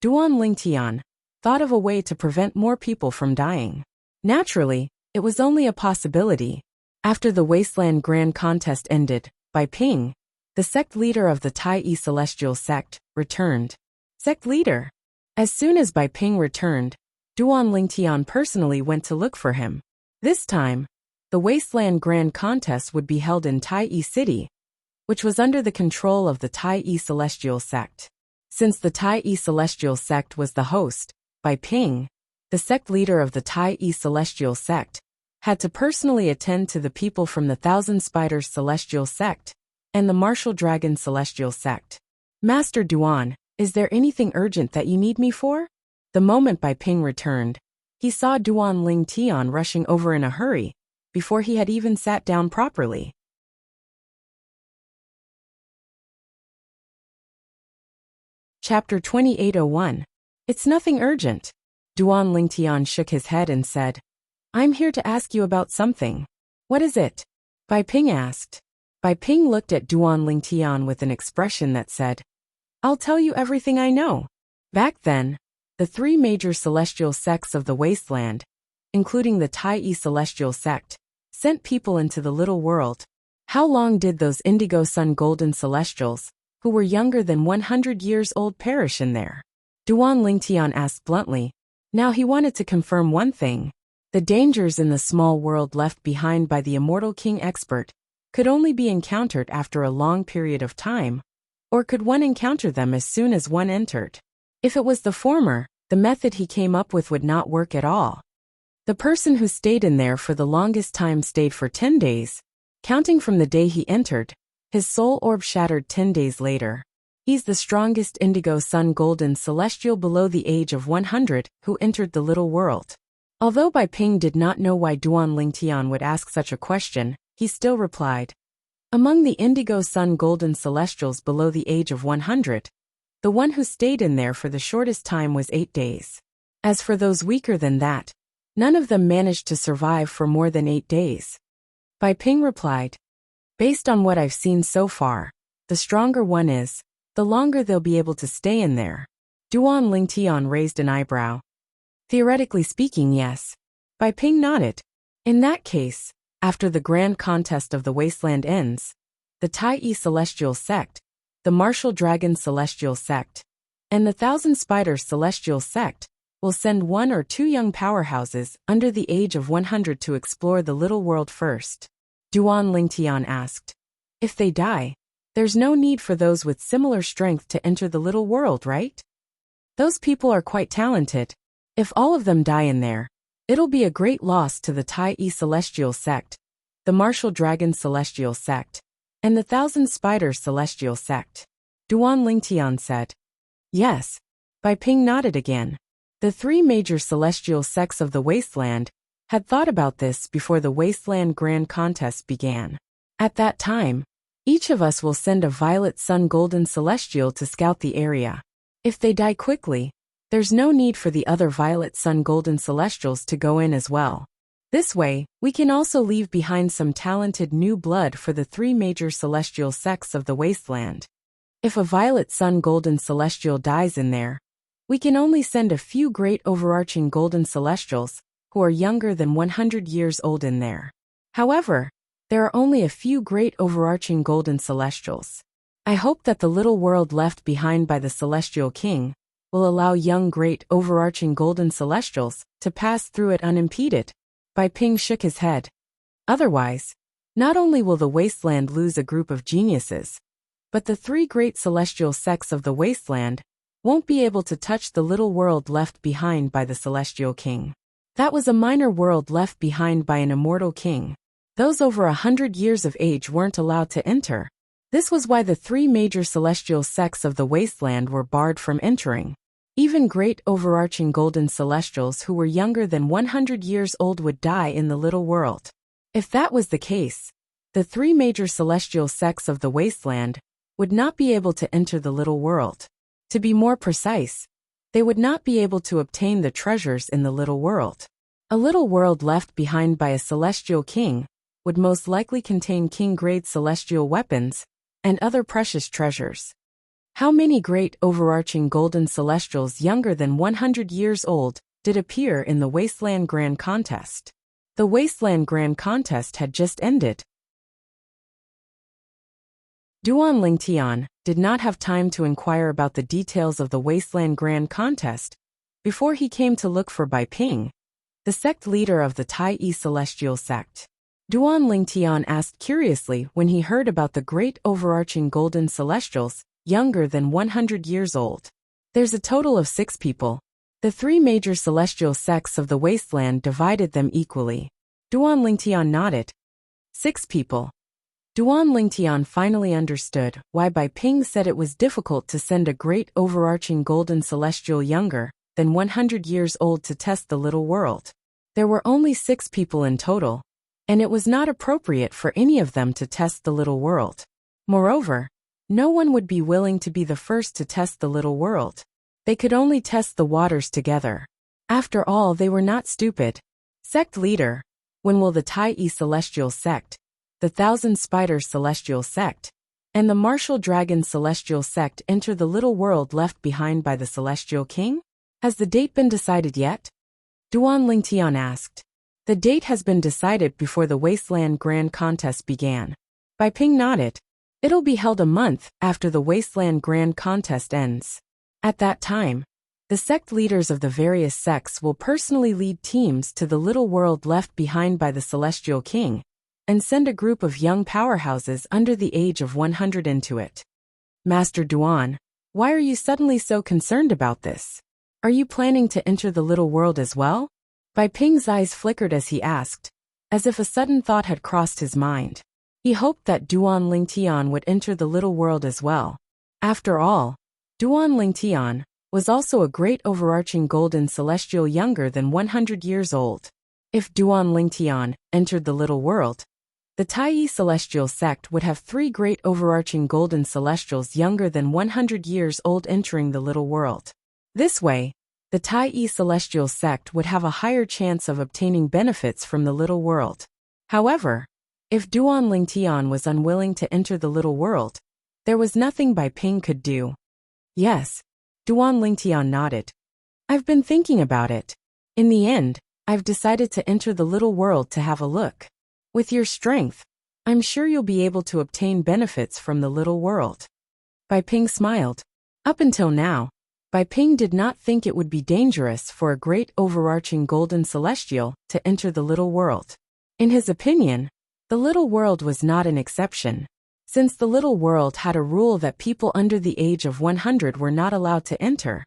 Duan Lingtian thought of a way to prevent more people from dying. Naturally, it was only a possibility. After the Wasteland Grand Contest ended, Bai Ping, the sect leader of the Tai Celestial sect, returned. Sect leader. As soon as Bai Ping returned, Duan Lingtian personally went to look for him. This time, the Wasteland Grand Contest would be held in Tai City, which was under the control of the Tai Celestial sect. Since the Tai Celestial sect was the host, Bai Ping, the sect leader of the Tai Celestial sect, had to personally attend to the people from the Thousand Spiders Celestial sect and the Martial Dragon Celestial sect. Master Duan, is there anything urgent that you need me for? The moment Bai Ping returned, he saw Duan Lingtian rushing over in a hurry, before he had even sat down properly. Chapter 2801. It's nothing urgent. Duan Lingtian shook his head and said, I'm here to ask you about something. What is it? Bai Ping asked. Bai Ping looked at Duan Lingtian with an expression that said, I'll tell you everything I know. Back then, the 3 major celestial sects of the Wasteland, including the Tai Celestial sect, sent people into the little world. How long did those indigo sun golden celestials, who were younger than 100 years old, perish in there? Duan Lingtian asked bluntly. Now he wanted to confirm one thing. The dangers in the small world left behind by the immortal king expert could only be encountered after a long period of time, or could one encounter them as soon as one entered? If it was the former, the method he came up with would not work at all. The person who stayed in there for the longest time stayed for 10 days, counting from the day he entered. His soul orb shattered 10 days later. He's the strongest indigo sun golden celestial below the age of 100 who entered the little world. Although Bai Ping did not know why Duan Lingtian would ask such a question, he still replied. Among the indigo sun golden celestials below the age of 100, the one who stayed in there for the shortest time was 8 days. As for those weaker than that, none of them managed to survive for more than 8 days. Bai Ping replied. Based on what I've seen so far, the stronger one is, the longer they'll be able to stay in there. Duan Lingtian raised an eyebrow. Theoretically speaking, yes. Bai Ping nodded. In that case, after the grand contest of the wasteland ends, the Tai Celestial Sect, the Martial Dragon Celestial Sect, and the Thousand Spiders Celestial Sect will send 1 or 2 young powerhouses under the age of 100 to explore the little world first. Duan Lingtian asked. If they die, there's no need for those with similar strength to enter the little world, right? Those people are quite talented. If all of them die in there, it'll be a great loss to the Tai Celestial Sect, the Martial Dragon Celestial Sect, and the Thousand Spiders Celestial Sect. Duan Lingtian said. Yes. Bai Ping nodded again. The 3 major celestial sects of the wasteland had thought about this before the Wasteland Grand Contest began. At that time, each of us will send a Violet Sun Golden Celestial to scout the area. If they die quickly, there's no need for the other Violet Sun Golden Celestials to go in as well. This way, we can also leave behind some talented new blood for the 3 major celestial sects of the wasteland. If a Violet Sun Golden Celestial dies in there, we can only send a few great overarching Golden Celestials who are younger than 100 years old in there. However, there are only a few great overarching Golden Celestials. I hope that the little world left behind by the Celestial King will allow young great overarching Golden Celestials to pass through it unimpeded. Bai Ping shook his head. Otherwise, not only will the wasteland lose a group of geniuses, but the 3 great celestial sects of the wasteland won't be able to touch the little world left behind by the Celestial King. That was a minor world left behind by an immortal king. Those over 100 years of age weren't allowed to enter. This was why the 3 major celestial sects of the wasteland were barred from entering. Even great overarching golden celestials who were younger than 100 years old would die in the little world. If that was the case, the 3 major celestial sects of the wasteland would not be able to enter the little world. To be more precise, they would not be able to obtain the treasures in the little world. A little world left behind by a celestial king would most likely contain king-grade celestial weapons and other precious treasures. How many great overarching golden celestials younger than 100 years old did appear in the Wasteland Grand Contest? The Wasteland Grand Contest had just ended. Duan Lingtian did not have time to inquire about the details of the Wasteland Grand Contest before he came to look for Bai Ping, the sect leader of the Tai Celestial Sect. Duan Lingtian asked curiously when he heard about the great overarching golden celestials younger than 100 years old. There's a total of 6 people. The 3 major celestial sects of the wasteland divided them equally. Duan Lingtian nodded. 6 people. Duan Lingtian finally understood why Bai Ping said it was difficult to send a great overarching golden celestial younger than 100 years old to test the little world. There were only 6 people in total, and it was not appropriate for any of them to test the little world. Moreover, no one would be willing to be the first to test the little world. They could only test the waters together. After all, they were not stupid. Sect leader, when will the Tai Celestial Sect, the Thousand Spiders Celestial Sect, and the Martial Dragon Celestial Sect enter the little world left behind by the Celestial King? Has the date been decided yet? Duan Lingtian asked. The date has been decided before the Wasteland Grand Contest began. Bai Ping nodded. It'll be held a month after the Wasteland Grand Contest ends. At that time, the sect leaders of the various sects will personally lead teams to the little world left behind by the Celestial King, and send a group of young powerhouses under the age of 100 into it. Master Duan, why are you suddenly so concerned about this? Are you planning to enter the little world as well? Bai Ping's eyes flickered as he asked, as if a sudden thought had crossed his mind. He hoped that Duan Lingtian would enter the little world as well. After all, Duan Lingtian was also a great overarching golden celestial younger than 100 years old. If Duan Lingtian entered the little world, the Tai Celestial Sect would have 3 great overarching golden celestials younger than 100 years old entering the little world. This way, the Tai Celestial Sect would have a higher chance of obtaining benefits from the little world. However, if Duan Lingtian was unwilling to enter the little world, There was nothing Bai Ping could do. Yes. Duan Lingtian nodded. I've been thinking about it. In the end, I've decided to enter the little world to have a look. With your strength, I'm sure you'll be able to obtain benefits from the little world. Bai Ping smiled. Up until now, Bai Ping did not think it would be dangerous for a great overarching golden celestial to enter the little world. In his opinion, the little world was not an exception. Since the little world had a rule that people under the age of 100 were not allowed to enter,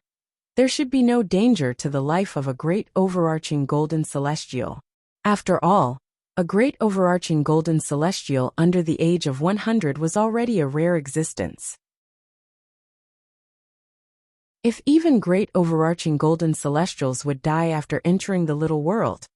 there should be no danger to the life of a great overarching golden celestial. After all, a great overarching golden celestial under the age of 100 was already a rare existence. If even great overarching golden celestials would die after entering the little world,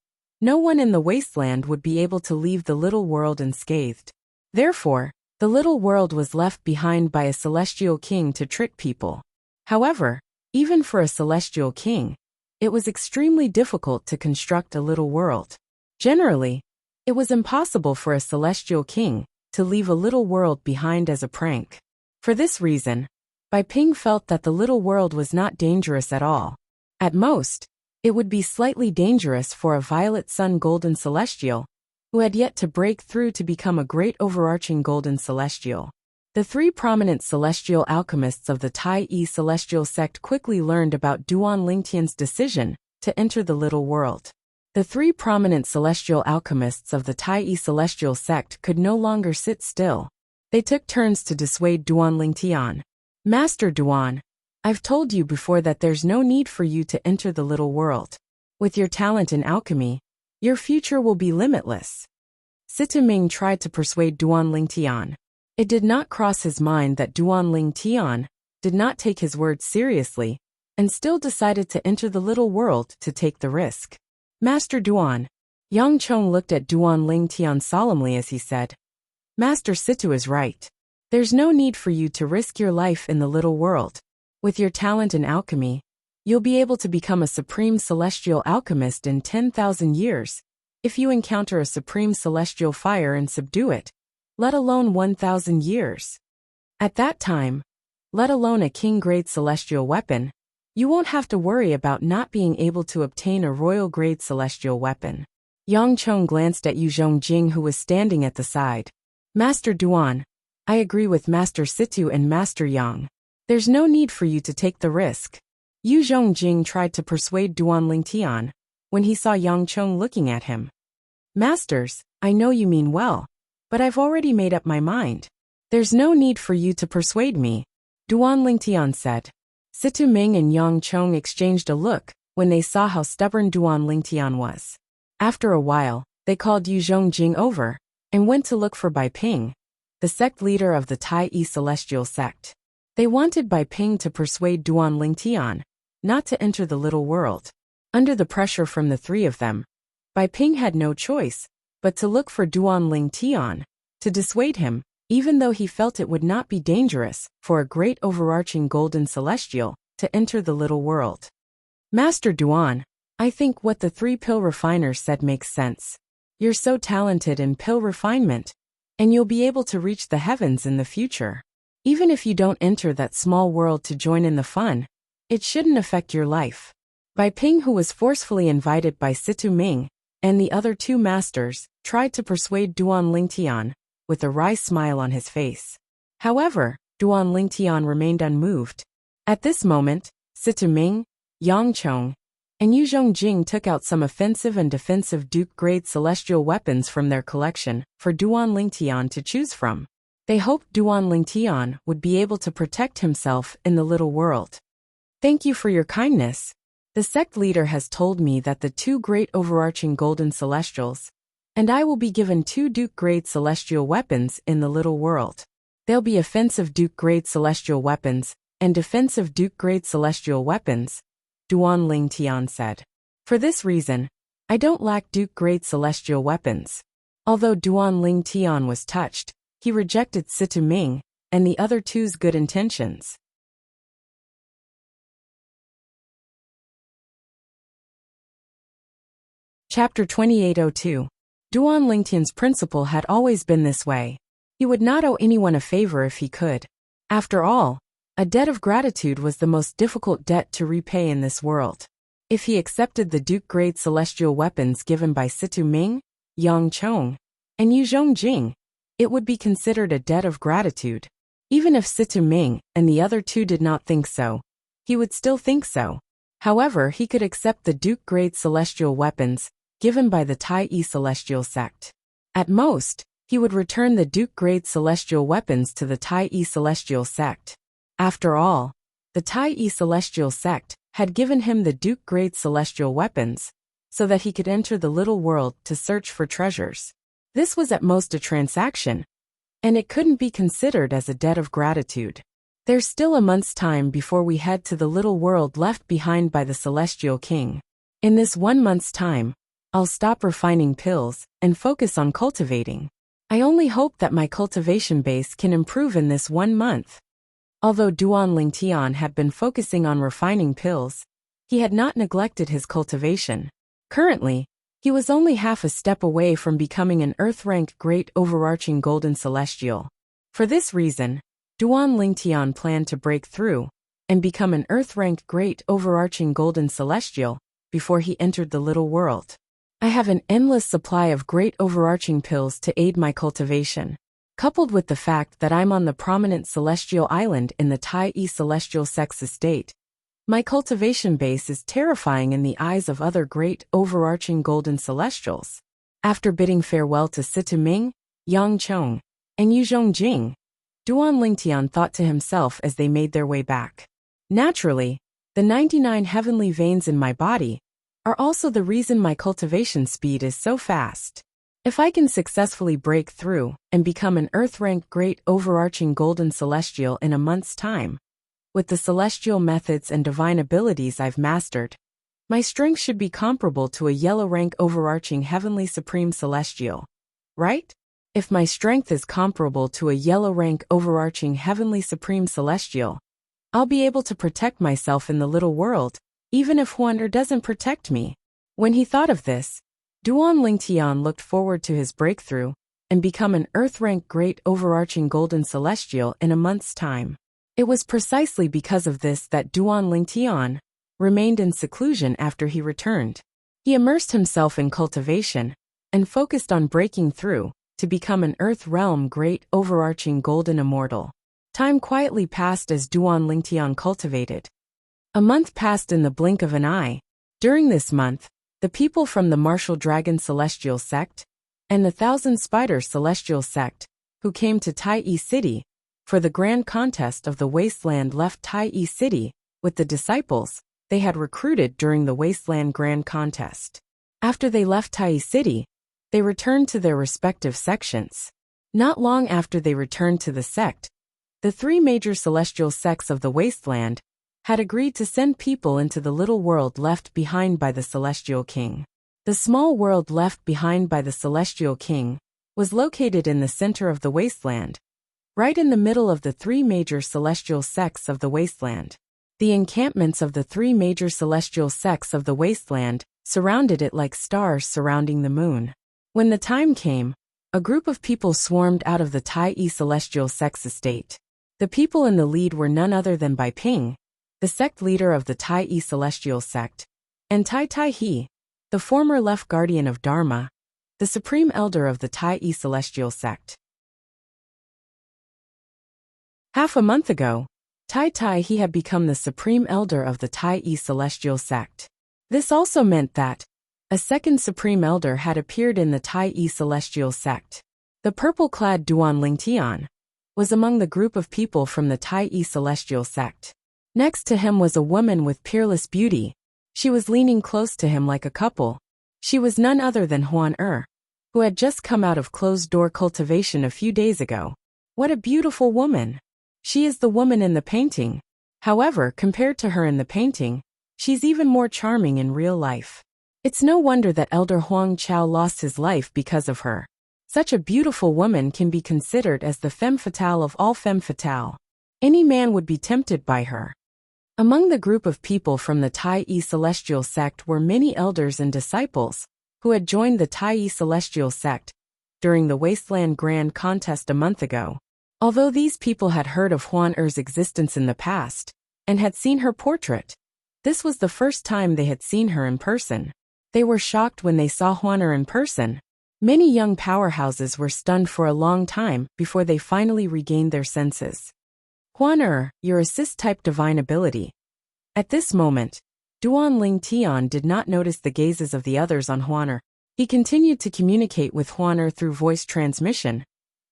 no one in the wasteland would be able to leave the little world unscathed. Therefore, the little world was left behind by a celestial king to trick people. However, even for a celestial king, it was extremely difficult to construct a little world. Generally, it was impossible for a celestial king to leave a little world behind as a prank. For this reason, Bai Ping felt that the little world was not dangerous at all. At most, it would be slightly dangerous for a violet sun golden celestial, who had yet to break through to become a great overarching golden celestial. The three prominent celestial alchemists of the Tai celestial sect quickly learned about Duan Lingtian's decision to enter the little world. The three prominent celestial alchemists of the Tai celestial sect could no longer sit still. They took turns to dissuade Duan Lingtian. Master Duan, I've told you before that there's no need for you to enter the little world. With your talent in alchemy, your future will be limitless. Situ Ming tried to persuade Duan Lingtian. It did not cross his mind that Duan Lingtian did not take his words seriously, and still decided to enter the little world to take the risk. Master Duan. Yang Chong looked at Duan Lingtian solemnly as he said, Master Situ is right. There's no need for you to risk your life in the little world. With your talent in alchemy, you'll be able to become a supreme celestial alchemist in 10,000 years, if you encounter a supreme celestial fire and subdue it, let alone 1,000 years. At that time, let alone a king-grade celestial weapon, you won't have to worry about not being able to obtain a royal-grade celestial weapon. Yang Chong glanced at Yu Zhongjing, who was standing at the side. Master Duan, I agree with Master Situ and Master Yang. There's no need for you to take the risk. Yu Zhongjing tried to persuade Duan Lingtian when he saw Yang Chong looking at him. Masters, I know you mean well, but I've already made up my mind. There's no need for you to persuade me, Duan Lingtian said. Situ Ming and Yang Chong exchanged a look when they saw how stubborn Duan Lingtian was. After a while, they called Yu Zhongjing over and went to look for Bai Ping, the sect leader of the Tai celestial sect. They wanted Bai Ping to persuade Duan Lingtian not to enter the little world. Under the pressure from the three of them, Bai Ping had no choice but to look for Duan Lingtian to dissuade him, even though he felt it would not be dangerous for a great overarching golden celestial to enter the little world. Master Duan, I think what the three pill refiners said makes sense. You're so talented in pill refinement, and you'll be able to reach the heavens in the future. Even if you don't enter that small world to join in the fun, it shouldn't affect your life. Bai Ping, who was forcefully invited by Situ Ming and the other two masters, tried to persuade Duan Lingtian with a wry smile on his face. However, Duan Lingtian remained unmoved. At this moment, Situ Ming, Yang Chong, and Yu Zhongjing took out some offensive and defensive Duke-grade celestial weapons from their collection for Duan Lingtian to choose from. They hoped Duan Lingtian would be able to protect himself in the little world. Thank you for your kindness. The sect leader has told me that the two great overarching golden celestials and I will be given two Duke-grade celestial weapons in the little world. They'll be offensive Duke-grade celestial weapons and defensive Duke-grade celestial weapons, Duan Lingtian said. For this reason, I don't lack Duke-grade celestial weapons. Although Duan Lingtian was touched, he rejected Situ Ming and the other two's good intentions. Chapter 2802. Duan Lingtian's principle had always been this way. He would not owe anyone a favor if he could. After all, a debt of gratitude was the most difficult debt to repay in this world. If he accepted the Duke-grade celestial weapons given by Situ Ming, Yang Chong, and Yu Zhongjing, it would be considered a debt of gratitude. Even if Situ Ming and the other two did not think so, he would still think so. However, he could accept the Duke-grade celestial weapons given by the Tai celestial sect. At most, he would return the Duke-grade celestial weapons to the Tai celestial sect. After all, the Tai celestial sect had given him the Duke-grade celestial weapons so that he could enter the little world to search for treasures. This was at most a transaction, and it couldn't be considered as a debt of gratitude. There's still a month's time before we head to the little world left behind by the Celestial King. In this 1 month's time, I'll stop refining pills and focus on cultivating. I only hope that my cultivation base can improve in this 1 month. Although Duan Lingtian had been focusing on refining pills, he had not neglected his cultivation. Currently, he was only half a step away from becoming an Earth-ranked Great Overarching Golden Celestial. For this reason, Duan Lingtian planned to break through and become an Earth-ranked Great Overarching Golden Celestial before he entered the little world. I have an endless supply of Great Overarching pills to aid my cultivation. Coupled with the fact that I'm on the prominent celestial island in the Tai celestial sex estate, my cultivation base is terrifying in the eyes of other great overarching golden celestials. After bidding farewell to Situ Ming, Yang Chong, and Yu Zhongjing, Duan Lingtian thought to himself as they made their way back. Naturally, the 99 heavenly veins in my body are also the reason my cultivation speed is so fast. If I can successfully break through and become an Earth-ranked Great Overarching Golden Celestial in a month's time, with the celestial methods and divine abilities I've mastered, my strength should be comparable to a yellow-rank Overarching Heavenly Supreme Celestial. Right? If my strength is comparable to a yellow-rank Overarching Heavenly Supreme Celestial, I'll be able to protect myself in the little world, even if Huan doesn't protect me. When he thought of this, Duan Lingtian looked forward to his breakthrough and become an Earth-ranked Great Overarching Golden Celestial in a month's time. It was precisely because of this that Duan Lingtian remained in seclusion after he returned. He immersed himself in cultivation and focused on breaking through to become an Earth Realm Great Overarching Golden Immortal. Time quietly passed as Duan Lingtian cultivated. A month passed in the blink of an eye. During this month, the people from the Martial Dragon Celestial Sect and the Thousand Spider Celestial Sect, who came to Tai City for the grand contest of the Wasteland, left Tai City with the disciples they had recruited during the Wasteland Grand Contest. After they left Tai City, they returned to their respective sections. Not long after they returned to the sect, the 3 major celestial sects of the Wasteland had agreed to send people into the little world left behind by the Celestial King. The small world left behind by the Celestial King was located in the center of the Wasteland, right in the middle of the 3 major celestial sects of the Wasteland. The encampments of the 3 major celestial sects of the Wasteland surrounded it like stars surrounding the moon. When the time came, a group of people swarmed out of the Tai celestial sex estate. The people in the lead were none other than Bai Ping, the sect leader of the Tai celestial sect, and Tai Tai He, the former left guardian of Dharma, the supreme elder of the Tai celestial sect. Half a month ago, Tai Tai He had become the supreme elder of the Tai celestial sect. This also meant that a second supreme elder had appeared in the Tai celestial sect. The purple-clad Duan Lingtian was among the group of people from the Tai celestial sect. Next to him was a woman with peerless beauty. She was leaning close to him like a couple. She was none other than Huan who had just come out of closed-door cultivation a few days ago. What a beautiful woman! She is the woman in the painting. However, compared to her in the painting, she's even more charming in real life. It's no wonder that Elder Huang Chao lost his life because of her. Such a beautiful woman can be considered as the femme fatale of all femme fatale. Any man would be tempted by her. Among the group of people from the Tai celestial sect were many elders and disciples who had joined the Tai celestial sect during the Wasteland Grand Contest a month ago. Although these people had heard of Huan Er's existence in the past, and had seen her portrait, this was the first time they had seen her in person. They were shocked when they saw Huan Er in person. Many young powerhouses were stunned for a long time before they finally regained their senses. Huan Er, your assist-type divine ability. At this moment, Duan Ling Tian did not notice the gazes of the others on Huan Er. He continued to communicate with Huan Er through voice transmission,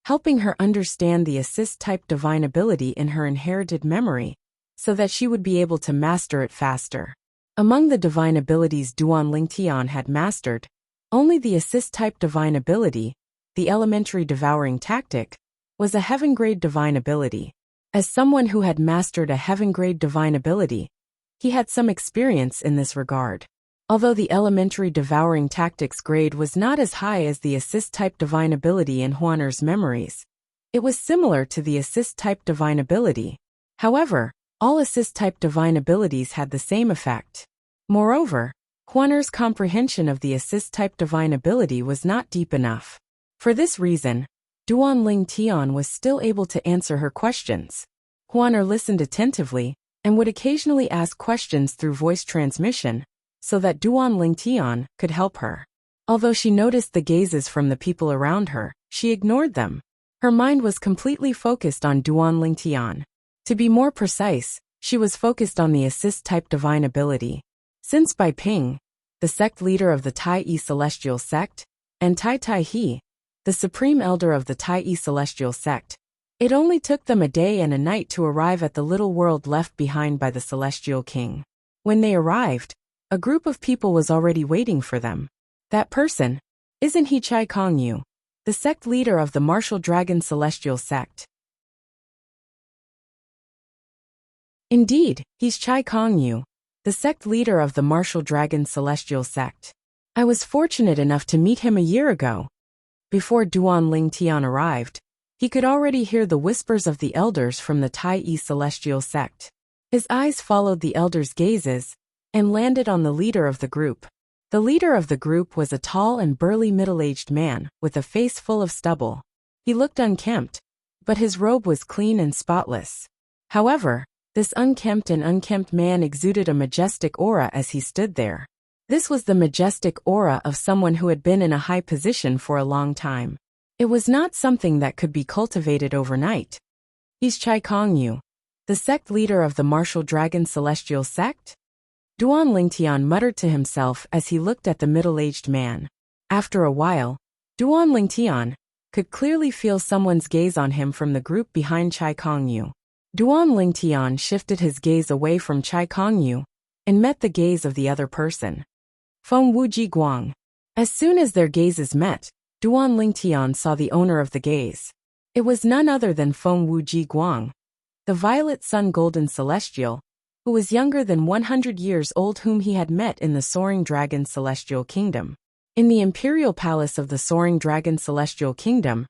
helping her understand the assist-type divine ability in her inherited memory, so that she would be able to master it faster. Among the divine abilities Duan Ling Tian had mastered, only the assist-type divine ability, the elementary devouring tactic, was a heaven-grade divine ability. As someone who had mastered a heaven-grade divine ability, he had some experience in this regard. Although the elementary devouring tactics grade was not as high as the assist-type divine ability in Huan Er's memories, it was similar to the assist-type divine ability. However, all assist-type divine abilities had the same effect. Moreover, Huan Er's comprehension of the assist-type divine ability was not deep enough. For this reason, Duan Ling Tian was still able to answer her questions. Huan Er listened attentively, and would occasionally ask questions through voice transmission, so that Duan Ling Tian could help her. Although she noticed the gazes from the people around her, she ignored them. Her mind was completely focused on Duan Ling Tian. To be more precise, she was focused on the assist-type divine ability. Since Bai Ping, the sect leader of the Tai Yi Celestial Sect, and Tai Tai He, the supreme elder of the Tai Yi Celestial Sect, it only took them a day and a night to arrive at the little world left behind by the Celestial King. When they arrived, a group of people was already waiting for them. That person, isn't he Chai Kong Yu, the sect leader of the Martial Dragon Celestial Sect? Indeed, he's Chai Kong Yu, the sect leader of the Martial Dragon Celestial Sect. I was fortunate enough to meet him a year ago. Before Duan Ling Tian arrived, he could already hear the whispers of the elders from the Tai Yi Celestial Sect. His eyes followed the elders' gazes, and landed on the leader of the group. The leader of the group was a tall and burly middle-aged man, with a face full of stubble. He looked unkempt, but his robe was clean and spotless. However, this unkempt man exuded a majestic aura as he stood there. This was the majestic aura of someone who had been in a high position for a long time. It was not something that could be cultivated overnight. He's Chai Kong Yu, the sect leader of the Martial Dragon Celestial Sect? Duan Ling Tian muttered to himself as he looked at the middle-aged man. After a while, Duan Ling Tian could clearly feel someone's gaze on him from the group behind Chai Kong Yu. Duan Ling Tian shifted his gaze away from Chai Kong Yu and met the gaze of the other person. Feng Wuji Guang. As soon as their gazes met, Duan Ling Tian saw the owner of the gaze. It was none other than Feng Wuji Guang, the Violet Sun Golden Celestial, who was younger than 100 years old, whom he had met in the Soaring Dragon Celestial Kingdom. In the Imperial Palace of the Soaring Dragon Celestial Kingdom,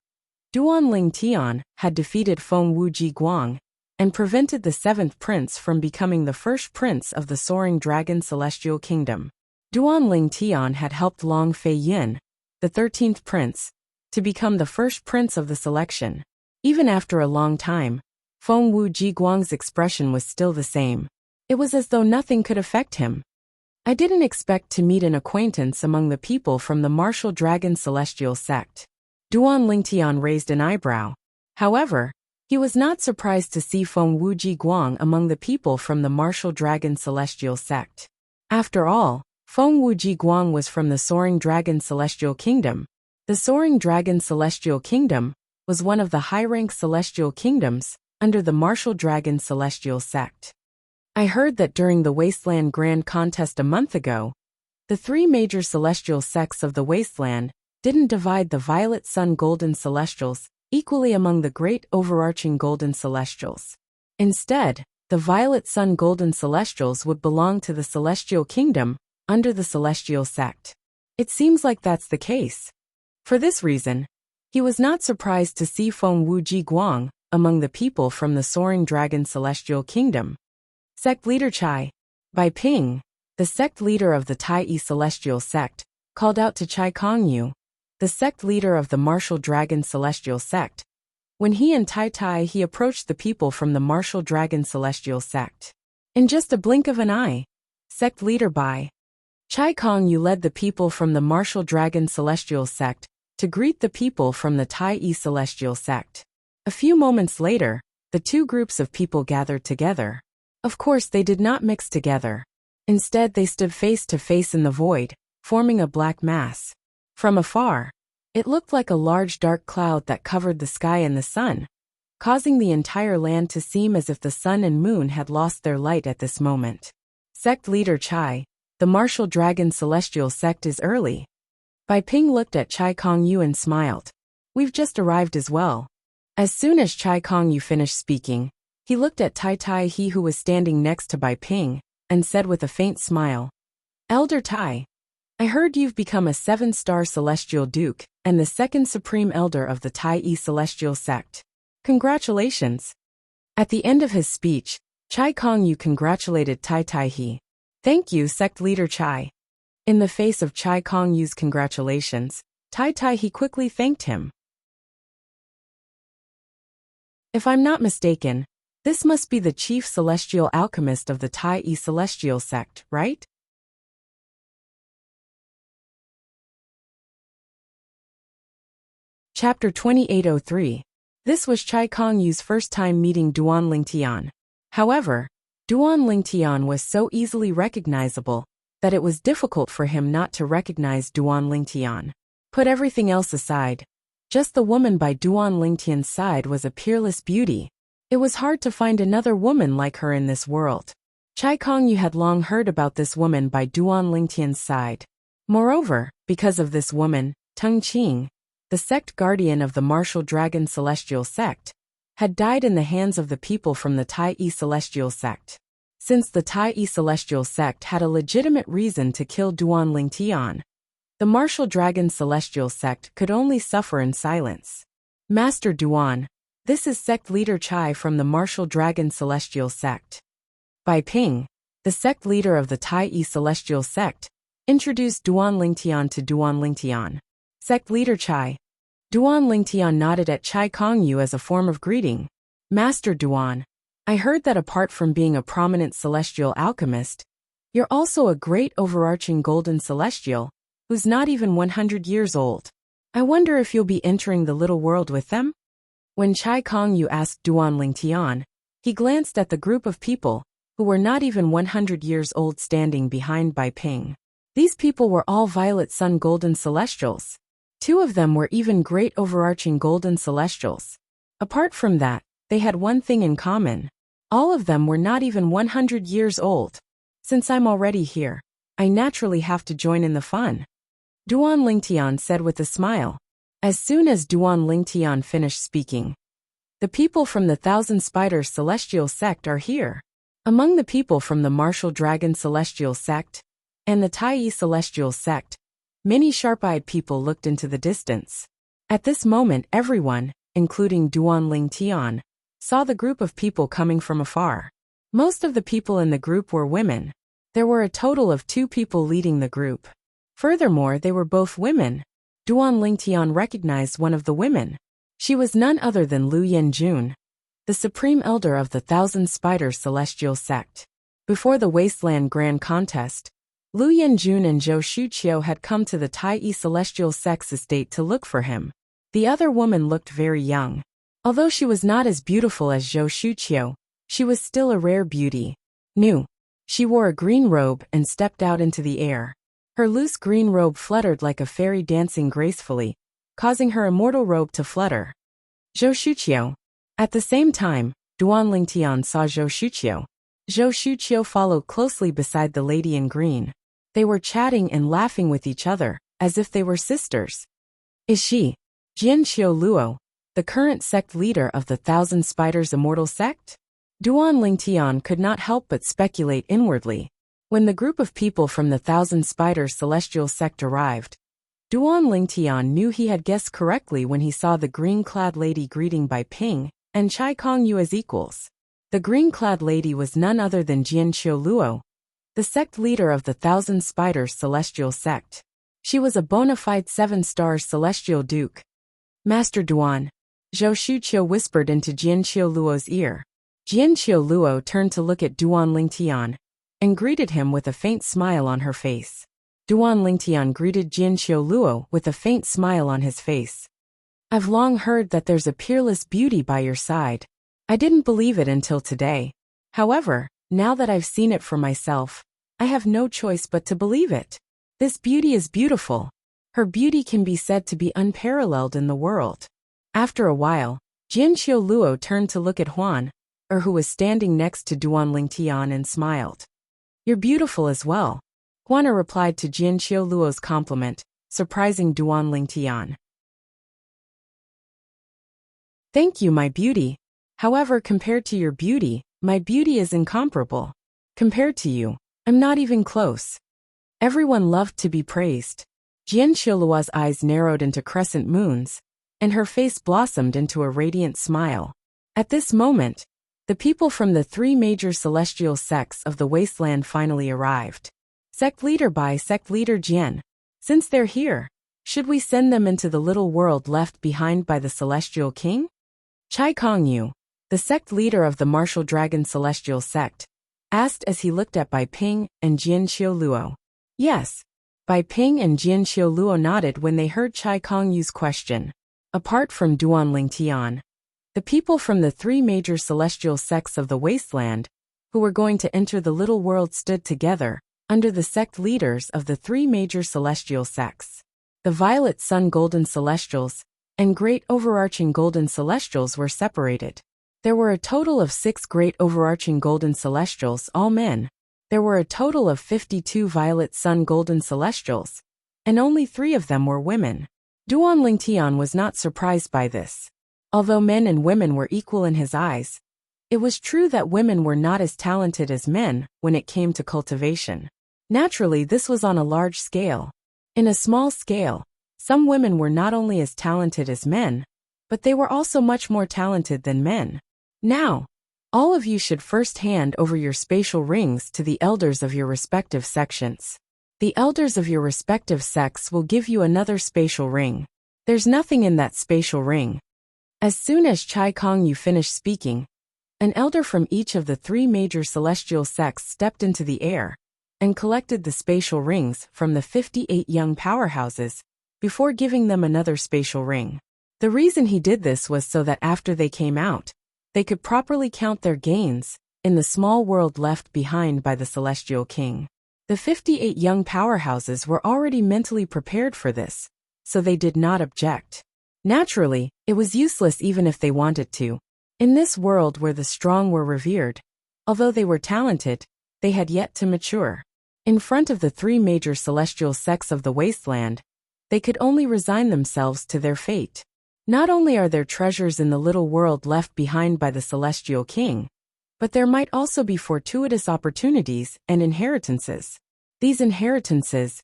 Duan Ling Tian had defeated Feng Wuji Guang and prevented the 7th prince from becoming the first prince of the Soaring Dragon Celestial Kingdom. Duan Ling Tian had helped Long Fei Yin, the 13th prince, to become the first prince of the selection. Even after a long time, Feng Wuji Guang's expression was still the same. It was as though nothing could affect him. I didn't expect to meet an acquaintance among the people from the Martial Dragon Celestial Sect. Duan Ling Tian raised an eyebrow. However, he was not surprised to see Feng Wuji Guang among the people from the Martial Dragon Celestial Sect. After all, Feng Wuji Guang was from the Soaring Dragon Celestial Kingdom. The Soaring Dragon Celestial Kingdom was one of the high-rank celestial kingdoms under the Martial Dragon Celestial Sect. I heard that during the Wasteland Grand Contest a month ago, the 3 major celestial sects of the Wasteland didn't divide the Violet Sun Golden Celestials equally among the great overarching Golden Celestials. Instead, the Violet Sun Golden Celestials would belong to the Celestial Kingdom under the Celestial Sect. It seems like that's the case. For this reason, he was not surprised to see Feng Wuji Guang among the people from the Soaring Dragon Celestial Kingdom. Sect Leader Chai Bai Ping, the sect leader of the Tai Yi Celestial Sect, called out to Chai Kong Yu, the sect leader of the Martial Dragon Celestial Sect. When he and Tai he approached the people from the martial dragon celestial sect. In just a blink of an eye, sect leader Bai Chai Kong Yu led the people from the martial dragon celestial sect to greet the people from the Tai celestial sect. A few moments later, the two groups of people gathered together. Of course, they did not mix together. Instead, they stood face to face in the void, forming a black mass. From afar, it looked like a large dark cloud that covered the sky and the sun, causing the entire land to seem as if the sun and moon had lost their light at this moment. Sect leader Chai, the martial dragon celestial sect is early. Bai Ping looked at Chai Kong Yu and smiled. We've just arrived as well. As soon as Chai Kong Yu finished speaking, he looked at Tai he who was standing next to Bai Ping, and said with a faint smile, Elder Tai, I heard you've become a 7-star celestial duke, and the second supreme elder of the Tai celestial sect. Congratulations. At the end of his speech, Chai Kong Yu congratulated Tai he. Thank you, sect leader Chai. In the face of Chai Kong Yu's congratulations, Tai he quickly thanked him. If I'm not mistaken, this must be the chief celestial alchemist of the Tai celestial sect, right? Chapter 2803. This was Chai Kong Yu's first time meeting Duan Lingtian. However, Duan Lingtian was so easily recognizable that it was difficult for him not to recognize Duan Lingtian. Put everything else aside, just the woman by Duan Lingtian's side was a peerless beauty. It was hard to find another woman like her in this world. Chai Kong Yu had long heard about this woman by Duan Lingtian's side. Moreover, because of this woman, Tung Qing, the sect guardian of the martial dragon celestial sect, had died in the hands of the people from the Tai celestial sect. Since the Tai celestial sect had a legitimate reason to kill Duan Lingtian, the martial dragon celestial sect could only suffer in silence. Master Duan, this is sect leader Chai from the martial dragon celestial sect. Bai Ping, the sect leader of the Tai celestial sect, introduced Duan Lingtian to Duan Lingtian. Sect leader Chai. Duan Lingtian nodded at Chai Kong Yu as a form of greeting. Master Duan, I heard that apart from being a prominent celestial alchemist, you're also a great overarching golden celestial, who's not even 100 years old. I wonder if you'll be entering the little world with them? When Chai Kong Yu asked Duan Lingtian, he glanced at the group of people, who were not even 100 years old standing behind Bai Ping. These people were all Violet Sun golden celestials. 2 of them were even great overarching golden celestials. Apart from that, they had one thing in common. All of them were not even 100 years old. Since I'm already here, I naturally have to join in the fun. Duan Lingtian said with a smile. As soon as Duan Lingtian finished speaking, the people from the Thousand Spiders Celestial Sect are here. Among the people from the Martial Dragon Celestial Sect and the Tai Celestial Sect, many sharp-eyed people looked into the distance. At this moment, everyone, including Duan Lingtian, saw the group of people coming from afar. Most of the people in the group were women. There were a total of 2 people leading the group. Furthermore, they were both women. Duan Lingtian recognized one of the women. She was none other than Lu Yanjun, the supreme elder of the Thousand Spiders Celestial Sect. Before the Wasteland Grand Contest, Lu Yanjun and Zhou Shuqiu had come to the Tai Celestial Sect's estate to look for him. The other woman looked very young. Although she was not as beautiful as Zhou Shuqiu, she was still a rare beauty. New. She wore a green robe and stepped out into the air. Her loose green robe fluttered like a fairy dancing gracefully, causing her immortal robe to flutter. Zhou Shuqiu. At the same time, Duan Lingtian saw Zhou Shuqiu. Zhou Shuqiu followed closely beside the lady in green. They were chatting and laughing with each other, as if they were sisters. Is she, Jian Xiu Luo, the current sect leader of the Thousand Spiders Immortal Sect? Duan Lingtian could not help but speculate inwardly. When the group of people from the Thousand Spiders Celestial Sect arrived, Duan Lingtian knew he had guessed correctly when he saw the green-clad lady greeting Bai Ping and Chai Kong Yu as equals. The green-clad lady was none other than Jian Xiu Luo, the sect leader of the Thousand Spiders Celestial Sect. She was a bona fide 7-star celestial duke. Master Duan, Zhou Shuqiu whispered into Jian Qiuluo's ear. Jian Qiuluo turned to look at Duan Lingtian and greeted him with a faint smile on her face. Duan Lingtian greeted Jian Qiuluo with a faint smile on his face. I've long heard that there's a peerless beauty by your side. I didn't believe it until today. However, now that I've seen it for myself, I have no choice but to believe it. This beauty is beautiful. Her beauty can be said to be unparalleled in the world. After a while, Jian Qiuluo turned to look at Huan, who was standing next to Duan Lingtian, and smiled. You're beautiful as well. Huan replied to Jian Qiuluo's compliment, surprising Duan Lingtian. Thank you, my beauty. However, compared to your beauty, my beauty is incomparable. Compared to you, I'm not even close. Everyone loved to be praised. Jian Qiuluo's eyes narrowed into crescent moons, and her face blossomed into a radiant smile. At this moment, the people from the three major celestial sects of the wasteland finally arrived. Sect leader Bai, sect leader Jian. Since they're here, should we send them into the little world left behind by the celestial king? Chai Kongyu, the sect leader of the martial dragon celestial sect, asked as he looked at Bai Ping and Jian Qiuluo. Yes. Bai Ping and Jian Qiuluo nodded when they heard Chai Kongyu's question. Apart from Duan Lingtian, the people from the three major celestial sects of the wasteland, who were going to enter the little world, stood together, under the sect leaders of the three major celestial sects. The Violet Sun Golden Celestials and Great Overarching Golden Celestials were separated. There were a total of 6 Great Overarching Golden Celestials, all men. There were a total of 52 Violet Sun Golden Celestials, and only 3 of them were women. Duan Lingtian was not surprised by this. Although men and women were equal in his eyes, it was true that women were not as talented as men when it came to cultivation. Naturally, this was on a large scale. In a small scale, some women were not only as talented as men, but they were also much more talented than men. Now, all of you should first hand over your spatial rings to the elders of your respective sections. The elders of your respective sects will give you another spatial ring. There's nothing in that spatial ring. As soon as Chai Kongyu finished speaking, an elder from each of the 3 major celestial sects stepped into the air and collected the spatial rings from the 58 young powerhouses before giving them another spatial ring. The reason he did this was so that after they came out, they could properly count their gains in the small world left behind by the Celestial King. The 58 young powerhouses were already mentally prepared for this, so they did not object. Naturally, it was useless even if they wanted to. In this world where the strong were revered, although they were talented, they had yet to mature. In front of the 3 major celestial sects of the wasteland, they could only resign themselves to their fate. Not only are there treasures in the little world left behind by the Celestial King, but there might also be fortuitous opportunities and inheritances. These inheritances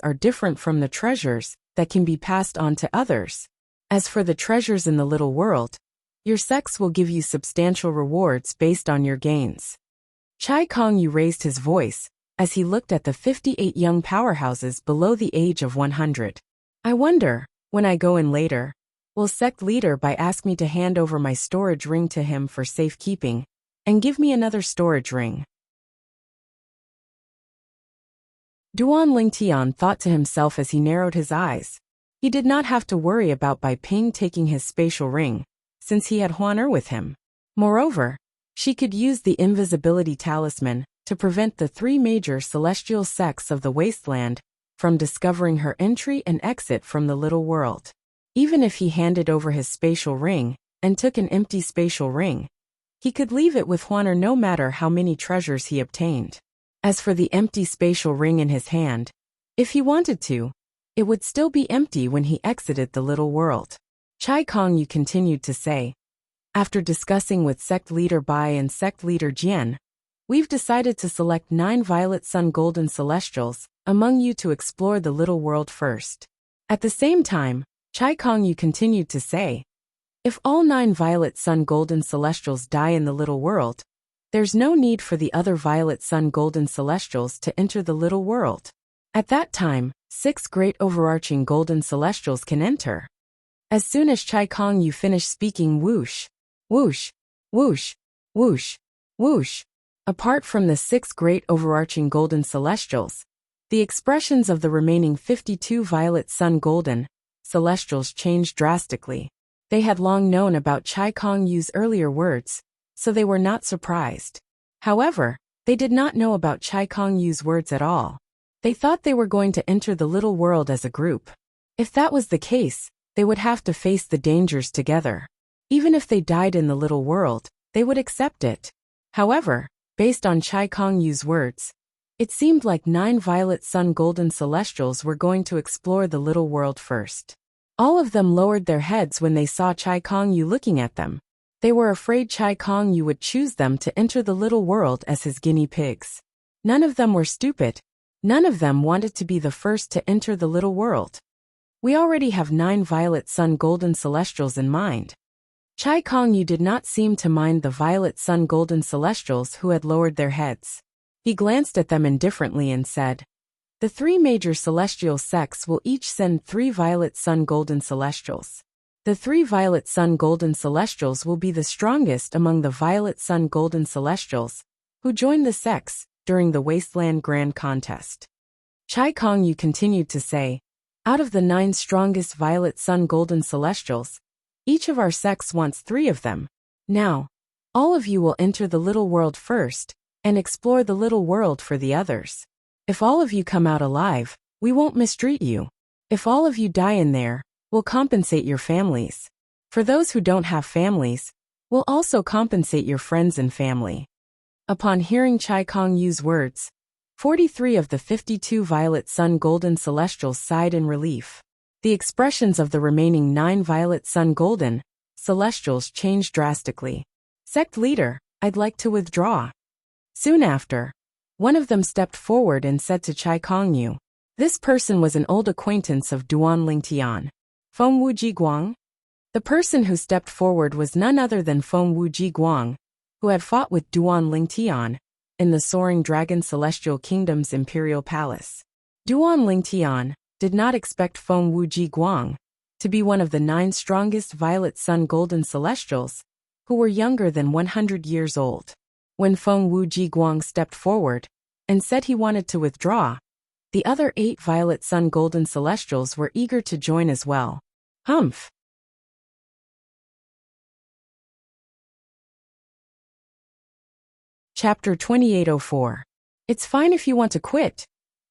are different from the treasures that can be passed on to others. As for the treasures in the little world, your sects will give you substantial rewards based on your gains. Chai Kongyu raised his voice as he looked at the 58 young powerhouses below the age of 100. I wonder, when I go in later, will sect leader Bai ask me to hand over my storage ring to him for safekeeping, and give me another storage ring? Duan Lingtian thought to himself as he narrowed his eyes. He did not have to worry about Bai Ping taking his spatial ring, since he had Huan with him. Moreover, she could use the invisibility talisman to prevent the 3 major celestial sects of the wasteland from discovering her entry and exit from the little world. Even if he handed over his spatial ring and took an empty spatial ring, he could leave it with Huan no matter how many treasures he obtained. As for the empty spatial ring in his hand, if he wanted to, it would still be empty when he exited the little world. Chai Kongyu continued to say, after discussing with sect leader Bai and sect leader Jian, we've decided to select 9 Violet Sun Golden Celestials among you to explore the little world first. At the same time, Chai Kongyu continued to say, if all 9 Violet Sun Golden Celestials die in the little world, there's no need for the other Violet Sun Golden Celestials to enter the little world. At that time, 6 Great Overarching Golden Celestials can enter. As soon as Chai Kong Yu finished speaking, whoosh, whoosh, whoosh, whoosh, whoosh. Apart from the 6 great overarching golden celestials, the expressions of the remaining 52 violet sun golden celestials changed drastically. They had long known about Chai Kong Yu's earlier words, so they were not surprised. However, they did not know about Chai Kong Yu's words at all. They thought they were going to enter the little world as a group. If that was the case, they would have to face the dangers together. Even if they died in the little world, they would accept it. However, based on Chai Kong Yu's words, it seemed like 9 violet sun golden celestials were going to explore the little world first. All of them lowered their heads when they saw Chai Kong Yu looking at them. They were afraid Chai Kong Yu would choose them to enter the little world as his guinea pigs. None of them were stupid. None of them wanted to be the first to enter the little world. We already have 9 violet sun golden celestials in mind. Chai Kong Yu did not seem to mind the violet sun golden celestials who had lowered their heads. He glanced at them indifferently and said, "The 3 major celestial sects will each send 3 violet sun golden celestials. The 3 violet sun golden celestials will be the strongest among the violet sun golden celestials who join the sects during the Wasteland Grand Contest." Chai Kong Yu continued to say, "Out of the 9 strongest violet sun golden celestials, each of our sects wants 3 of them. Now, all of you will enter the little world first and explore the little world for the others. If all of you come out alive, we won't mistreat you. If all of you die in there, we'll compensate your families. For those who don't have families, we'll also compensate your friends and family." Upon hearing Chai Kong Yu's words, 43 of the 52 violet sun golden celestials sighed in relief. The expressions of the remaining 9 violet sun golden celestials changed drastically. "Sect leader, I'd like to withdraw." Soon after, one of them stepped forward and said to Chai Kong Yu. This person was an old acquaintance of Duan Lingtian. Feng Wuji Guang? The person who stepped forward was none other than Feng Wuji Guang, who had fought with Duan Lingtian in the Soaring Dragon Celestial Kingdom's Imperial Palace. Duan Lingtian did not expect Feng Wuji Guang to be one of the 9 strongest violet sun golden celestials who were younger than 100 years old. When Feng Wuji Guang stepped forward and said he wanted to withdraw, the other 8 violet sun golden celestials were eager to join as well. Humph! Chapter 2804. It's fine if you want to quit.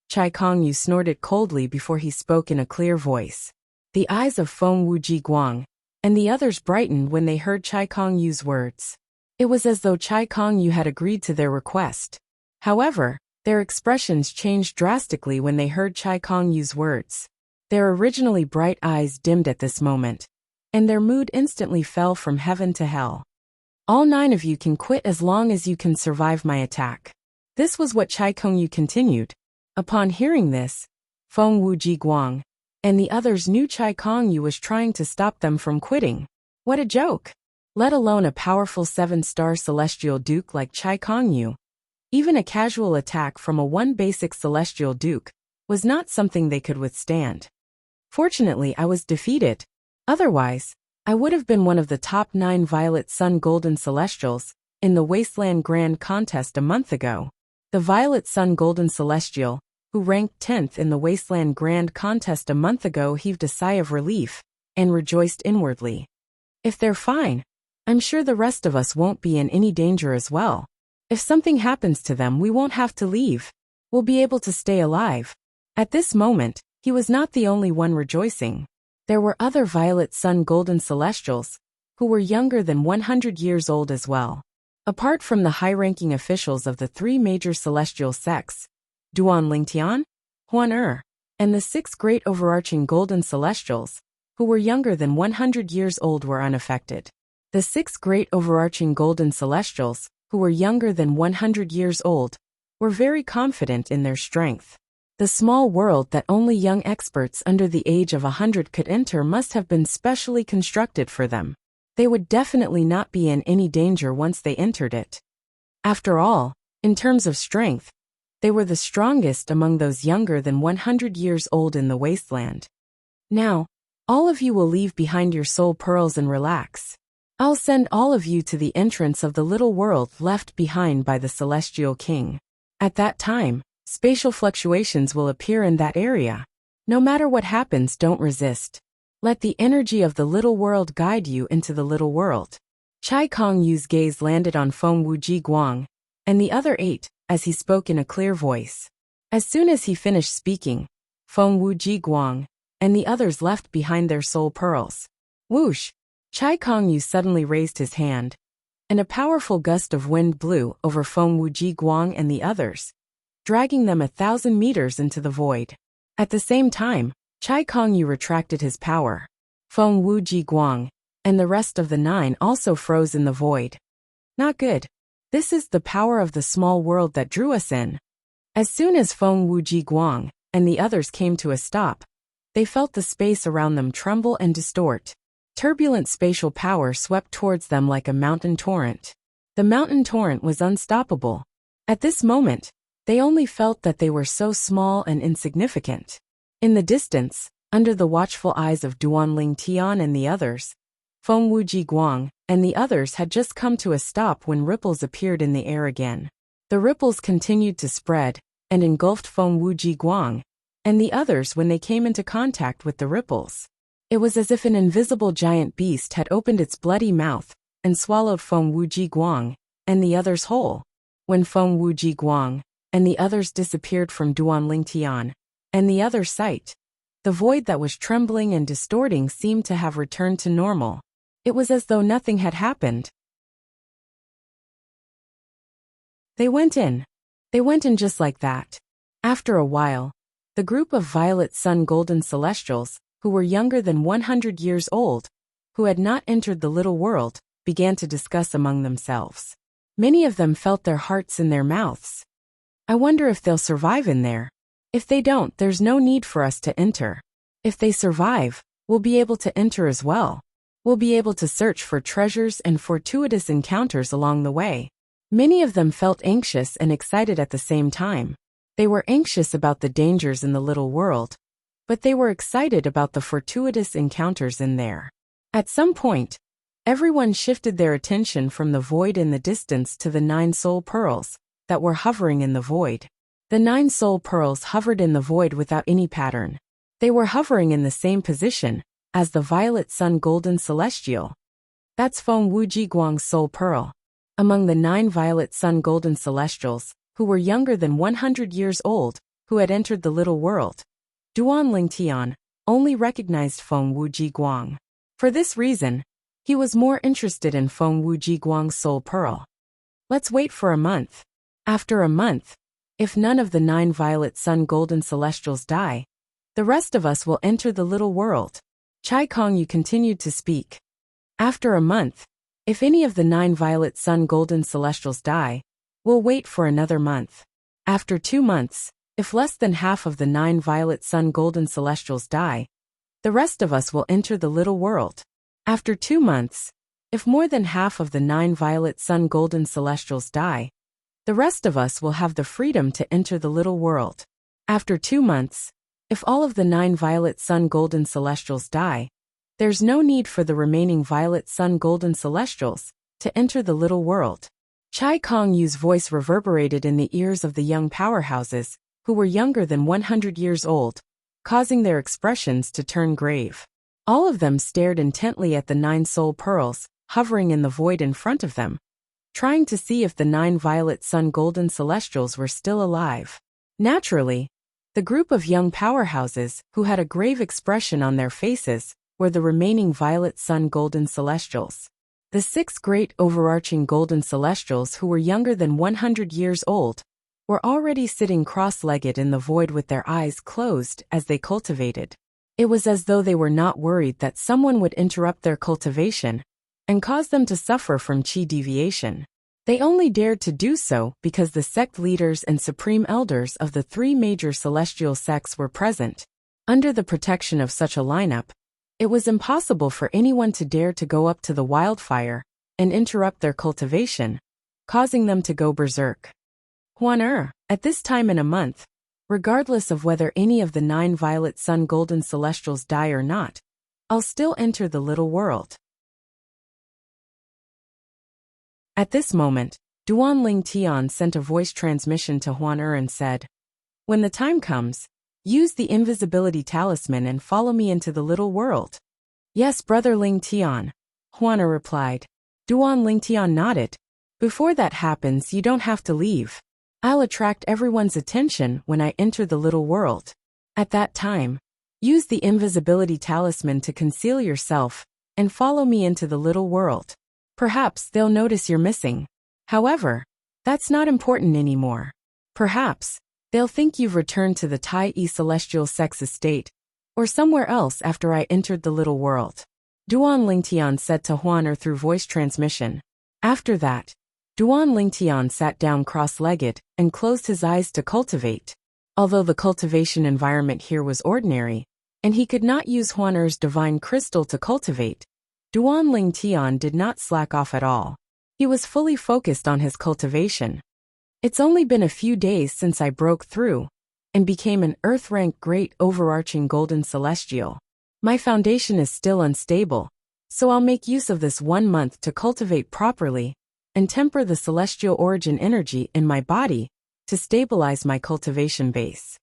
Chai Kong Yu snorted coldly before he spoke in a clear voice. The eyes of Feng Wuji Guang and the others brightened when they heard Chai Kong Yu's words. It was as though Chai Kong Yu had agreed to their request. However, their expressions changed drastically when they heard Chai Kong Yu's words. Their originally bright eyes dimmed at this moment, and their mood instantly fell from heaven to hell. "All 9 of you can quit as long as you can survive my attack." This was what Chai Kong Yu continued. Upon hearing this, Feng Wuji Guang and the others knew Chai Kong Yu was trying to stop them from quitting. What a joke! Let alone a powerful 7-star celestial duke like Chai Kong Yu. Even a casual attack from a 1 basic celestial duke was not something they could withstand. Fortunately, I was defeated. Otherwise, I would have been one of the top 9 violet sun golden celestials in the Wasteland Grand Contest a month ago. The violet sun golden celestial, who ranked 10th in the Wasteland Grand Contest a month ago, heaved a sigh of relief and rejoiced inwardly. If they're fine, I'm sure the rest of us won't be in any danger as well. If something happens to them, we won't have to leave. We'll be able to stay alive. At this moment, he was not the only one rejoicing. There were other violet sun golden celestials who were younger than 100 years old as well. Apart from the high-ranking officials of the 3 major celestial sects, Duan Lingtian, Huan and the 6 great overarching golden celestials, who were younger than 100 years old, were unaffected. The 6 great overarching golden celestials, who were younger than 100 years old, were very confident in their strength. The small world that only young experts under the age of 100 could enter must have been specially constructed for them. They would definitely not be in any danger once they entered it. After all, in terms of strength, they were the strongest among those younger than 100 years old in the wasteland. Now, All of you will leave behind your soul pearls and relax. I'll send all of you to the entrance of the little world left behind by the Celestial King. At that time, spatial fluctuations will appear in that area. No matter what happens, don't resist. Let the energy of the little world guide you into the little world. Chai Kong Yu's gaze landed on Feng Wuji Guang and the other 8, as he spoke in a clear voice. As soon as he finished speaking, Feng Wuji Guang and the others left behind their soul pearls. Whoosh! Chai Kong Yu suddenly raised his hand, and a powerful gust of wind blew over Feng Wuji Guang and the others, dragging them 1,000 meters into the void. At the same time, Chai Kong Yu retracted his power. Feng Wuji Guang and the rest of the 9 also froze in the void. Not good. This is the power of the small world that drew us in. As soon as Feng Wuji Guang and the others came to a stop, they felt the space around them tremble and distort. Turbulent spatial power swept towards them like a mountain torrent. The mountain torrent was unstoppable. At this moment, they only felt that they were so small and insignificant. In the distance, under the watchful eyes of Duanling Tian and the others, Feng Wuji Guang and the others had just come to a stop when ripples appeared in the air again. The ripples continued to spread and engulfed Feng Wuji Guang and the others when they came into contact with the ripples. It was as if an invisible giant beast had opened its bloody mouth and swallowed Feng Wuji Guang and the others whole. When Feng Wuji Guang and the others disappeared from Duanling Tian and the other sight, the void that was trembling and distorting seemed to have returned to normal. It was as though nothing had happened. They went in. They went in just like that. After a while, the group of Violet Sun Golden Celestials, who were younger than 100 years old, who had not entered the little world, began to discuss among themselves. Many of them felt their hearts in their mouths. I wonder if they'll survive in there. If they don't, there's no need for us to enter. If they survive, we'll be able to enter as well. We'll be able to search for treasures and fortuitous encounters along the way. Many of them felt anxious and excited at the same time. They were anxious about the dangers in the little world, but they were excited about the fortuitous encounters in there. At some point, everyone shifted their attention from the void in the distance to the 9 soul pearls that were hovering in the void. The 9 soul pearls hovered in the void without any pattern. They were hovering in the same position as the Violet Sun Golden Celestial. That's Feng Wuji Guang's soul pearl. Among the 9 Violet Sun Golden Celestials, who were younger than 100 years old, who had entered the little world, Duanling Tian only recognized Feng Wuji Guang. For this reason, he was more interested in Feng Wuji Guang's soul pearl. Let's wait for a month. After a month, if none of the 9 Violet Sun Golden Celestials die, the rest of us will enter the little world. Chai Kong Yu continued to speak. After a month, if any of the 9 Violet Sun Golden Celestials die, we'll wait for another month. After 2 months, if less than half of the 9 Violet Sun Golden Celestials die, the rest of us will enter the little world. After 2 months, if more than half of the 9 Violet Sun Golden Celestials die, the rest of us will have the freedom to enter the little world. After 2 months, if all of the 9 Violet Sun Golden Celestials die, there's no need for the remaining Violet Sun Golden Celestials to enter the little world. Chai Kong Yu's voice reverberated in the ears of the young powerhouses, who were younger than 100 years old, causing their expressions to turn grave. All of them stared intently at the 9 soul pearls, hovering in the void in front of them, trying to see if the 9 Violet Sun Golden Celestials were still alive. Naturally, the group of young powerhouses, who had a grave expression on their faces, were the remaining Violet Sun Golden Celestials. The 6 great overarching Golden Celestials, who were younger than 100 years old, were already sitting cross-legged in the void with their eyes closed as they cultivated. It was as though they were not worried that someone would interrupt their cultivation and cause them to suffer from chi deviation. They only dared to do so because the sect leaders and supreme elders of the 3 major celestial sects were present. Under the protection of such a lineup, it was impossible for anyone to dare to go up to the wildfire and interrupt their cultivation, causing them to go berserk. At this time in a month, regardless of whether any of the 9 Violet Sun Golden Celestials die or not, I'll still enter the little world. At this moment, Duan Ling Tian sent a voice transmission to Huan and said, "When the time comes, use the invisibility talisman and follow me into the little world." "Yes, Brother Ling Tian," Huan replied. Duan Ling Tian nodded. "Before that happens, you don't have to leave. I'll attract everyone's attention when I enter the little world. At that time, use the invisibility talisman to conceal yourself and follow me into the little world. Perhaps they'll notice you're missing. However, that's not important anymore. Perhaps they'll think you've returned to the Tai Celestial Sex estate or somewhere else after I entered the little world," Duan Lingtian said to Huan through voice transmission. After that, Duan Lingtian sat down cross-legged and closed his eyes to cultivate. Although the cultivation environment here was ordinary, and he could not use Huan's divine crystal to cultivate, Duan Lingtian did not slack off at all. He was fully focused on his cultivation. "It's only been a few days since I broke through and became an Earth-rank great overarching golden celestial. My foundation is still unstable, so I'll make use of this 1 month to cultivate properly and temper the celestial origin energy in my body to stabilize my cultivation base."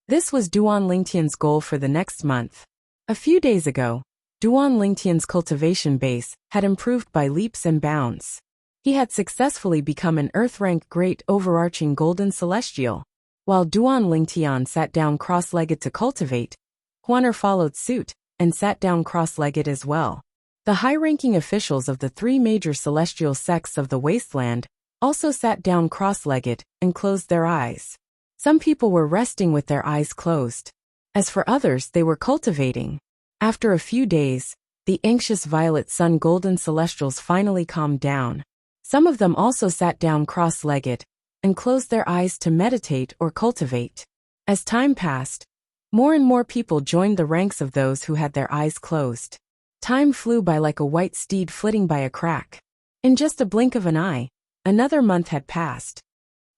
This was Duan Lingtian's goal for the next month. A few days ago, Duan Lingtian's cultivation base had improved by leaps and bounds. He had successfully become an Earth-rank great overarching golden celestial. While Duan Lingtian sat down cross-legged to cultivate, Huan followed suit and sat down cross-legged as well. The high-ranking officials of the 3 major celestial sects of the wasteland also sat down cross-legged and closed their eyes. Some people were resting with their eyes closed. As for others, they were cultivating. After a few days, the anxious violet sun golden celestials finally calmed down. Some of them also sat down cross-legged and closed their eyes to meditate or cultivate. As time passed, more and more people joined the ranks of those who had their eyes closed. Time flew by like a white steed flitting by a crack. In just a blink of an eye, another month had passed.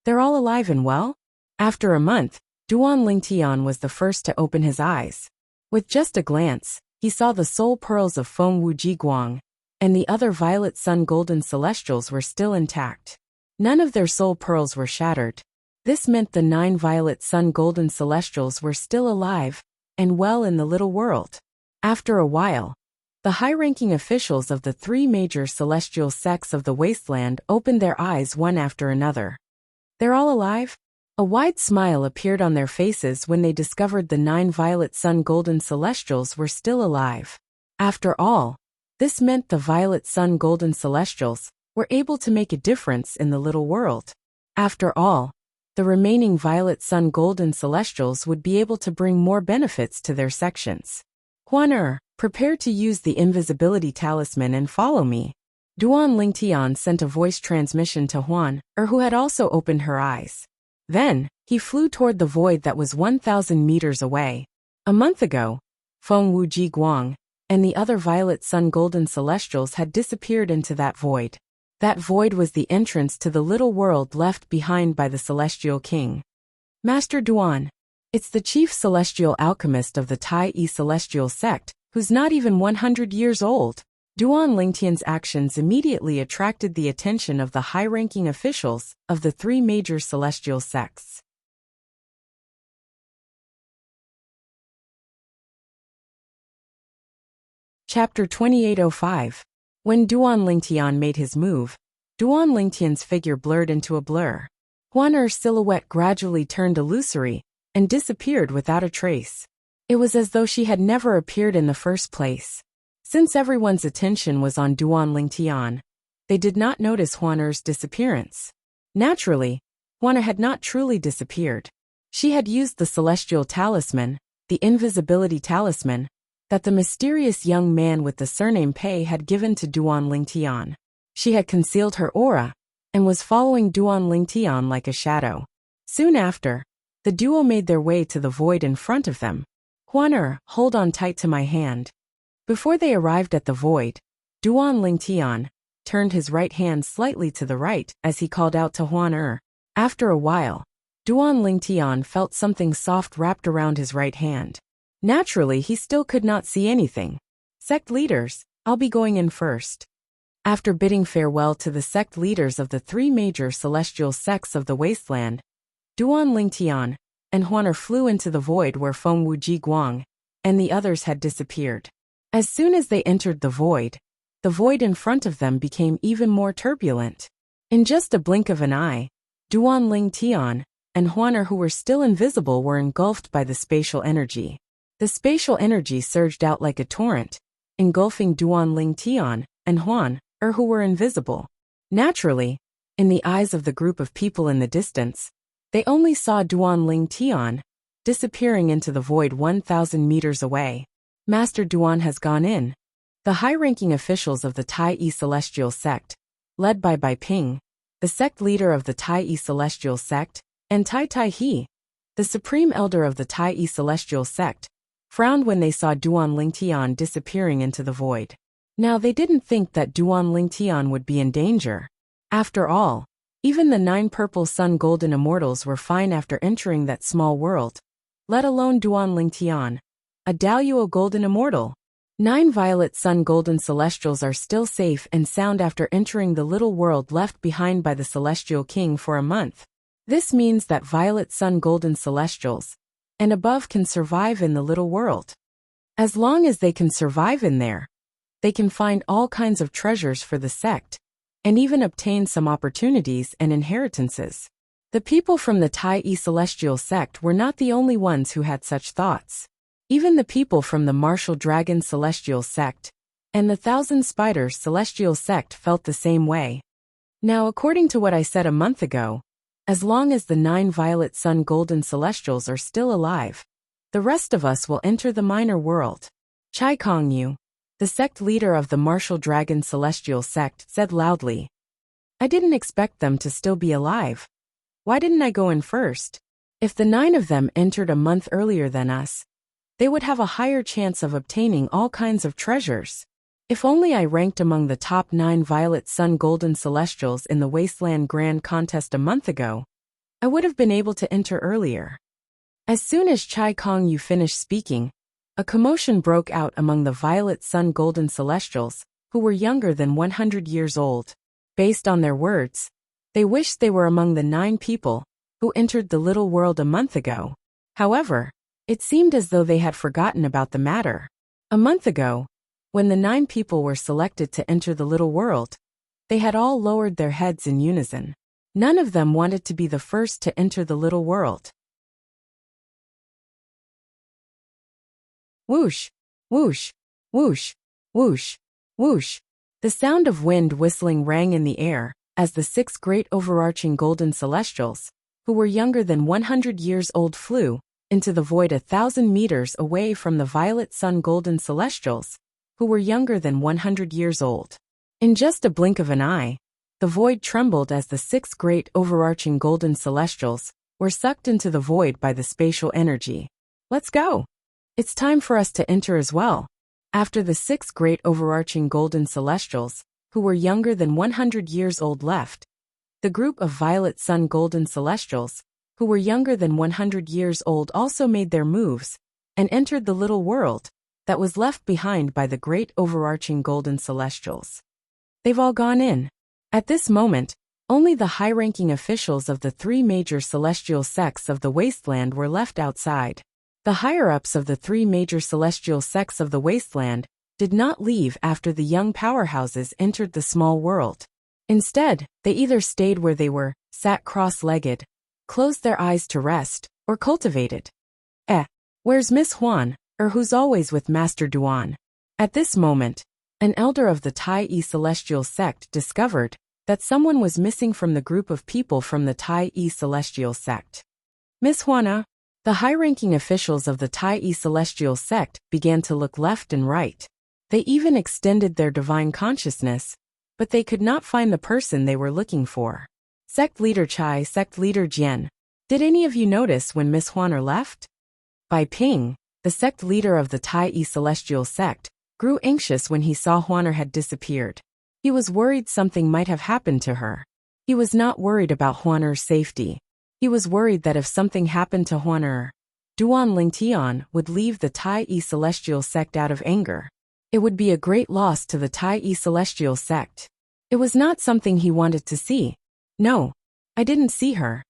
"They're all alive and well?" After a month, Duan Lingtian was the first to open his eyes. With just a glance, he saw the soul pearls of Feng Wu Jiguang, and the other violet sun golden celestials were still intact. None of their soul pearls were shattered. This meant the 9 violet sun golden celestials were still alive and well in the little world. After a while, the high-ranking officials of the 3 major celestial sects of the wasteland opened their eyes one after another. "They're all alive?" A wide smile appeared on their faces when they discovered the 9 violet sun golden celestials were still alive. After all, this meant the violet sun golden celestials were able to make a difference in the little world. After all, the remaining violet sun golden celestials would be able to bring more benefits to their sections. "Huan, prepare to use the invisibility talisman and follow me." Duan Lingtian sent a voice transmission to Huan, who had also opened her eyes. Then, he flew toward the void that was 1,000 meters away. A month ago, Feng Wu Jiguang and the other violet sun golden celestials had disappeared into that void. That void was the entrance to the little world left behind by the celestial king. "Master Duan, it's the chief celestial alchemist of the Tai Celestial sect, who's not even 100 years old." Duan Lingtian's actions immediately attracted the attention of the high-ranking officials of the 3 major celestial sects. Chapter 2805. When Duan Lingtian made his move, Duan Lingtian's figure blurred into a blur. Huan's silhouette gradually turned illusory and disappeared without a trace. It was as though she had never appeared in the first place. Since everyone's attention was on Duan Lingtian, they did not notice Huan's disappearance. Naturally, Huan had not truly disappeared. She had used the celestial talisman, the invisibility talisman, that the mysterious young man with the surname Pei had given to Duan Lingtian. She had concealed her aura and was following Duan Lingtian like a shadow. Soon after, the duo made their way to the void in front of them. "Huan, hold on tight to my hand." Before they arrived at the void, Duan Lingtian turned his right hand slightly to the right as he called out to Huan. After a while, Duan Lingtian felt something soft wrapped around his right hand. Naturally, he still could not see anything. Sect leaders, I'll be going in first. After bidding farewell to the sect leaders of the three major celestial sects of the wasteland, Duan Lingtian and Huaner flew into the void where Feng Wuji Guang and the others had disappeared. As soon as they entered the void in front of them became even more turbulent. In just a blink of an eye, Duan Lingtian and Huaner, who were still invisible, were engulfed by the spatial energy. The spatial energy surged out like a torrent, engulfing Duan Lingtian and Huaner, who were invisible. Naturally, in the eyes of the group of people in the distance, they only saw Duan Lingtian disappearing into the void 1,000 meters away. Master Duan has gone in. The high-ranking officials of the Tai-yi Celestial Sect, led by Bai Ping, the sect leader of the Tai-yi Celestial Sect, and Tai Tai He, the supreme elder of the Tai-yi Celestial Sect, frowned when they saw Duan Lingtian disappearing into the void. Now they didn't think that Duan Lingtian would be in danger. After all, even the 9 purple sun golden immortals were fine after entering that small world, let alone Duan Lingtian, a Daluo golden immortal. 9 violet sun golden celestials are still safe and sound after entering the little world left behind by the celestial king for a month. This means that violet sun golden celestials and above can survive in the little world. As long as they can survive in there, they can find all kinds of treasures for the sect, and even obtain some opportunities and inheritances. The people from the Tai-yi Celestial Sect were not the only ones who had such thoughts. Even the people from the Martial Dragon Celestial Sect and the Thousand Spiders Celestial Sect felt the same way. Now, according to what I said a month ago, as long as the 9 violet sun golden celestials are still alive, the rest of us will enter the minor world. Chai Kongyu, the sect leader of the Martial Dragon Celestial Sect, said loudly. I didn't expect them to still be alive. Why didn't I go in first? If the 9 of them entered a month earlier than us, they would have a higher chance of obtaining all kinds of treasures. If only I ranked among the top 9 Violet Sun Golden Celestials in the Wasteland Grand Contest a month ago, I would have been able to enter earlier. As soon as Chai Kongyu finished speaking, a commotion broke out among the Violet Sun Golden Celestials, who were younger than 100 years old. Based on their words, they wished they were among the 9 people who entered the little world a month ago. However, it seemed as though they had forgotten about the matter. A month ago, when the 9 people were selected to enter the little world, they had all lowered their heads in unison. None of them wanted to be the first to enter the little world. Whoosh, whoosh, whoosh, whoosh, whoosh. The sound of wind whistling rang in the air as the 6 great overarching golden celestials, who were younger than 100 years old, flew into the void 1,000 meters away from the violet sun golden celestials, who were younger than 100 years old. In just a blink of an eye, the void trembled as the 6 great overarching golden celestials were sucked into the void by the spatial energy. Let's go! It's time for us to enter as well. After the 6 great overarching golden celestials, who were younger than 100 years old, left, the group of violet sun golden celestials, who were younger than 100 years old, also made their moves and entered the little world that was left behind by the great overarching golden celestials. They've all gone in. At this moment, only the high-ranking officials of the 3 major celestial sects of the wasteland were left outside. The higher-ups of the 3 major celestial sects of the wasteland did not leave after the young powerhouses entered the small world. Instead, they either stayed where they were, sat cross-legged, closed their eyes to rest, or cultivated. Where's Miss Huan, or who's always with Master Duan? At this moment, an elder of the Tai-yi Celestial Sect discovered that someone was missing from the group of people from the Tai-yi Celestial Sect. Miss Huana? The high-ranking officials of the Tai-yi Celestial Sect began to look left and right. They even extended their divine consciousness, but they could not find the person they were looking for. Sect Leader Chai, Sect Leader Jian, did any of you notice when Miss Huaner left? Bai Ping, the sect leader of the Tai-yi Celestial Sect, grew anxious when he saw Huaner had disappeared. He was worried something might have happened to her. He was not worried about Huaner's safety. He was worried that if something happened to Huaner, Duan Lingtian would leave the Tai-yi Celestial Sect out of anger. It would be a great loss to the Tai celestial sect. It was not something he wanted to see. No, I didn't see her.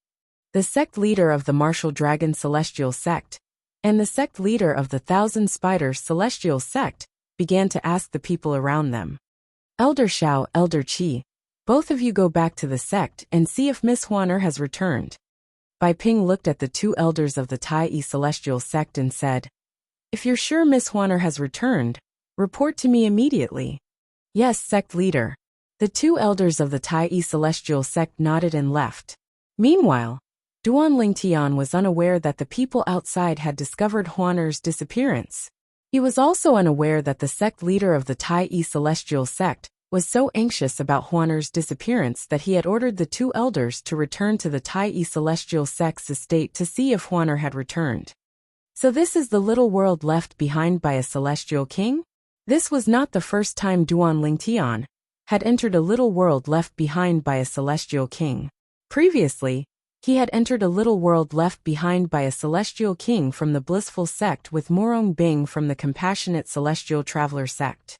The sect leader of the Martial Dragon Celestial Sect and the sect leader of the Thousand Spiders Celestial Sect began to ask the people around them. Elder Xiao, Elder Qi, both of you go back to the sect and see if Miss Huaner has returned. Bai Ping looked at the two elders of the Tai Celestial Sect and said, If you're sure Miss Huaner has returned, report to me immediately. Yes, sect leader. The two elders of the Tai Celestial Sect nodded and left. Meanwhile, Duan Lingtian was unaware that the people outside had discovered Huaner's disappearance. He was also unaware that the sect leader of the Tai Celestial Sect was so anxious about Huaner's disappearance that he had ordered the two elders to return to the Tai Celestial Sect's estate to see if Huaner had returned. So this is the little world left behind by a celestial king? This was not the first time Duan Lingtian had entered a little world left behind by a celestial king. Previously, he had entered a little world left behind by a celestial king from the blissful sect with Morong Bing from the compassionate celestial traveler sect.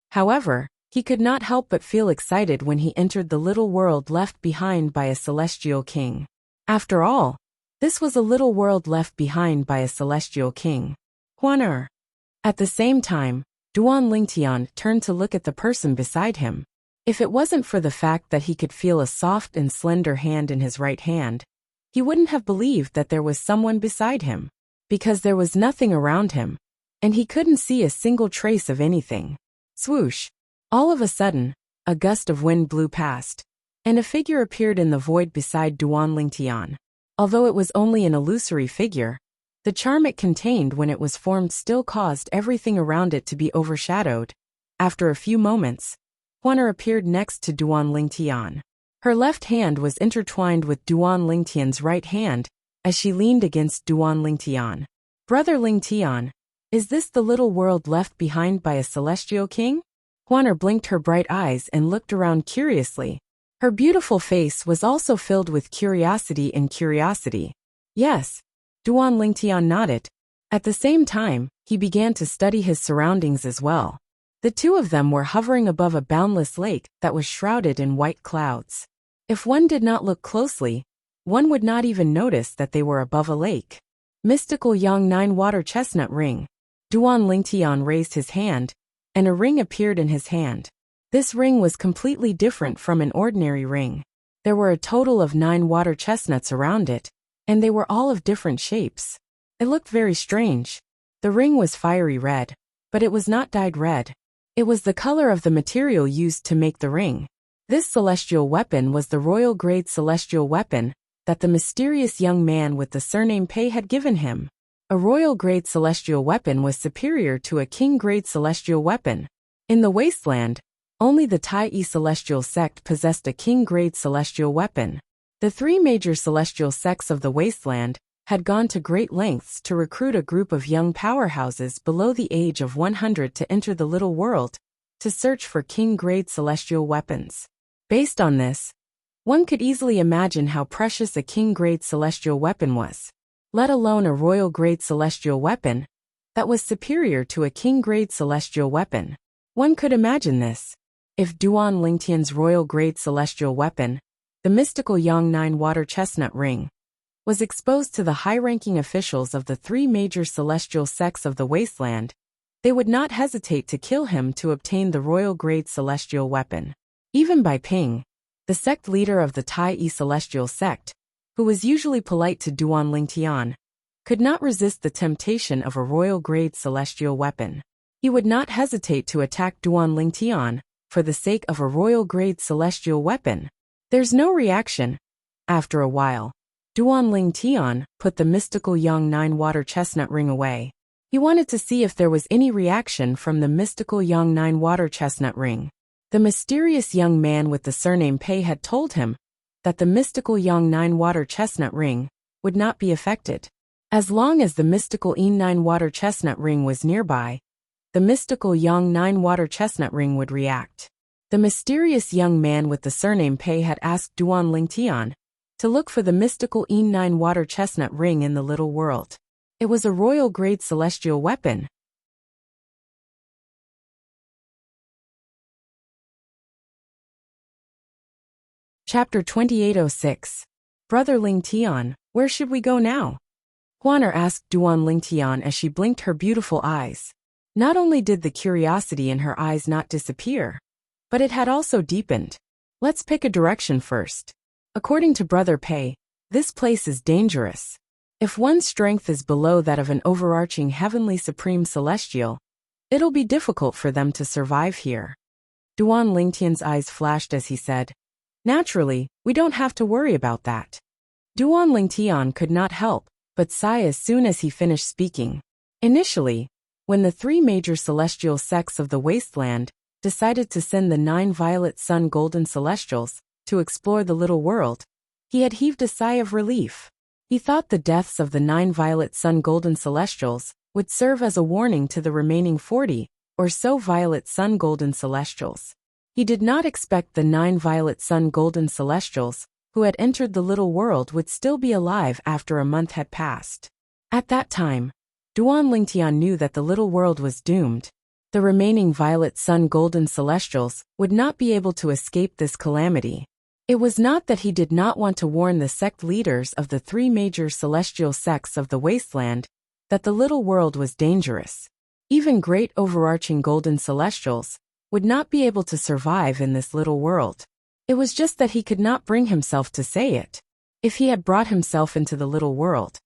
However, he could not help but feel excited when he entered the little world left behind by a celestial king. After all, this was a little world left behind by a celestial king. Huaner. At the same time, Duan Lingtian turned to look at the person beside him. If it wasn't for the fact that he could feel a soft and slender hand in his right hand, he wouldn't have believed that there was someone beside him, because there was nothing around him, and he couldn't see a single trace of anything. Swoosh! All of a sudden, a gust of wind blew past, and a figure appeared in the void beside Duan Lingtian. Although it was only an illusory figure, the charm it contained when it was formed still caused everything around it to be overshadowed. After a few moments, Huaner appeared next to Duan Lingtian. Her left hand was intertwined with Duan Lingtian's right hand as she leaned against Duan Lingtian. Brother Lingtian, is this the little world left behind by a celestial king? Huaner blinked her bright eyes and looked around curiously. Her beautiful face was also filled with curiosity and curiosity. Yes, Duan Lingtian nodded. At the same time, he began to study his surroundings as well. The two of them were hovering above a boundless lake that was shrouded in white clouds. If one did not look closely, one would not even notice that they were above a lake. Mystical Yang 9 Water Chestnut Ring. Duan Lingtian raised his hand, and a ring appeared in his hand. This ring was completely different from an ordinary ring. There were a total of 9 water chestnuts around it, and they were all of different shapes. It looked very strange. The ring was fiery red, but it was not dyed red. It was the color of the material used to make the ring. This celestial weapon was the royal grade celestial weapon that the mysterious young man with the surname Pei had given him. A royal grade celestial weapon was superior to a king grade celestial weapon. In the wasteland, only the Tai celestial sect possessed a king grade celestial weapon. The three major celestial sects of the wasteland had gone to great lengths to recruit a group of young powerhouses below the age of 100 to enter the little world to search for king-grade celestial weapons. Based on this, one could easily imagine how precious a king-grade celestial weapon was, let alone a royal-grade celestial weapon that was superior to a king-grade celestial weapon. One could imagine this. If Duan Lingtian's royal-grade celestial weapon, the mystical Yang 9 Water Chestnut Ring, was exposed to the high-ranking officials of the three major celestial sects of the wasteland, they would not hesitate to kill him to obtain the royal-grade celestial weapon. Even Bai Ping, the sect leader of the Tai celestial sect, who was usually polite to Duan Lingtian, could not resist the temptation of a royal-grade celestial weapon. He would not hesitate to attack Duan Lingtian for the sake of a royal-grade celestial weapon. There's no reaction. After a while, Duan Lingtian put the mystical Yang 9 Water Chestnut Ring away. He wanted to see if there was any reaction from the mystical Yang 9 Water Chestnut Ring. The mysterious young man with the surname Pei had told him that the mystical Yang 9 Water Chestnut Ring would not be affected. As long as the mystical Yin 9 Water Chestnut Ring was nearby, the mystical Yang 9 Water Chestnut Ring would react. The mysterious young man with the surname Pei had asked Duan Lingtian to look for the mystical Yin 9 Water Chestnut Ring in the little world. It was a royal-grade celestial weapon. Chapter 2806. Brother Ling Tian, where should we go now? Huaner asked Duan Ling Tian as she blinked her beautiful eyes. Not only did the curiosity in her eyes not disappear, but it had also deepened. Let's pick a direction first. According to Brother Pei, this place is dangerous. If one's strength is below that of an overarching heavenly supreme celestial, it'll be difficult for them to survive here. Duan Ling Tian's eyes flashed as he said, Naturally, we don't have to worry about that. Duan Ling Tian could not help but sigh as soon as he finished speaking. Initially, when the three major celestial sects of the wasteland decided to send the 9 violet sun golden celestials to explore the little world, he had heaved a sigh of relief. He thought the deaths of the 9 violet sun golden celestials would serve as a warning to the remaining 40 or so violet sun golden celestials. He did not expect the 9 violet sun golden celestials who had entered the little world would still be alive after a month had passed. At that time, Duan Ling Tian knew that the little world was doomed. The remaining violet sun golden celestials would not be able to escape this calamity. It was not that he did not want to warn the sect leaders of the 3 major celestial sects of the wasteland that the little world was dangerous. Even great overarching golden celestials would not be able to survive in this little world. It was just that he could not bring himself to say it. If he had brought himself into the little world,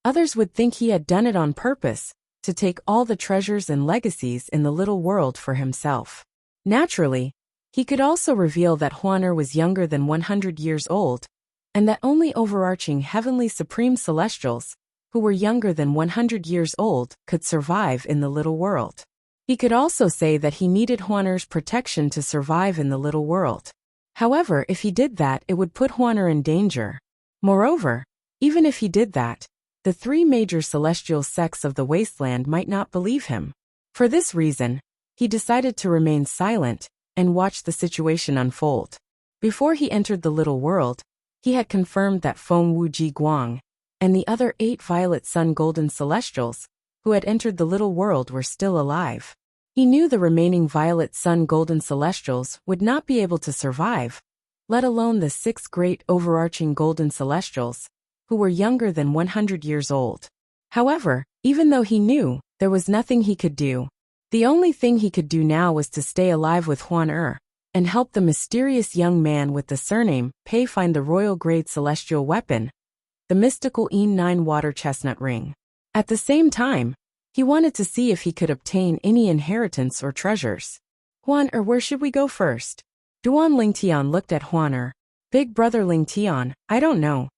others would think he had done it on purpose, to take all the treasures and legacies in the little world for himself. Naturally, he could also reveal that Huaner was younger than 100 years old, and that only overarching heavenly supreme celestials, who were younger than 100 years old, could survive in the little world. He could also say that he needed Huaner's protection to survive in the little world. However, if he did that, it would put Huaner in danger. Moreover, even if he did that, the 3 major celestial sects of the wasteland might not believe him. For this reason, he decided to remain silent and watch the situation unfold. Before he entered the little world, he had confirmed that Feng Wuji Guang and the other 8 violet sun golden celestials who had entered the little world were still alive. He knew the remaining violet sun golden celestials would not be able to survive, let alone the 6 great overarching golden celestials, who were younger than 100 years old. However, even though he knew, there was nothing he could do. The only thing he could do now was to stay alive with Huaner and help the mysterious young man with the surname Pei find the royal-grade celestial weapon, the mystical E9 water chestnut ring. At the same time, he wanted to see if he could obtain any inheritance or treasures. Huaner, where should we go first? Duan Ling Tian looked at Huaner. Big brother Ling Tian, I don't know.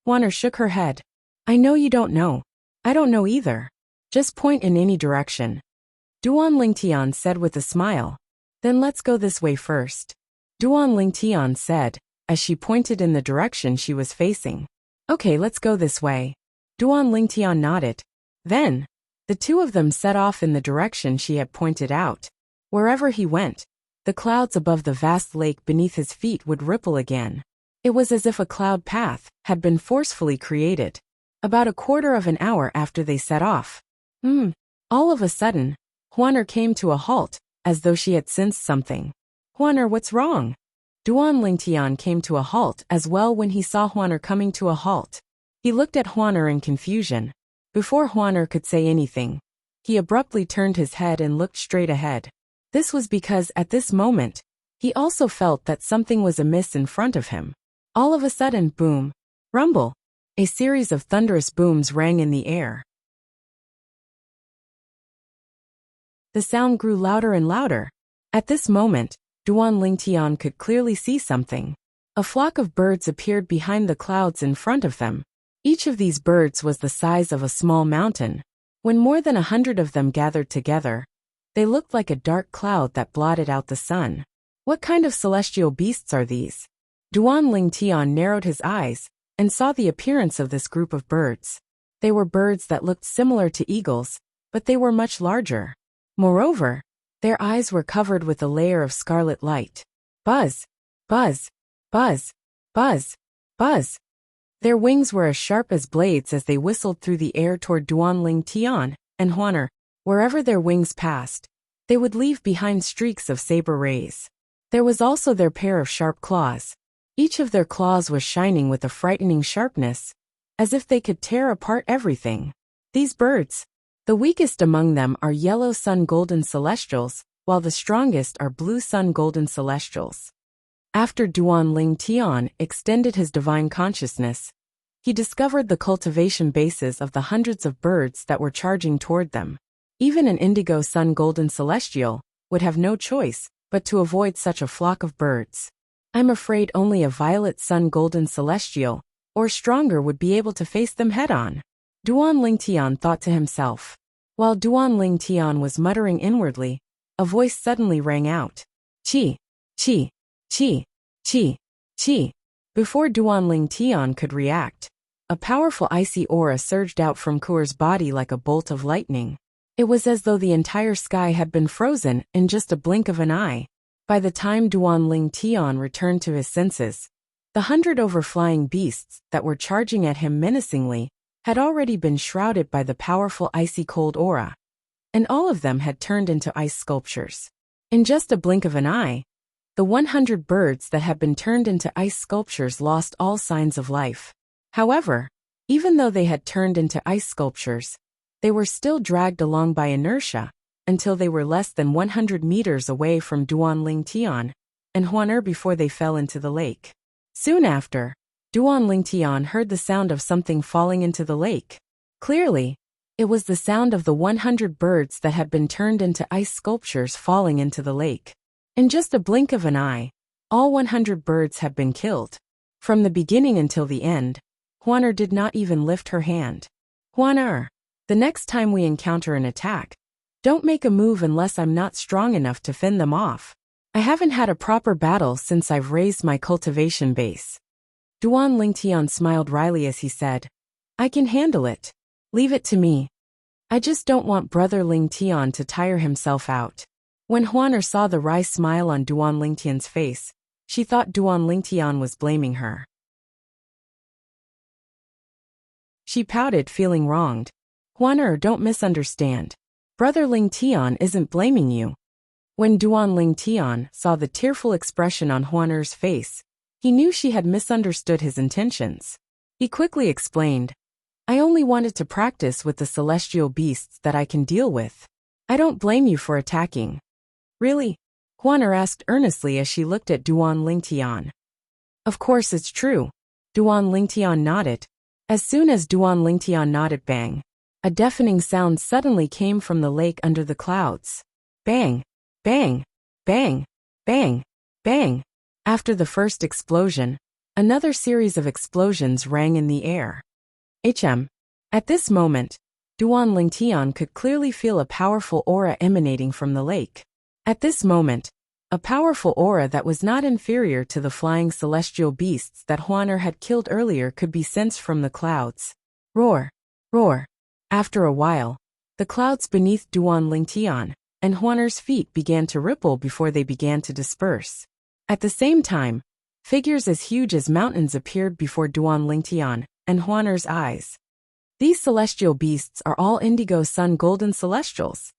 Huaner shook her head. I know you don't know. I don't know either. Just point in any direction. Duan Ling Tian said with a smile. Then let's go this way first. Duan Ling Tian said, as she pointed in the direction she was facing. Okay, let's go this way. Duan Ling Tian nodded. Then, the two of them set off in the direction she had pointed out. Wherever he went, the clouds above the vast lake beneath his feet would ripple again. It was as if a cloud path had been forcefully created. About a quarter of an hour after they set off. All of a sudden, Huaner came to a halt, as though she had sensed something. Huaner, what's wrong? Duan Ling Tian came to a halt as well when he saw Huaner coming to a halt. He looked at Huaner in confusion. Before Huaner could say anything, he abruptly turned his head and looked straight ahead. This was because at this moment, he also felt that something was amiss in front of him. All of a sudden, boom, rumble, a series of thunderous booms rang in the air. The sound grew louder and louder. At this moment, Duan Ling Tian could clearly see something. A flock of birds appeared behind the clouds in front of them. Each of these birds was the size of a small mountain. When more than 100 of them gathered together, they looked like a dark cloud that blotted out the sun. What kind of celestial beasts are these? Duan Ling Tian narrowed his eyes and saw the appearance of this group of birds. They were birds that looked similar to eagles, but they were much larger. Moreover, their eyes were covered with a layer of scarlet light. Buzz, buzz, buzz, buzz, buzz. Their wings were as sharp as blades as they whistled through the air toward Duan Ling Tian and Huaner. Wherever their wings passed, they would leave behind streaks of saber rays. There was also their pair of sharp claws. Each of their claws was shining with a frightening sharpness, as if they could tear apart everything. These birds, the weakest among them are yellow sun golden celestials, while the strongest are blue sun golden celestials. After Duan Ling Tian extended his divine consciousness, he discovered the cultivation bases of the hundreds of birds that were charging toward them. Even an indigo sun golden celestial would have no choice but to avoid such a flock of birds. I'm afraid only a violet sun golden celestial, or stronger, would be able to face them head-on. Duan Ling Tian thought to himself. While Duan Ling Tian was muttering inwardly, a voice suddenly rang out. Chi, chi, chi, chi, chi. Before Duan Ling Tian could react, a powerful icy aura surged out from Kuer's body like a bolt of lightning. It was as though the entire sky had been frozen in just a blink of an eye. By the time Duan Ling Tian returned to his senses, the 100 overflying beasts that were charging at him menacingly had already been shrouded by the powerful icy cold aura, and all of them had turned into ice sculptures. In just a blink of an eye, the 100 birds that had been turned into ice sculptures lost all signs of life. However, even though they had turned into ice sculptures, they were still dragged along by inertia until they were less than 100 meters away from Duan Ling Tian and Huaner before they fell into the lake. Soon after, Duan Ling Tian heard the sound of something falling into the lake. Clearly, it was the sound of the 100 birds that had been turned into ice sculptures falling into the lake. In just a blink of an eye, all 100 birds had been killed. From the beginning until the end, Huaner did not even lift her hand. Huaner, the next time we encounter an attack, don't make a move unless I'm not strong enough to fend them off. I haven't had a proper battle since I've raised my cultivation base. Duan Ling Tian smiled wryly as he said, I can handle it. Leave it to me. I just don't want Brother Ling Tian to tire himself out. When Huaner saw the wry smile on Duan Ling Tian's face, she thought Duan Ling Tian was blaming her. She pouted, feeling wronged. Huaner, don't misunderstand. Brother Ling Tian isn't blaming you. When Duan Ling Tian saw the tearful expression on Huaner's face, he knew she had misunderstood his intentions. He quickly explained, I only wanted to practice with the celestial beasts that I can deal with. I don't blame you for attacking. Really? Huaner asked earnestly as she looked at Duan Ling Tian. Of course it's true. Duan Ling Tian nodded. As soon as Duan Ling Tian nodded, bang. A deafening sound suddenly came from the lake under the clouds. Bang, bang, bang, bang, bang. After the first explosion, another series of explosions rang in the air. At this moment, Duan Ling Tian could clearly feel a powerful aura emanating from the lake. At this moment, a powerful aura that was not inferior to the flying celestial beasts that Huaner had killed earlier could be sensed from the clouds. Roar, roar. After a while, the clouds beneath Duan Ling Tian and Huaner's feet began to ripple before they began to disperse. At the same time, figures as huge as mountains appeared before Duan Ling Tian and Huaner's eyes. These celestial beasts are all indigo sun golden celestials.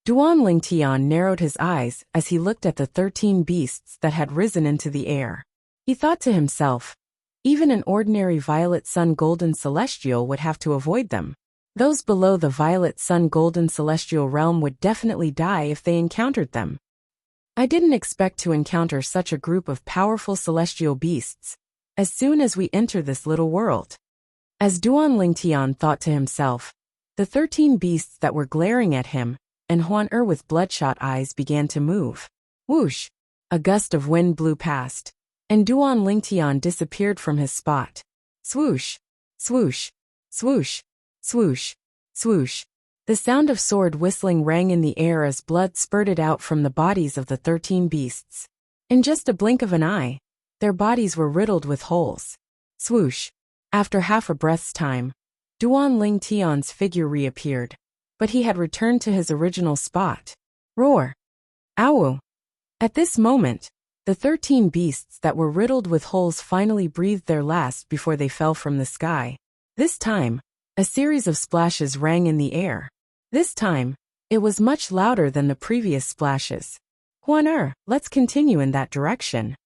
Duan Ling Tian narrowed his eyes as he looked at the 13 beasts that had risen into the air. He thought to himself, even an ordinary violet sun golden celestial would have to avoid them. Those below the violet sun golden celestial realm would definitely die if they encountered them. I didn't expect to encounter such a group of powerful celestial beasts as soon as we enter this little world. As Duan Ling Tian thought to himself, the 13 beasts that were glaring at him and Huaner with bloodshot eyes began to move. Whoosh! A gust of wind blew past, and Duan Ling Tian disappeared from his spot. Swoosh! Swoosh! Swoosh! Swoosh! Swoosh! The sound of sword whistling rang in the air as blood spurted out from the bodies of the 13 beasts. In just a blink of an eye, their bodies were riddled with holes. Swoosh! After half a breath's time, Duan Ling Tian's figure reappeared, but he had returned to his original spot. Roar! Ow! At this moment, The 13 beasts that were riddled with holes finally breathed their last before they fell from the sky. This time, a series of splashes rang in the air. This time, it was much louder than the previous splashes. Huan let's continue in that direction.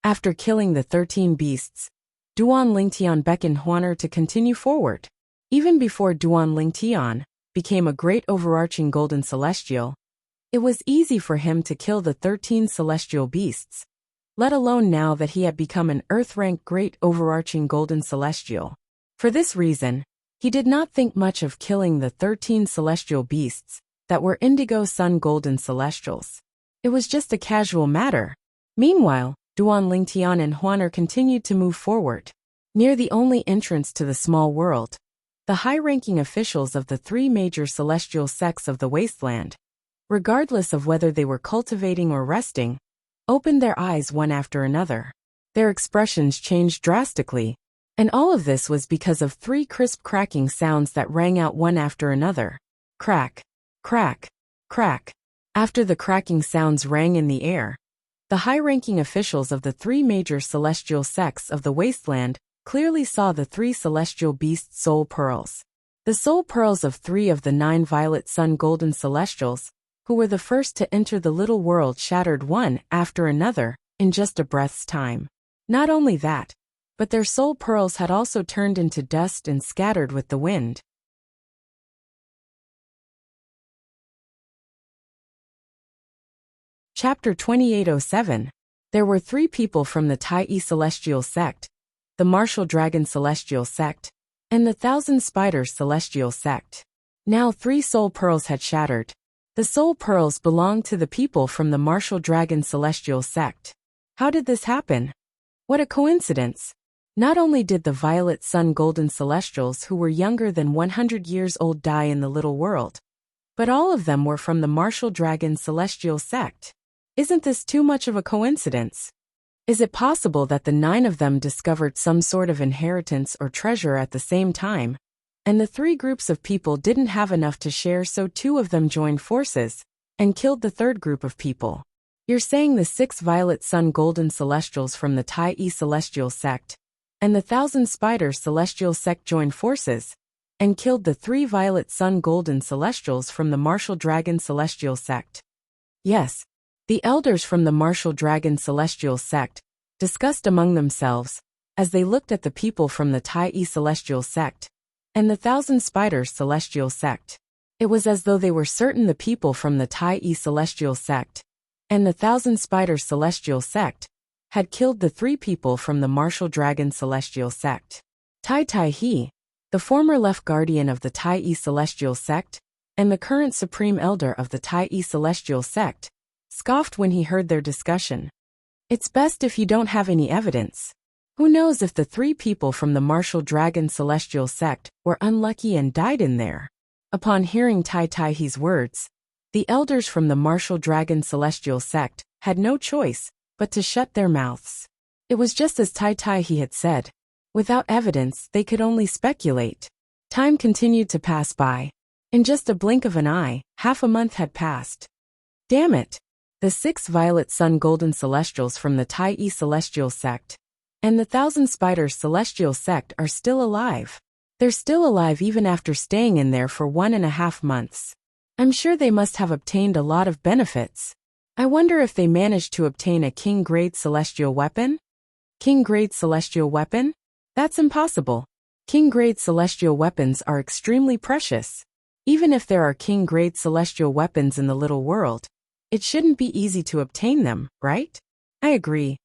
After killing the 13 beasts, Duan Lingtian beckoned Huan to continue forward. Even before Duan Lingtian became a great overarching golden celestial, it was easy for him to kill the 13 celestial beasts, let alone now that he had become an Earth-rank great overarching golden celestial. For this reason, he did not think much of killing the 13 celestial beasts that were indigo sun golden celestials. It was just a casual matter. Meanwhile, Duan Lingtian and Huan continued to move forward. Near the only entrance to the small world, the high-ranking officials of the three major celestial sects of the wasteland, regardless of whether they were cultivating or resting, opened their eyes one after another. Their expressions changed drastically, and all of this was because of three crisp cracking sounds that rang out one after another. Crack, crack, crack. After the cracking sounds rang in the air, the high-ranking officials of the three major celestial sects of the wasteland clearly saw the three celestial beasts' soul pearls. The soul pearls of 3 of the 9 violet sun golden celestials, who were the first to enter the little world, shattered one after another in just a breath's time. Not only that, but their soul pearls had also turned into dust and scattered with the wind. Chapter 2807. There were 3 people from the Tai Celestial Sect, the Martial Dragon Celestial Sect, and the Thousand Spiders Celestial Sect. Now 3 soul pearls had shattered. The soul pearls belonged to the people from the Martial Dragon Celestial Sect. How did this happen? What a coincidence! Not only did the Violet Sun Golden Celestials who were younger than 100 years old die in the little world, but all of them were from the Martial Dragon Celestial Sect. Isn't this too much of a coincidence? Is it possible that the 9 of them discovered some sort of inheritance or treasure at the same time, and the 3 groups of people didn't have enough to share, so 2 of them joined forces and killed the 3rd group of people? You're saying the 6 Violet Sun Golden Celestials from the Tai Celestial Sect and the Thousand Spiders Celestial Sect joined forces and killed the 3 Violet Sun Golden Celestials from the Martial Dragon Celestial Sect? Yes. The elders from the Martial Dragon Celestial Sect discussed among themselves as they looked at the people from the Tai Celestial Sect and the Thousand Spiders Celestial Sect. It was as though they were certain the people from the Tai Celestial Sect and the Thousand Spiders Celestial Sect had killed the 3 people from the Martial Dragon Celestial Sect. Tai He, the former left guardian of the Tai Celestial Sect and the current supreme elder of the Tai Celestial Sect, scoffed when he heard their discussion. It's best if you don't have any evidence. Who knows if the 3 people from the Martial Dragon Celestial Sect were unlucky and died in there? Upon hearing Tai He's words, the elders from the Martial Dragon Celestial Sect had no choice but to shut their mouths. It was just as Tai He had said. Without evidence, they could only speculate. Time continued to pass by. In just a blink of an eye, half a month had passed. Damn it! The 6 Violet Sun Golden Celestials from the Tai Celestial Sect and the Thousand Spiders Celestial Sect are still alive. They're still alive even after staying in there for 1.5 months. I'm sure they must have obtained a lot of benefits. I wonder if they managed to obtain a King-grade celestial weapon? King-grade celestial weapon? That's impossible. King-grade celestial weapons are extremely precious. Even if there are King-grade celestial weapons in the little world, it shouldn't be easy to obtain them, right? I agree.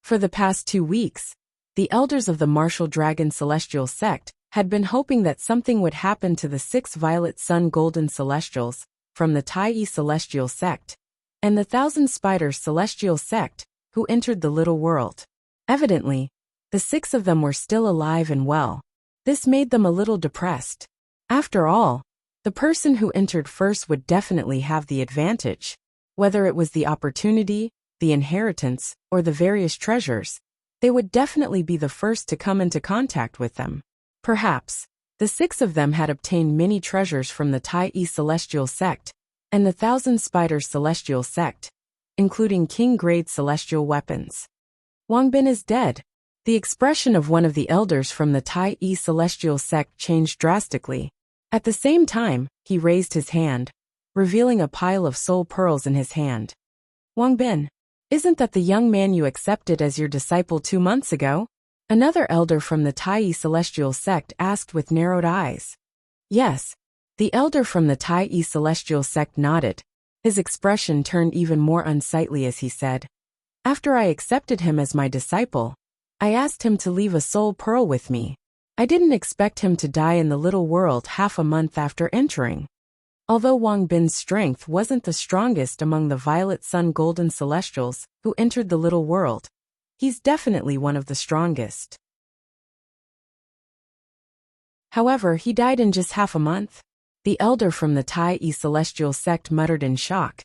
For the past 2 weeks, the elders of the Martial Dragon Celestial Sect had been hoping that something would happen to the 6 Violet Sun Golden Celestials from the Tai Celestial Sect and the Thousand Spiders Celestial Sect who entered the little world. Evidently, the 6 of them were still alive and well. This made them a little depressed. After all, the person who entered first would definitely have the advantage. Whether it was the opportunity, the inheritance, or the various treasures, they would definitely be the first to come into contact with them. Perhaps, the 6 of them had obtained many treasures from the Tai Celestial Sect and the Thousand Spiders Celestial Sect. including king-grade celestial weapons. Wang Bin is dead. The expression of one of the elders from the Tai celestial sect changed drastically. At the same time, he raised his hand, revealing a pile of soul pearls in his hand. Wang Bin, isn't that the young man you accepted as your disciple 2 months ago? Another elder from the Tai celestial sect asked with narrowed eyes. Yes. The elder from the Tai celestial sect nodded. His expression turned even more unsightly as he said, "After I accepted him as my disciple, I asked him to leave a soul pearl with me. I didn't expect him to die in the little world half a month after entering." Although Wang Bin's strength wasn't the strongest among the Violet Sun Golden Celestials who entered the little world, he's definitely one of the strongest. However, he died in just half a month. The elder from the Tai celestial sect muttered in shock.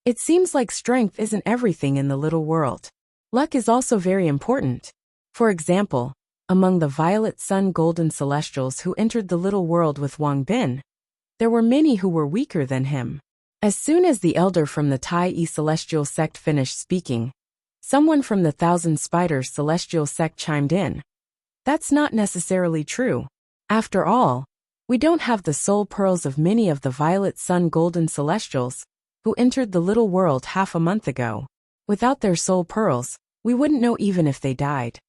It seems like strength isn't everything in the little world. Luck is also very important. For example, among the Violet Sun Golden Celestials who entered the little world with Wang Bin, there were many who were weaker than him. As soon as the elder from the Tai celestial sect finished speaking, someone from the Thousand Spiders celestial sect chimed in. That's not necessarily true. After all, we don't have the soul pearls of many of the Violet Sun Golden Celestials who entered the little world half a month ago. Without their soul pearls, we wouldn't know even if they died.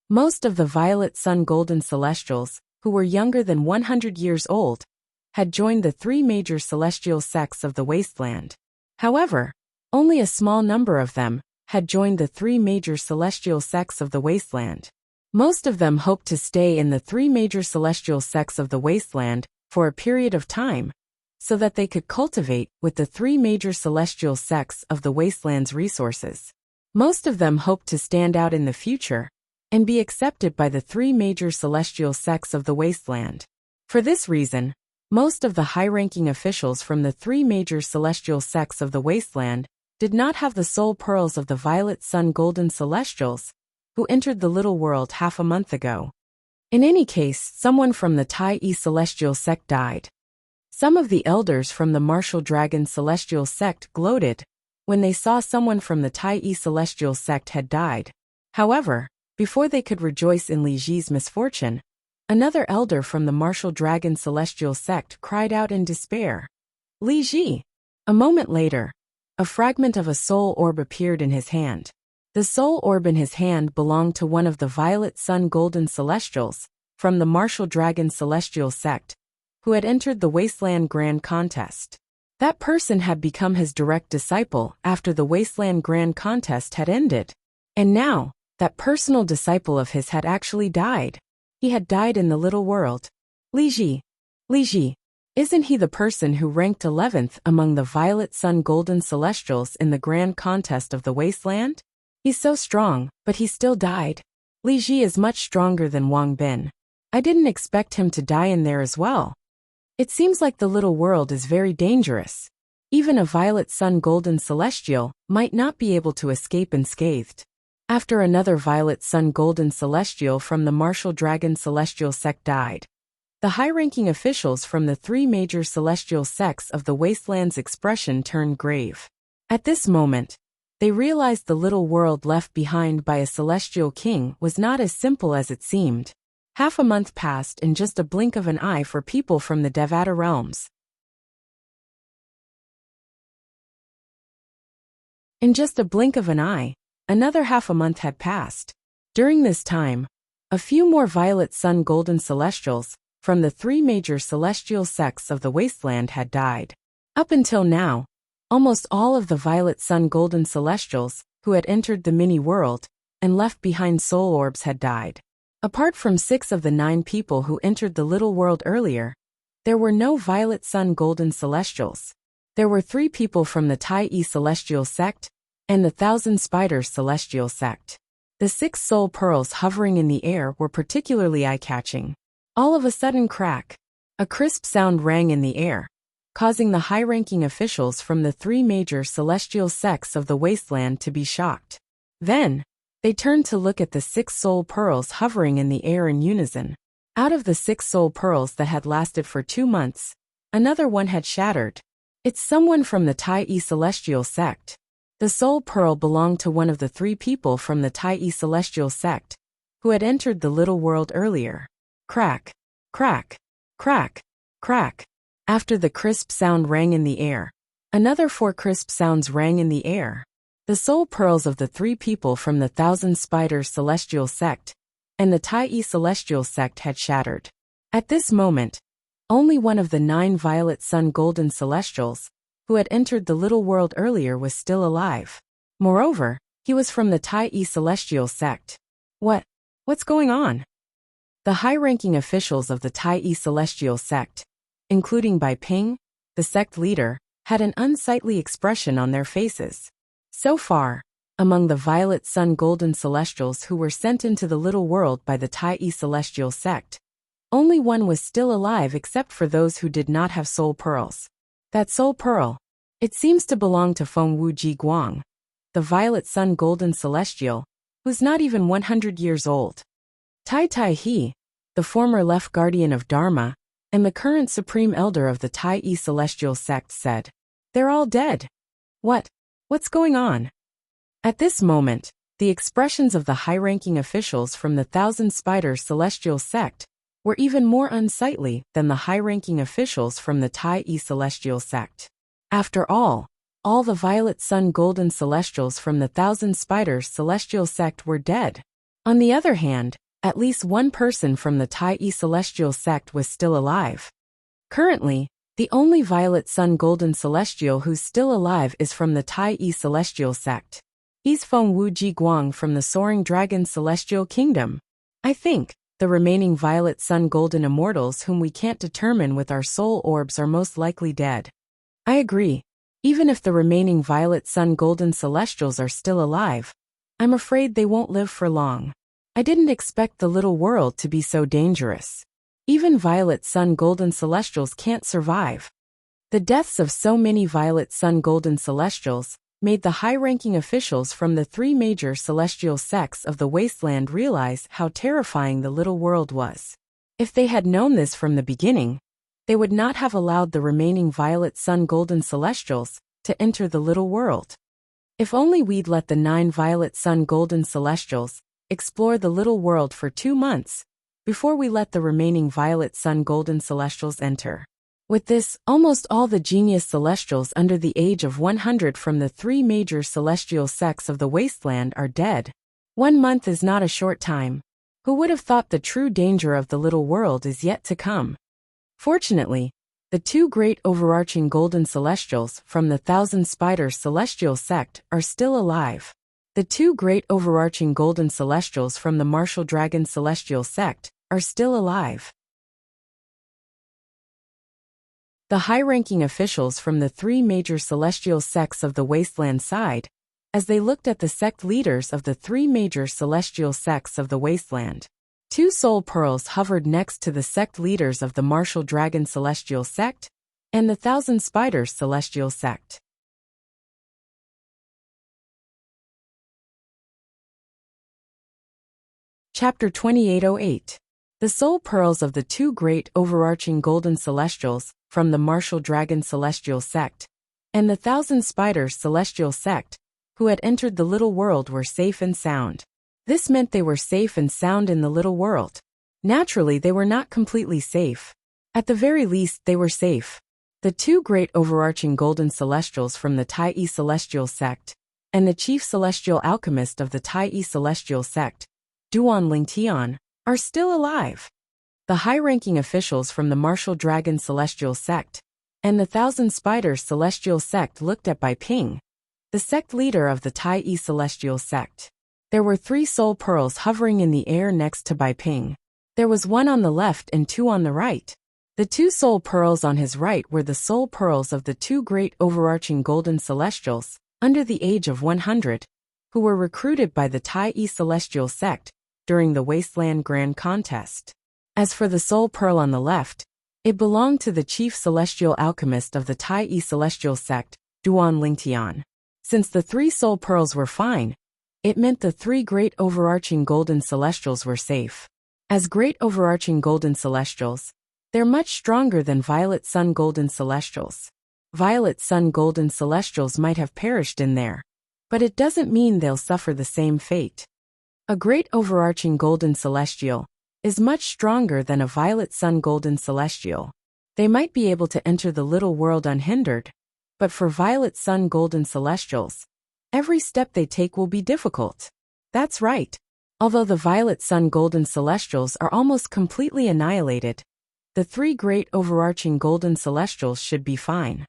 Most of the Violet Sun Golden Celestials, who were younger than 100 years old, had joined the 3 major celestial sects of the wasteland. However, only a small number of them had joined the 3 major celestial sects of the wasteland. Most of them hoped to stay in the 3 major celestial sects of the wasteland for a period of time, so that they could cultivate with the 3 major celestial sects of the wasteland's resources. Most of them hoped to stand out in the future and be accepted by the 3 major celestial sects of the wasteland. For this reason, most of the high-ranking officials from the 3 major celestial sects of the wasteland did not have the soul pearls of the Violet Sun Golden Celestials who entered the little world half a month ago. In any case, someone from the Tai celestial sect died. Some of the elders from the Martial Dragon celestial sect gloated when they saw someone from the Tai celestial sect had died. However, before they could rejoice in Li Ji's misfortune, another elder from the Martial Dragon celestial sect cried out in despair. Li Ji! A moment later, a fragment of a soul orb appeared in his hand. The soul orb in his hand belonged to one of the Violet Sun Golden Celestials from the Martial Dragon celestial sect, who had entered the Wasteland Grand Contest. That person had become his direct disciple after the Wasteland Grand Contest had ended. And now, that personal disciple of his had actually died. He had died in the little world. Li Ji, isn't he the person who ranked 11th among the Violet Sun Golden Celestials in the Grand Contest of the Wasteland? He's so strong, but he still died. Li Ji is much stronger than Wang Bin. I didn't expect him to die in there as well. It seems like the little world is very dangerous. Even a Violet Sun Golden Celestial might not be able to escape unscathed. After another Violet Sun Golden Celestial from the Martial Dragon celestial sect died, the high-ranking officials from the 3 major celestial sects of the Wasteland's expression turned grave. At this moment, they realized the little world left behind by a celestial king was not as simple as it seemed. Half a month passed in just a blink of an eye for people from the Devata realms. In just a blink of an eye, another half a month had passed. During this time, a few more Violet Sun Golden Celestials from the 3 major celestial sects of the Wasteland had died. Up until now, almost all of the Violet Sun Golden Celestials who had entered the mini-world and left behind soul orbs had died. Apart from 6 of the 9 people who entered the little world earlier, there were no Violet Sun Golden Celestials. There were 3 people from the Tai celestial sect and the Thousand Spiders celestial sect. The 6 soul pearls hovering in the air were particularly eye-catching. All of a sudden crack, a crisp sound rang in the air, causing the high-ranking officials from the 3 major celestial sects of the wasteland to be shocked. Then, they turned to look at the 6 soul pearls hovering in the air in unison. Out of the 6 soul pearls that had lasted for 2 months, another one had shattered. It's someone from the Tai celestial sect. The soul pearl belonged to one of the three people from the Tai celestial sect, who had entered the little world earlier. Crack, crack, crack, crack. After the crisp sound rang in the air, another 4 crisp sounds rang in the air. The soul pearls of the three people from the Thousand Spiders celestial sect and the Tai celestial sect had shattered. At this moment, only one of the 9 violet sun golden celestials, who had entered the little world earlier, was still alive. Moreover, he was from the Tai celestial sect. What's going on? The high-ranking officials of the Tai celestial sect, including Bai Ping, the sect leader, had an unsightly expression on their faces. So far, among the violet sun golden celestials who were sent into the little world by the Tai celestial sect, only one was still alive except for those who did not have soul pearls. That soul pearl, it seems to belong to Feng Wu Ji Guang, the violet sun golden celestial, who's not even 100 years old. Tai Tai He, the former left guardian of Dharma, and the current supreme elder of the Tai celestial sect, said, "They're all dead. What's going on?" At this moment, the expressions of the high-ranking officials from the Thousand Spiders celestial sect were even more unsightly than the high-ranking officials from the Tai celestial sect. After all the violet sun golden celestials from the Thousand Spiders celestial sect were dead. On the other hand, at least one person from the Tai celestial sect was still alive. Currently, the only violet sun golden celestial who's still alive is from the Tai celestial sect. He's Feng Wu Ji Guang from the Soaring Dragon celestial kingdom. I think the remaining violet sun golden immortals whom we can't determine with our soul orbs are most likely dead. I agree. Even if the remaining violet sun golden celestials are still alive, I'm afraid they won't live for long. I didn't expect the little world to be so dangerous. Even violet sun golden celestials can't survive. The deaths of so many violet sun golden celestials made the high-ranking officials from the 3 major celestial sects of the wasteland realize how terrifying the little world was. If they had known this from the beginning, they would not have allowed the remaining violet sun golden celestials to enter the little world. If only we'd let the 9 violet sun golden celestials explore the little world for 2 months before we let the remaining violet sun golden celestials enter. With this, almost all the genius celestials under the age of 100 from the 3 major celestial sects of the wasteland are dead. 1 month is not a short time. Who would have thought the true danger of the little world is yet to come? Fortunately, the 2 great overarching golden celestials from the Thousand Spiders celestial sect are still alive. The 2 great overarching golden celestials from the Martial Dragon celestial sect are still alive. The high-ranking officials from the 3 major celestial sects of the wasteland sighed, as they looked at the sect leaders of the 3 major celestial sects of the wasteland. 2 soul pearls hovered next to the sect leaders of the Martial Dragon celestial sect and the Thousand Spiders celestial sect. Chapter 2808. The soul pearls of the 2 great overarching golden celestials from the Martial Dragon celestial sect and the Thousand Spiders celestial sect, who had entered the little world, were safe and sound. This meant they were safe and sound in the little world. Naturally, they were not completely safe. At the very least, they were safe. The 2 great overarching golden celestials from the Tai celestial sect and the chief celestial alchemist of the Tai celestial sect, Duan Lingtian, are still alive. The high-ranking officials from the Martial Dragon celestial sect and the Thousand Spiders celestial sect looked at Bai Ping, the sect leader of the Tai celestial sect. There were 3 soul pearls hovering in the air next to Bai Ping. There was 1 on the left and 2 on the right. The 2 soul pearls on his right were the soul pearls of the 2 great overarching golden celestials under the age of 100, who were recruited by the Tai celestial sect during the Wasteland Grand Contest. As for the soul pearl on the left, it belonged to the chief celestial alchemist of the Tai celestial sect, Duan Lingtian. Since the 3 soul pearls were fine, it meant the 3 great overarching golden celestials were safe. As great overarching golden celestials, they're much stronger than violet sun golden celestials. Violet sun golden celestials might have perished in there. but it doesn't mean they'll suffer the same fate. A great overarching golden celestial is much stronger than a violet sun golden celestial. They might be able to enter the little world unhindered, but for violet sun golden celestials, every step they take will be difficult. That's right. Although the violet sun golden celestials are almost completely annihilated, the three great overarching golden celestials should be fine.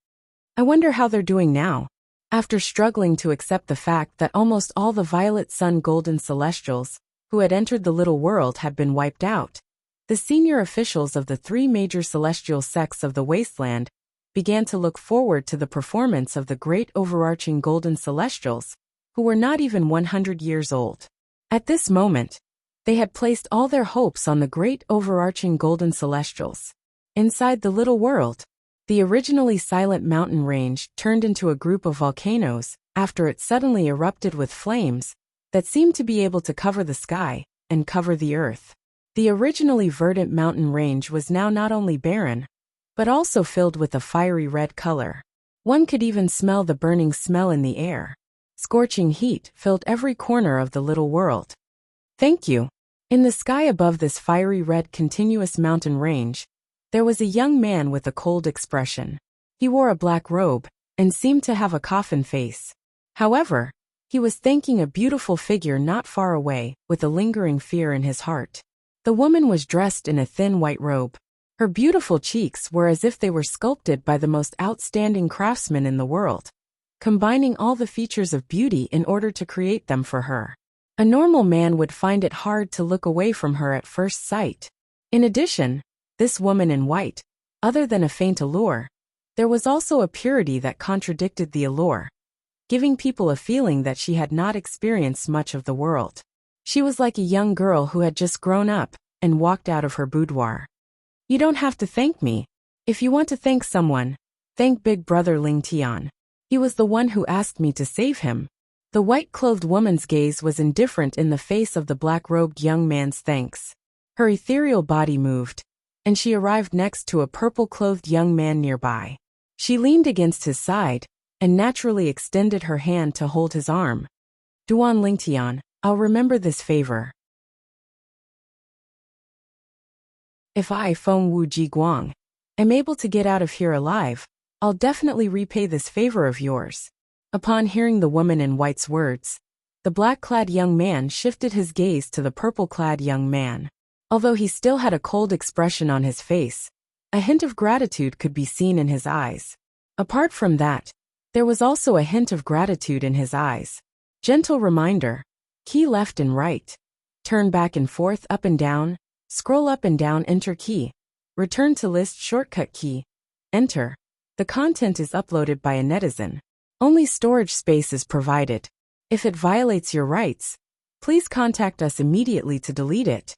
I wonder how they're doing now. After struggling to accept the fact that almost all the violet sun golden celestials who had entered the little world had been wiped out, the senior officials of the three major celestial sects of the wasteland began to look forward to the performance of the great overarching golden celestials, who were not even 100 years old. At this moment, they had placed all their hopes on the great overarching golden celestials. Inside the little world, the originally silent mountain range turned into a group of volcanoes after it suddenly erupted with flames that seemed to be able to cover the sky and cover the earth. The originally verdant mountain range was now not only barren, but also filled with a fiery red color. One could even smell the burning smell in the air. Scorching heat filled every corner of the little world. Thank you. In the sky above this fiery red continuous mountain range, there was a young man with a cold expression. He wore a black robe and seemed to have a coffin face. However, he was thanking a beautiful figure not far away with a lingering fear in his heart. The woman was dressed in a thin white robe. Her beautiful cheeks were as if they were sculpted by the most outstanding craftsman in the world, combining all the features of beauty in order to create them for her. A normal man would find it hard to look away from her at first sight. In addition, this woman in white, other than a faint allure, there was also a purity that contradicted the allure, giving people a feeling that she had not experienced much of the world. She was like a young girl who had just grown up and walked out of her boudoir. You don't have to thank me. If you want to thank someone, thank Big Brother Ling Tian. He was the one who asked me to save him. The white-clothed woman's gaze was indifferent in the face of the black-robed young man's thanks. Her ethereal body moved, and she arrived next to a purple-clothed young man nearby. She leaned against his side and naturally extended her hand to hold his arm. Duan Lingtian, I'll remember this favor. If I, Feng Wu Jiguang, am able to get out of here alive, I'll definitely repay this favor of yours. Upon hearing the woman in white's words, the black-clad young man shifted his gaze to the purple-clad young man. Although he still had a cold expression on his face, a hint of gratitude could be seen in his eyes. Apart from that, there was also a hint of gratitude in his eyes. Gentle reminder: key left and right. Turn back and forth, up and down. Scroll up and down, enter key. Return to list, shortcut key. Enter. The content is uploaded by a netizen. Only storage space is provided. If it violates your rights, please contact us immediately to delete it.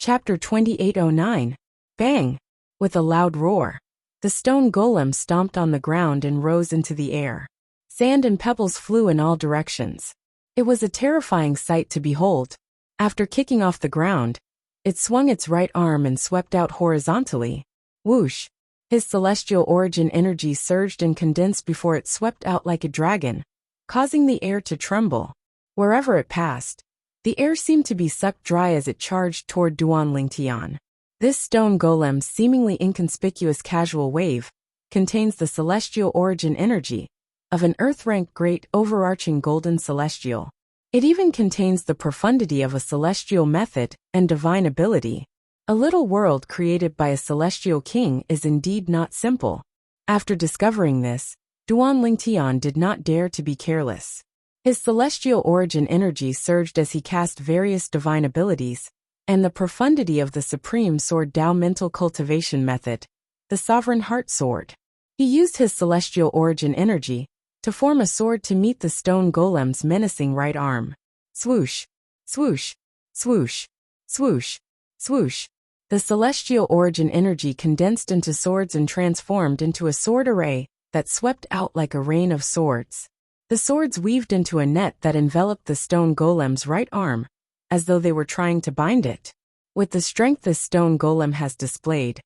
Chapter 2809. Bang! With a loud roar, the stone golem stomped on the ground and rose into the air. Sand and pebbles flew in all directions. It was a terrifying sight to behold. After kicking off the ground, it swung its right arm and swept out horizontally. Whoosh! His celestial origin energy surged and condensed before it swept out like a dragon, causing the air to tremble. Wherever it passed, the air seemed to be sucked dry as it charged toward Duan Lingtian. This stone golem's seemingly inconspicuous casual wave contains the celestial origin energy of an Earth-ranked great overarching golden celestial. It even contains the profundity of a celestial method and divine ability. A little world created by a celestial king is indeed not simple. After discovering this, Duan Lingtian did not dare to be careless. His celestial origin energy surged as he cast various divine abilities, and the profundity of the supreme sword Dao mental cultivation method, the sovereign heart sword. He used his celestial origin energy to form a sword to meet the stone golem's menacing right arm. Swoosh, swoosh, swoosh, swoosh, swoosh. The celestial origin energy condensed into swords and transformed into a sword array that swept out like a rain of swords. The swords weaved into a net that enveloped the stone golem's right arm, as though they were trying to bind it. With the strength this stone golem has displayed,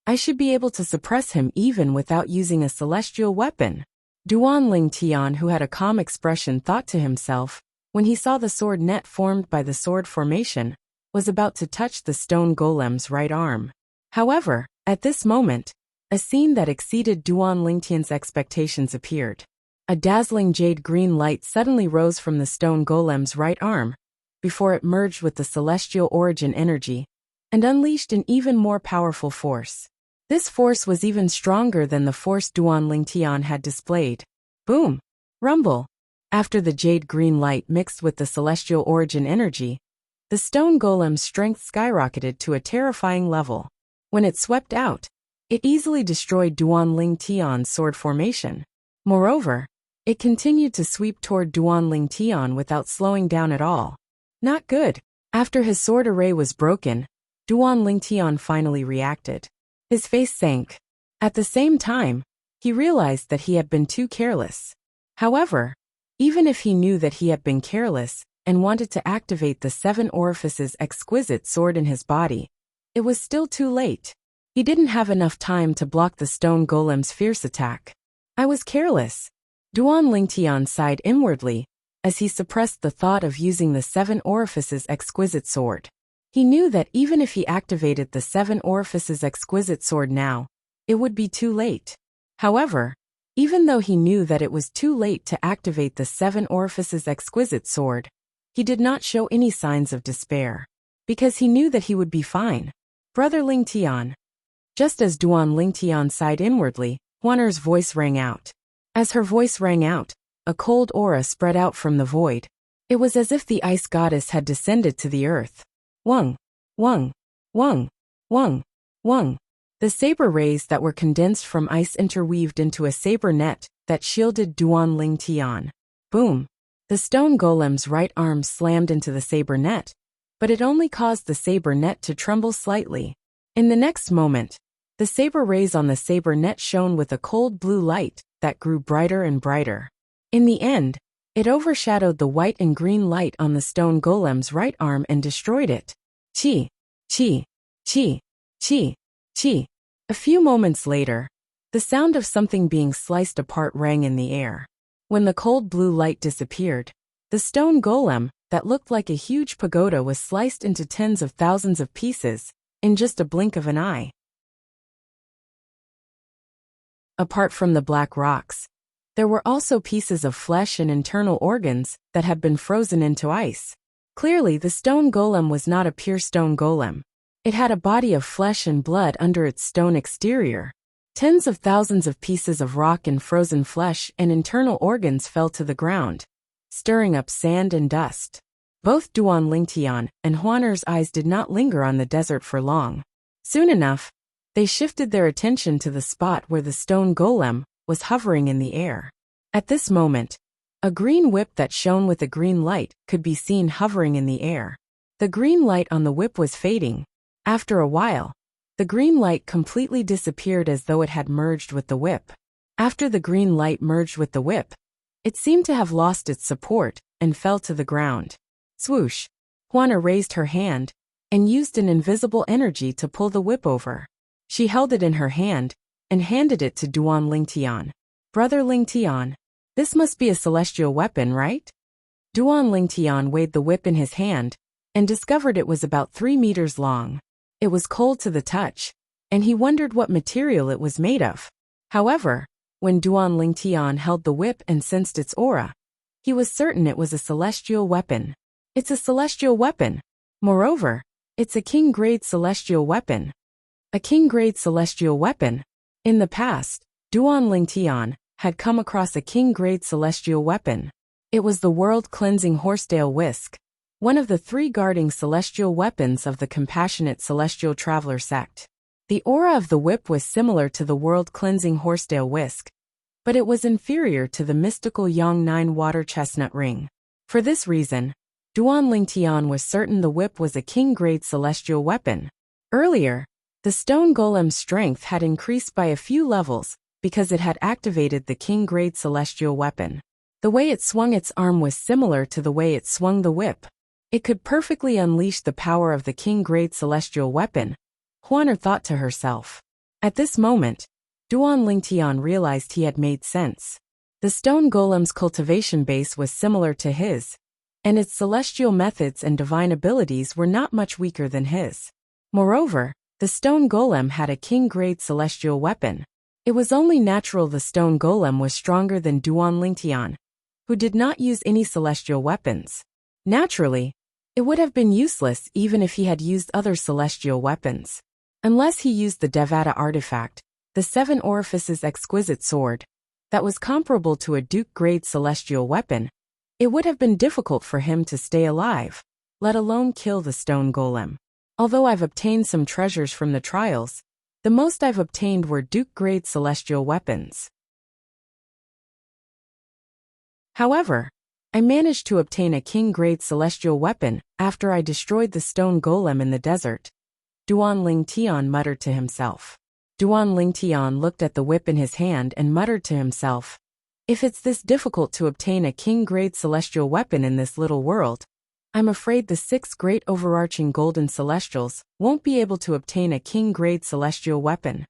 I should be able to suppress him even without using a celestial weapon. Duan Ling Tian, who had a calm expression, thought to himself, when he saw the sword net formed by the sword formation, was about to touch the stone golem's right arm. However, at this moment, a scene that exceeded Duan Lingtian's expectations appeared. A dazzling jade green light suddenly rose from the stone golem's right arm, before it merged with the celestial origin energy, and unleashed an even more powerful force. This force was even stronger than the force Duan Lingtian had displayed. Boom! Rumble! After the jade green light mixed with the celestial origin energy, the stone golem's strength skyrocketed to a terrifying level. When it swept out, it easily destroyed Duan Lingtian's sword formation. Moreover, it continued to sweep toward Duan Lingtian without slowing down at all. Not good. After his sword array was broken, Duan Lingtian finally reacted. His face sank. At the same time, he realized that he had been too careless. However, even if he knew that he had been careless and wanted to activate the 7 orifices exquisite sword in his body, it was still too late. He didn't have enough time to block the stone golem's fierce attack. I was careless. Duan Lingtian sighed inwardly as he suppressed the thought of using the 7 orifices exquisite sword. He knew that even if he activated the 7 orifices exquisite sword now, it would be too late. However, even though he knew that it was too late to activate the 7 orifices exquisite sword, he did not show any signs of despair, because he knew that he would be fine. Brother Lingtian. Just as Duan Lingtian sighed inwardly, Huaner's voice rang out. As her voice rang out, a cold aura spread out from the void. It was as if the ice goddess had descended to the earth. Wung, wung, wung, wung, wung. The saber rays that were condensed from ice interweaved into a saber net that shielded Duan Lingtian. Boom! The stone golem's right arm slammed into the saber net, but it only caused the saber net to tremble slightly. In the next moment, the saber rays on the saber net shone with a cold blue light that grew brighter and brighter. In the end, it overshadowed the white and green light on the stone golem's right arm and destroyed it. Chi, chi, chi, chi. Chi. A few moments later, the sound of something being sliced apart rang in the air. When the cold blue light disappeared, the stone golem, that looked like a huge pagoda, was sliced into tens of thousands of pieces, in just a blink of an eye. Apart from the black rocks, there were also pieces of flesh and internal organs that had been frozen into ice. Clearly, the stone golem was not a pure stone golem. It had a body of flesh and blood under its stone exterior. Tens of thousands of pieces of rock and frozen flesh and internal organs fell to the ground, stirring up sand and dust. Both Duan Lingtian and Huaner's eyes did not linger on the desert for long. Soon enough, they shifted their attention to the spot where the stone golem was hovering in the air. At this moment, a green whip that shone with a green light could be seen hovering in the air. The green light on the whip was fading. After a while, the green light completely disappeared as though it had merged with the whip. After the green light merged with the whip, it seemed to have lost its support and fell to the ground. Swoosh! Huana raised her hand and used an invisible energy to pull the whip over. She held it in her hand and handed it to Duan Lingtian. Brother Lingtian, this must be a celestial weapon, right? Duan Lingtian weighed the whip in his hand and discovered it was about 3 meters long. It was cold to the touch, and he wondered what material it was made of. However, when Duan Lingtian held the whip and sensed its aura, he was certain it was a celestial weapon. It's a celestial weapon. Moreover, it's a king-grade celestial weapon. A king-grade celestial weapon. In the past, Duan Lingtian had come across a king-grade celestial weapon. It was the world-cleansing horsetail whisk, one of the 3 guarding celestial weapons of the compassionate celestial traveler sect. The aura of the whip was similar to the world-cleansing horsetail whisk, but it was inferior to the mystical Yang 9 water chestnut ring. For this reason, Duan Lingtian was certain the whip was a king-grade celestial weapon. Earlier, the stone golem's strength had increased by a few levels because it had activated the king-grade celestial weapon. The way it swung its arm was similar to the way it swung the whip. It could perfectly unleash the power of the king-grade celestial weapon, Huaner thought to herself. At this moment, Duan Lingtian realized he had made sense. The stone golem's cultivation base was similar to his, and its celestial methods and divine abilities were not much weaker than his. Moreover, the stone golem had a king-grade celestial weapon. It was only natural the stone golem was stronger than Duan Lingtian, who did not use any celestial weapons. Naturally, it would have been useless even if he had used other celestial weapons. Unless he used the Devata artifact, the Seven Orifices exquisite sword, that was comparable to a Duke-grade celestial weapon, it would have been difficult for him to stay alive, let alone kill the stone golem. Although I've obtained some treasures from the trials, the most I've obtained were Duke-grade celestial weapons. However, I managed to obtain a king-grade celestial weapon after I destroyed the stone golem in the desert, Duan Lingtian muttered to himself. Duan Lingtian looked at the whip in his hand and muttered to himself, if it's this difficult to obtain a king-grade celestial weapon in this little world, I'm afraid the 6 great overarching golden celestials won't be able to obtain a king-grade celestial weapon.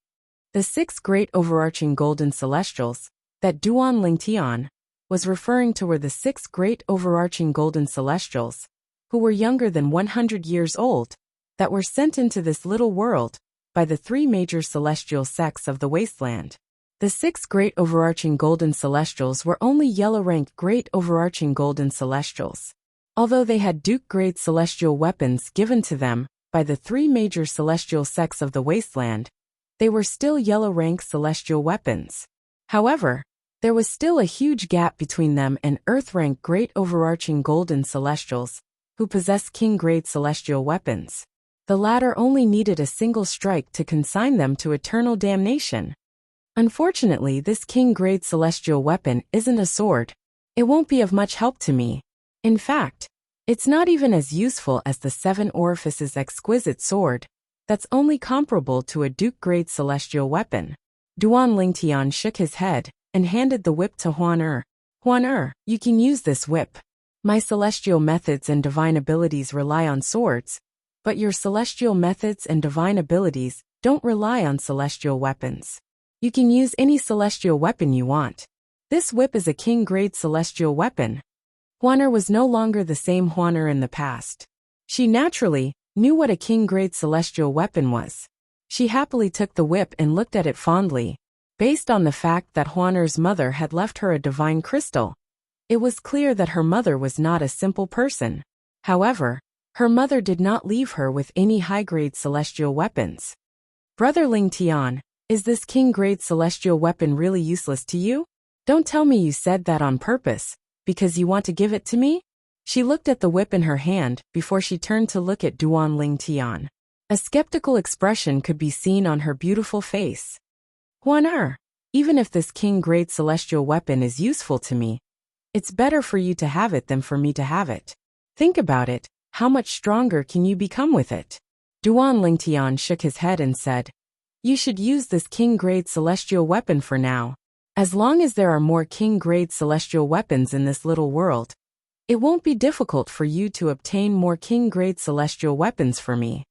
The 6 great overarching golden celestials that Duan Lingtian was referring to were the 6 great overarching golden celestials, who were younger than 100 years old, that were sent into this little world by the 3 major celestial sects of the wasteland. The 6 great overarching golden celestials were only yellow-ranked great overarching golden celestials. Although they had Duke-grade celestial weapons given to them by the 3 major celestial sects of the wasteland, they were still yellow-rank celestial weapons. However, there was still a huge gap between them and Earth-rank great overarching golden celestials, who possessed king-grade celestial weapons. The latter only needed a single strike to consign them to eternal damnation. Unfortunately, this king-grade celestial weapon isn't a sword. It won't be of much help to me. In fact, it's not even as useful as the 7 Orifices exquisite sword, that's only comparable to a Duke-grade celestial weapon. Duan Lingtian shook his head and handed the whip to Huan. Huan, you can use this whip. My celestial methods and divine abilities rely on swords, but your celestial methods and divine abilities don't rely on celestial weapons. You can use any celestial weapon you want. This whip is a king-grade celestial weapon. Huan was no longer the same Huan in the past. She naturally knew what a king-grade celestial weapon was. She happily took the whip and looked at it fondly. Based on the fact that Huan's mother had left her a divine crystal, it was clear that her mother was not a simple person. However, her mother did not leave her with any high-grade celestial weapons. Brother Lingtian, is this king-grade celestial weapon really useless to you? Don't tell me you said that on purpose, because you want to give it to me? She looked at the whip in her hand before she turned to look at Duan Lingtian. A skeptical expression could be seen on her beautiful face. Huan, even if this king-grade celestial weapon is useful to me, it's better for you to have it than for me to have it. Think about it, how much stronger can you become with it? Duan Lingtian shook his head and said, you should use this king-grade celestial weapon for now. As long as there are more king-grade celestial weapons in this little world, it won't be difficult for you to obtain more king-grade celestial weapons for me.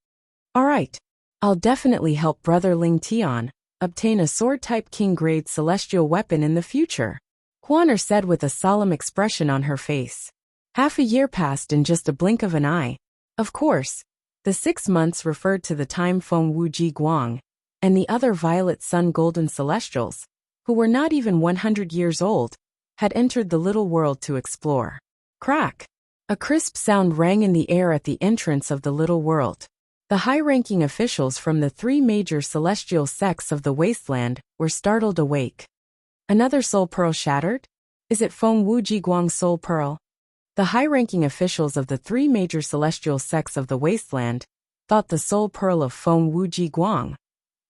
Alright, I'll definitely help Brother Lingtian obtain a sword-type king-grade celestial weapon in the future, Huan said with a solemn expression on her face. Half a year passed in just a blink of an eye. Of course, the 6 months referred to the time Feng Wuji Guang and the other Violet Sun Golden Celestials, who were not even 100 years old, had entered the little world to explore. Crack! A crisp sound rang in the air at the entrance of the little world. The high-ranking officials from the 3 major celestial sects of the wasteland were startled awake. Another soul pearl shattered? Is it Feng Wuji Guang's soul pearl? The high-ranking officials of the 3 major celestial sects of the wasteland thought the soul pearl of Feng Wuji Guang,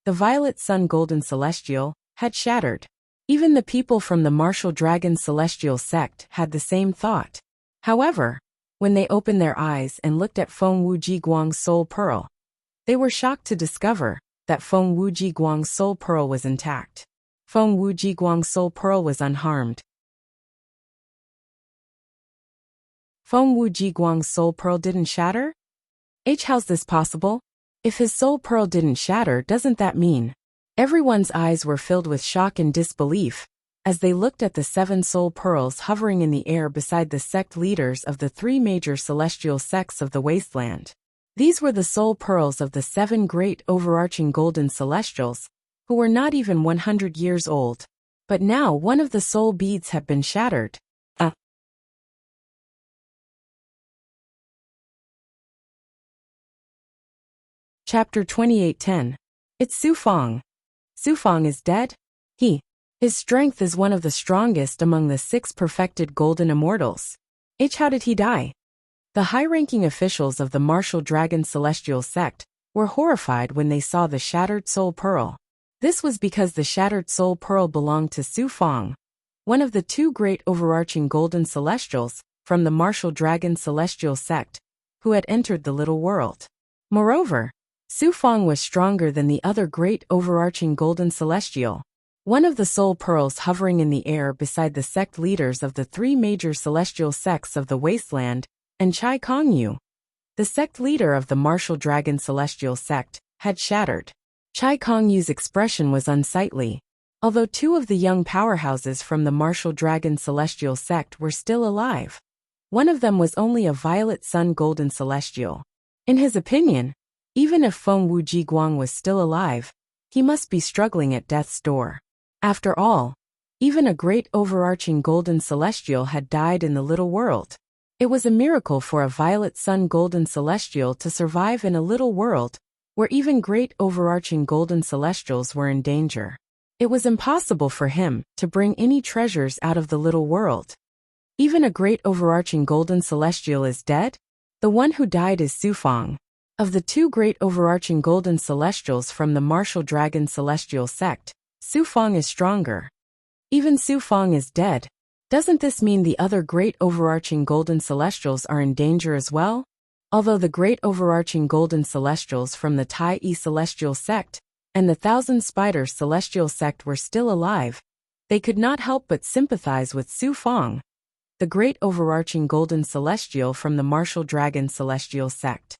the Violet Sun Golden Celestial, had shattered. Even the people from the Martial Dragon Celestial sect had the same thought. However, when they opened their eyes and looked at Feng Wuji Guang's soul pearl, they were shocked to discover that Feng Wuji Guang's soul pearl was intact. Feng Wuji Guang's soul pearl was unharmed. Feng Wuji Guang's soul pearl didn't shatter? How's this possible? If his soul pearl didn't shatter, doesn't that mean Everyone's eyes were filled with shock and disbelief as they looked at the 7 soul pearls hovering in the air beside the sect leaders of the 3 major celestial sects of the wasteland. These were the soul pearls of the 7 great overarching golden celestials, who were not even 100 years old. But now one of the soul beads had been shattered. Chapter 28:10. It's Su Fang. Su Fang is dead? His strength is one of the strongest among the 6 perfected golden immortals. How did he die? The high-ranking officials of the martial dragon celestial sect were horrified when they saw the shattered soul pearl. This was because the shattered soul pearl belonged to Su Fang, one of the 2 great overarching golden celestials from the martial dragon celestial sect, who had entered the little world. Moreover, Su Fang was stronger than the other great overarching golden celestial. One of the soul pearls hovering in the air beside the sect leaders of the 3 major celestial sects of the wasteland, and Chai Kongyu, the sect leader of the martial dragon celestial sect, had shattered. Chai Kongyu's expression was unsightly. Although 2 of the young powerhouses from the martial dragon celestial sect were still alive, one of them was only a violet sun golden celestial. In his opinion, even if Feng Wuji Guang was still alive, he must be struggling at death's door. After all, even a great overarching golden celestial had died in the little world. It was a miracle for a violet sun golden celestial to survive in a little world where even great overarching golden celestials were in danger. It was impossible for him to bring any treasures out of the little world. Even a great overarching golden celestial is dead? The one who died is Su Fang. Of the 2 great overarching golden celestials from the martial dragon celestial sect, Su Fang is stronger. Even Su Fang is dead. Doesn't this mean the other great overarching golden celestials are in danger as well? Although the great overarching golden celestials from the Tai Yi celestial sect and the Thousand Spiders celestial sect were still alive, they could not help but sympathize with Su Fang, the great overarching golden celestial from the martial dragon celestial sect.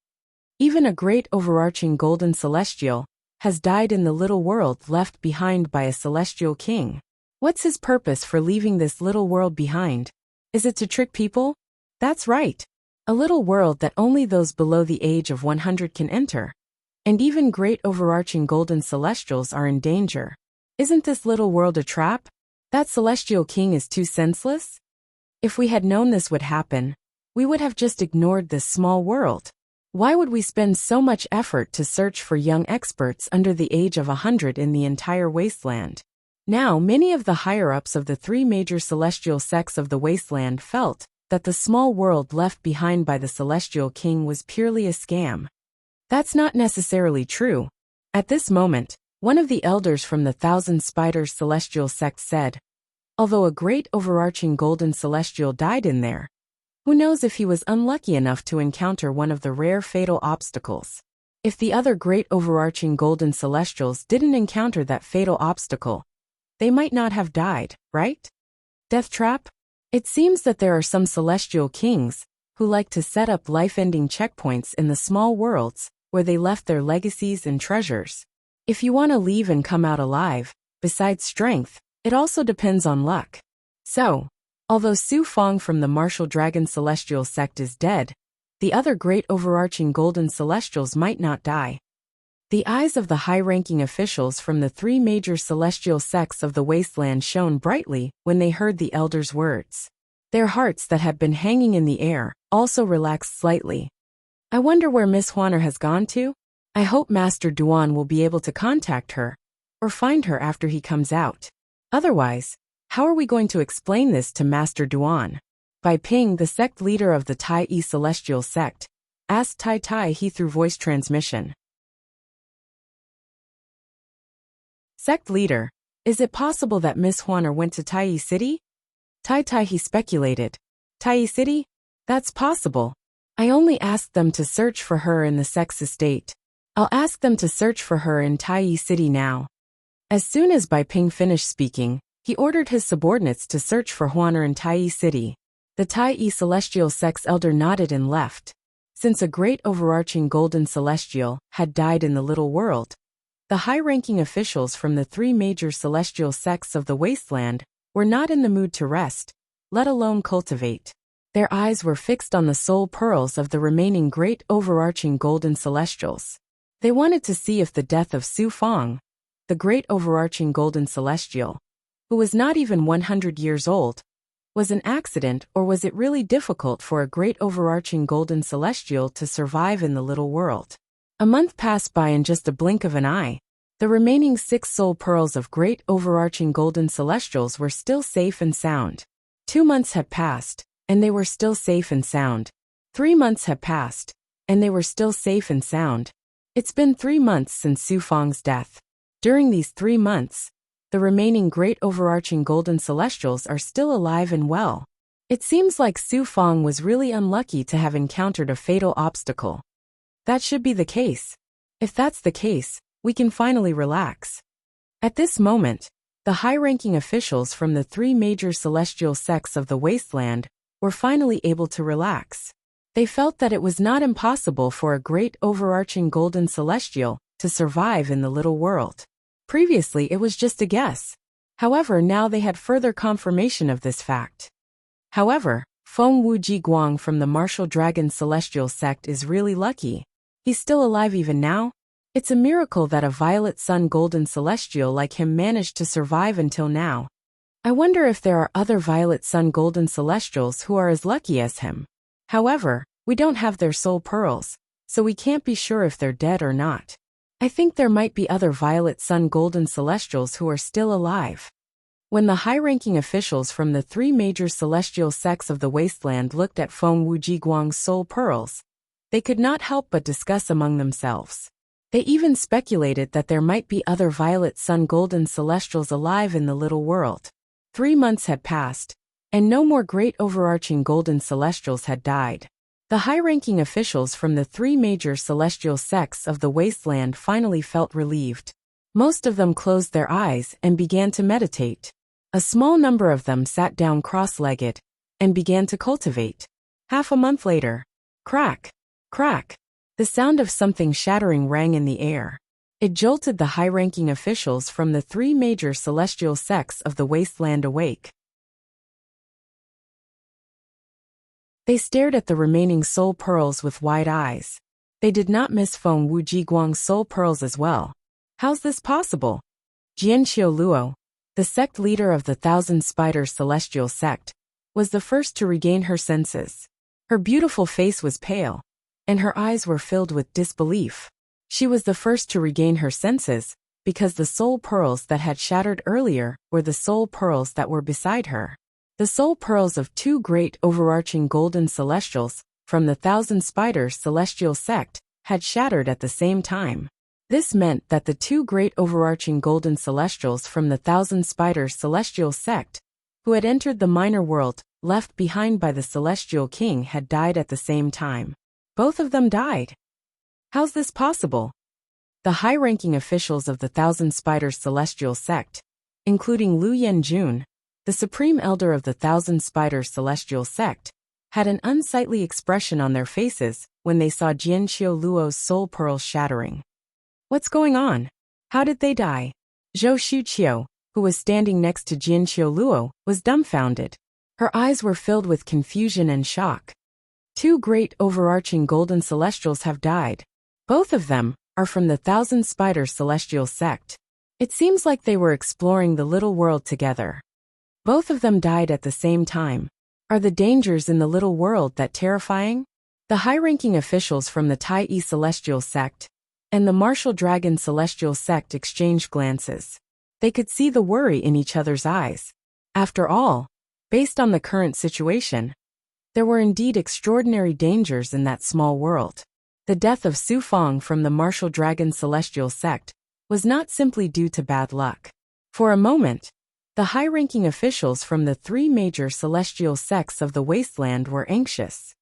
Even a great overarching golden celestial has died in the little world left behind by a celestial king. What's his purpose for leaving this little world behind? Is it to trick people? That's right. A little world that only those below the age of 100 can enter. And even great overarching golden celestials are in danger. Isn't this little world a trap? That celestial king is too senseless? If we had known this would happen, we would have just ignored this small world. Why would we spend so much effort to search for young experts under the age of 100 in the entire wasteland? Now, many of the higher-ups of the 3 major celestial sects of the wasteland felt that the small world left behind by the celestial king was purely a scam. That's not necessarily true. At this moment, one of the elders from the Thousand Spiders celestial sect said, although a great overarching golden celestial died in there, who knows if he was unlucky enough to encounter one of the rare fatal obstacles. If the other great overarching golden celestials didn't encounter that fatal obstacle, they might not have died, right? Death trap? It seems that there are some celestial kings who like to set up life-ending checkpoints in the small worlds where they left their legacies and treasures. If you want to leave and come out alive, besides strength, it also depends on luck. So, although Su Fang from the martial dragon celestial sect is dead, the other great overarching golden celestials might not die. The eyes of the high-ranking officials from the 3 major celestial sects of the wasteland shone brightly when they heard the elder's words. Their hearts that had been hanging in the air also relaxed slightly. I wonder where Miss Huaner has gone to? I hope Master Duan will be able to contact her, or find her after he comes out. Otherwise, how are we going to explain this to Master Duan? Bai Ping, the sect leader of the Tai Yi celestial sect, asked Tai Tai he through voice transmission. Sect leader, is it possible that Miss Huaner went to Tai Yi City? Tai Tai he speculated. Tai Yi City? That's possible. I only asked them to search for her in the sect's estate. I'll ask them to search for her in Tai Yi City now. As soon as Bai Ping finished speaking, he ordered his subordinates to search for Huaner in Tai Yi City. The Tai Yi celestial sect's elder nodded and left. Since a great overarching golden celestial had died in the little world, The high-ranking officials from the three major celestial sects of the wasteland were not in the mood to rest, let alone cultivate. Their eyes were fixed on the soul pearls of the remaining great overarching golden celestials. They wanted to see if the death of Su Feng, the great overarching golden celestial, who was not even 100 years old, was an accident, or was it really difficult for a great overarching golden celestial to survive in the little world. A month passed by in just a blink of an eye. The remaining 6 soul pearls of great overarching golden celestials were still safe and sound. 2 months had passed, and they were still safe and sound. 3 months had passed, and they were still safe and sound. It's been 3 months since Su Feng's death. During these 3 months, the remaining great overarching golden celestials are still alive and well. It seems like Su Feng was really unlucky to have encountered a fatal obstacle. That should be the case. If that's the case, we can finally relax. At this moment, the high-ranking officials from the 3 major celestial sects of the wasteland were finally able to relax. They felt that it was not impossible for a great overarching golden celestial to survive in the little world. Previously, it was just a guess. However, now they had further confirmation of this fact. However, Feng Wuji Guang from the Martial Dragon Celestial Sect is really lucky. He's still alive even now. It's a miracle that a Violet Sun Golden Celestial like him managed to survive until now. I wonder if there are other Violet Sun Golden Celestials who are as lucky as him. However, we don't have their soul pearls, so we can't be sure if they're dead or not. I think there might be other Violet Sun Golden Celestials who are still alive. When the high-ranking officials from the 3 major celestial sects of the wasteland looked at Feng Wuji Guang's soul pearls, they could not help but discuss among themselves. They even speculated that there might be other Violet Sun Golden Celestials alive in the little world. 3 months had passed, and no more great overarching golden celestials had died. The high-ranking officials from the 3 major celestial sects of the wasteland finally felt relieved. Most of them closed their eyes and began to meditate. A small number of them sat down cross-legged and began to cultivate. Half a month later, crack, crack, the sound of something shattering rang in the air. It jolted the high-ranking officials from the 3 major celestial sects of the wasteland awake. They stared at the remaining soul pearls with wide eyes. They did not miss Feng Wuji Guang's soul pearls as well. How's this possible? Jianqiu Luo, the sect leader of the Thousand Spiders Celestial Sect, was the first to regain her senses. Her beautiful face was pale, and her eyes were filled with disbelief. She was the first to regain her senses, because the soul pearls that had shattered earlier were the soul pearls that were beside her. The soul pearls of 2 great overarching golden celestials from the Thousand Spiders Celestial Sect had shattered at the same time. This meant that the 2 great overarching golden celestials from the Thousand Spiders Celestial Sect, who had entered the minor world left behind by the Celestial King, had died at the same time. Both of them died. How's this possible? The high-ranking officials of the Thousand Spiders Celestial Sect, including Lu Yanjun, the Supreme Elder of the Thousand Spiders Celestial Sect, had an unsightly expression on their faces when they saw Jianqiu Luo's soul pearls shattering. What's going on? How did they die? Zhou Shuqiu, who was standing next to Jianqiu Luo, was dumbfounded. Her eyes were filled with confusion and shock. 2 great overarching golden celestials have died. Both of them are from the Thousand Spiders Celestial Sect. It seems like they were exploring the little world together. Both of them died at the same time. Are the dangers in the little world that terrifying? The high-ranking officials from the Tai Celestial Sect and the Martial Dragon Celestial Sect exchanged glances. They could see the worry in each other's eyes. After all, based on the current situation, there were indeed extraordinary dangers in that small world. The death of Su Feng from the Martial Dragon Celestial Sect was not simply due to bad luck. For a moment, the high-ranking officials from the 3 major celestial sects of the wasteland were anxious.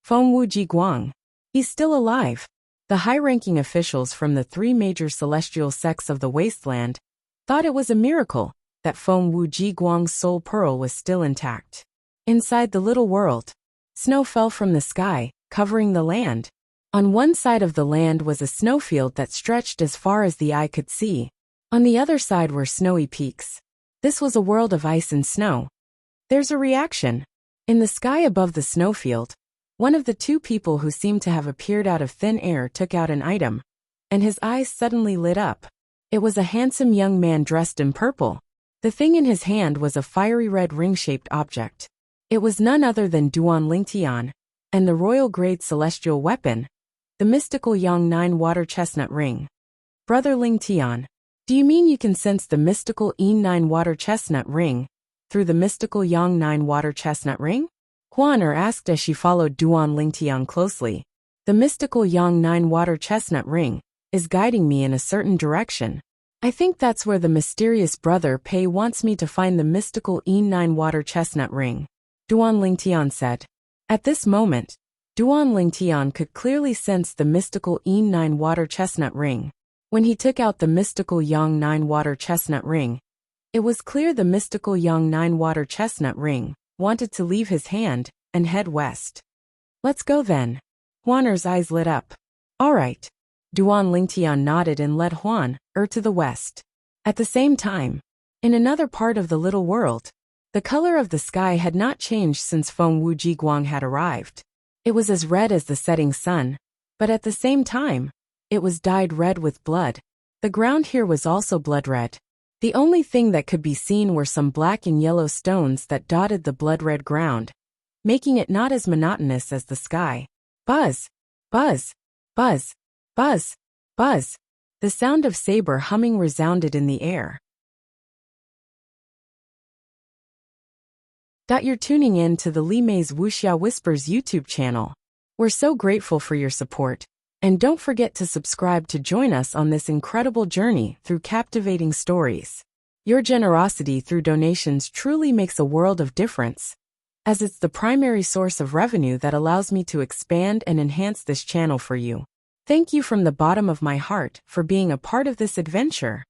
Feng Wuji Guang, he's still alive. The high-ranking officials from the 3 major celestial sects of the wasteland thought it was a miracle that Feng Wuji Guang's soul pearl was still intact. Inside the little world, snow fell from the sky, covering the land. On one side of the land was a snowfield that stretched as far as the eye could see. On the other side were snowy peaks. This was a world of ice and snow. There's a reaction. In the sky above the snowfield, one of the two people who seemed to have appeared out of thin air took out an item, and his eyes suddenly lit up. It was a handsome young man dressed in purple. The thing in his hand was a fiery red ring-shaped object. It was none other than Duan Lingtian, and the royal-grade celestial weapon, the mystical Yang 9 water chestnut ring. Brother Lingtian, do you mean you can sense the mystical Yang 9 water chestnut ring through the mystical Yang 9 water chestnut ring? Huaner asked as she followed Duan Lingtian closely. The mystical Yang 9 water chestnut ring is guiding me in a certain direction. I think that's where the mysterious brother Pei wants me to find the mystical Yang 9 water chestnut ring, Duan Lingtian said. At this moment, Duan Lingtian could clearly sense the mystical Yang 9 water chestnut ring. When he took out the mystical Yang 9 water chestnut ring, it was clear the mystical Yang 9 water chestnut ring wanted to leave his hand and head west. Let's go then. Huaner's eyes lit up. All right. Duan Lingtian nodded and led Huan to the west. At the same time, in another part of the little world, the color of the sky had not changed since Feng Wu Jiguang had arrived. It was as red as the setting sun, but at the same time, it was dyed red with blood. The ground here was also blood red. The only thing that could be seen were some black and yellow stones that dotted the blood-red ground, making it not as monotonous as the sky. Buzz! Buzz! Buzz! Buzz! Buzz! The sound of saber humming resounded in the air. You're tuning in to the Li Mei's Wuxia Whispers YouTube channel. We're so grateful for your support, and don't forget to subscribe to join us on this incredible journey through captivating stories. Your generosity through donations truly makes a world of difference, as it's the primary source of revenue that allows me to expand and enhance this channel for you. Thank you from the bottom of my heart for being a part of this adventure.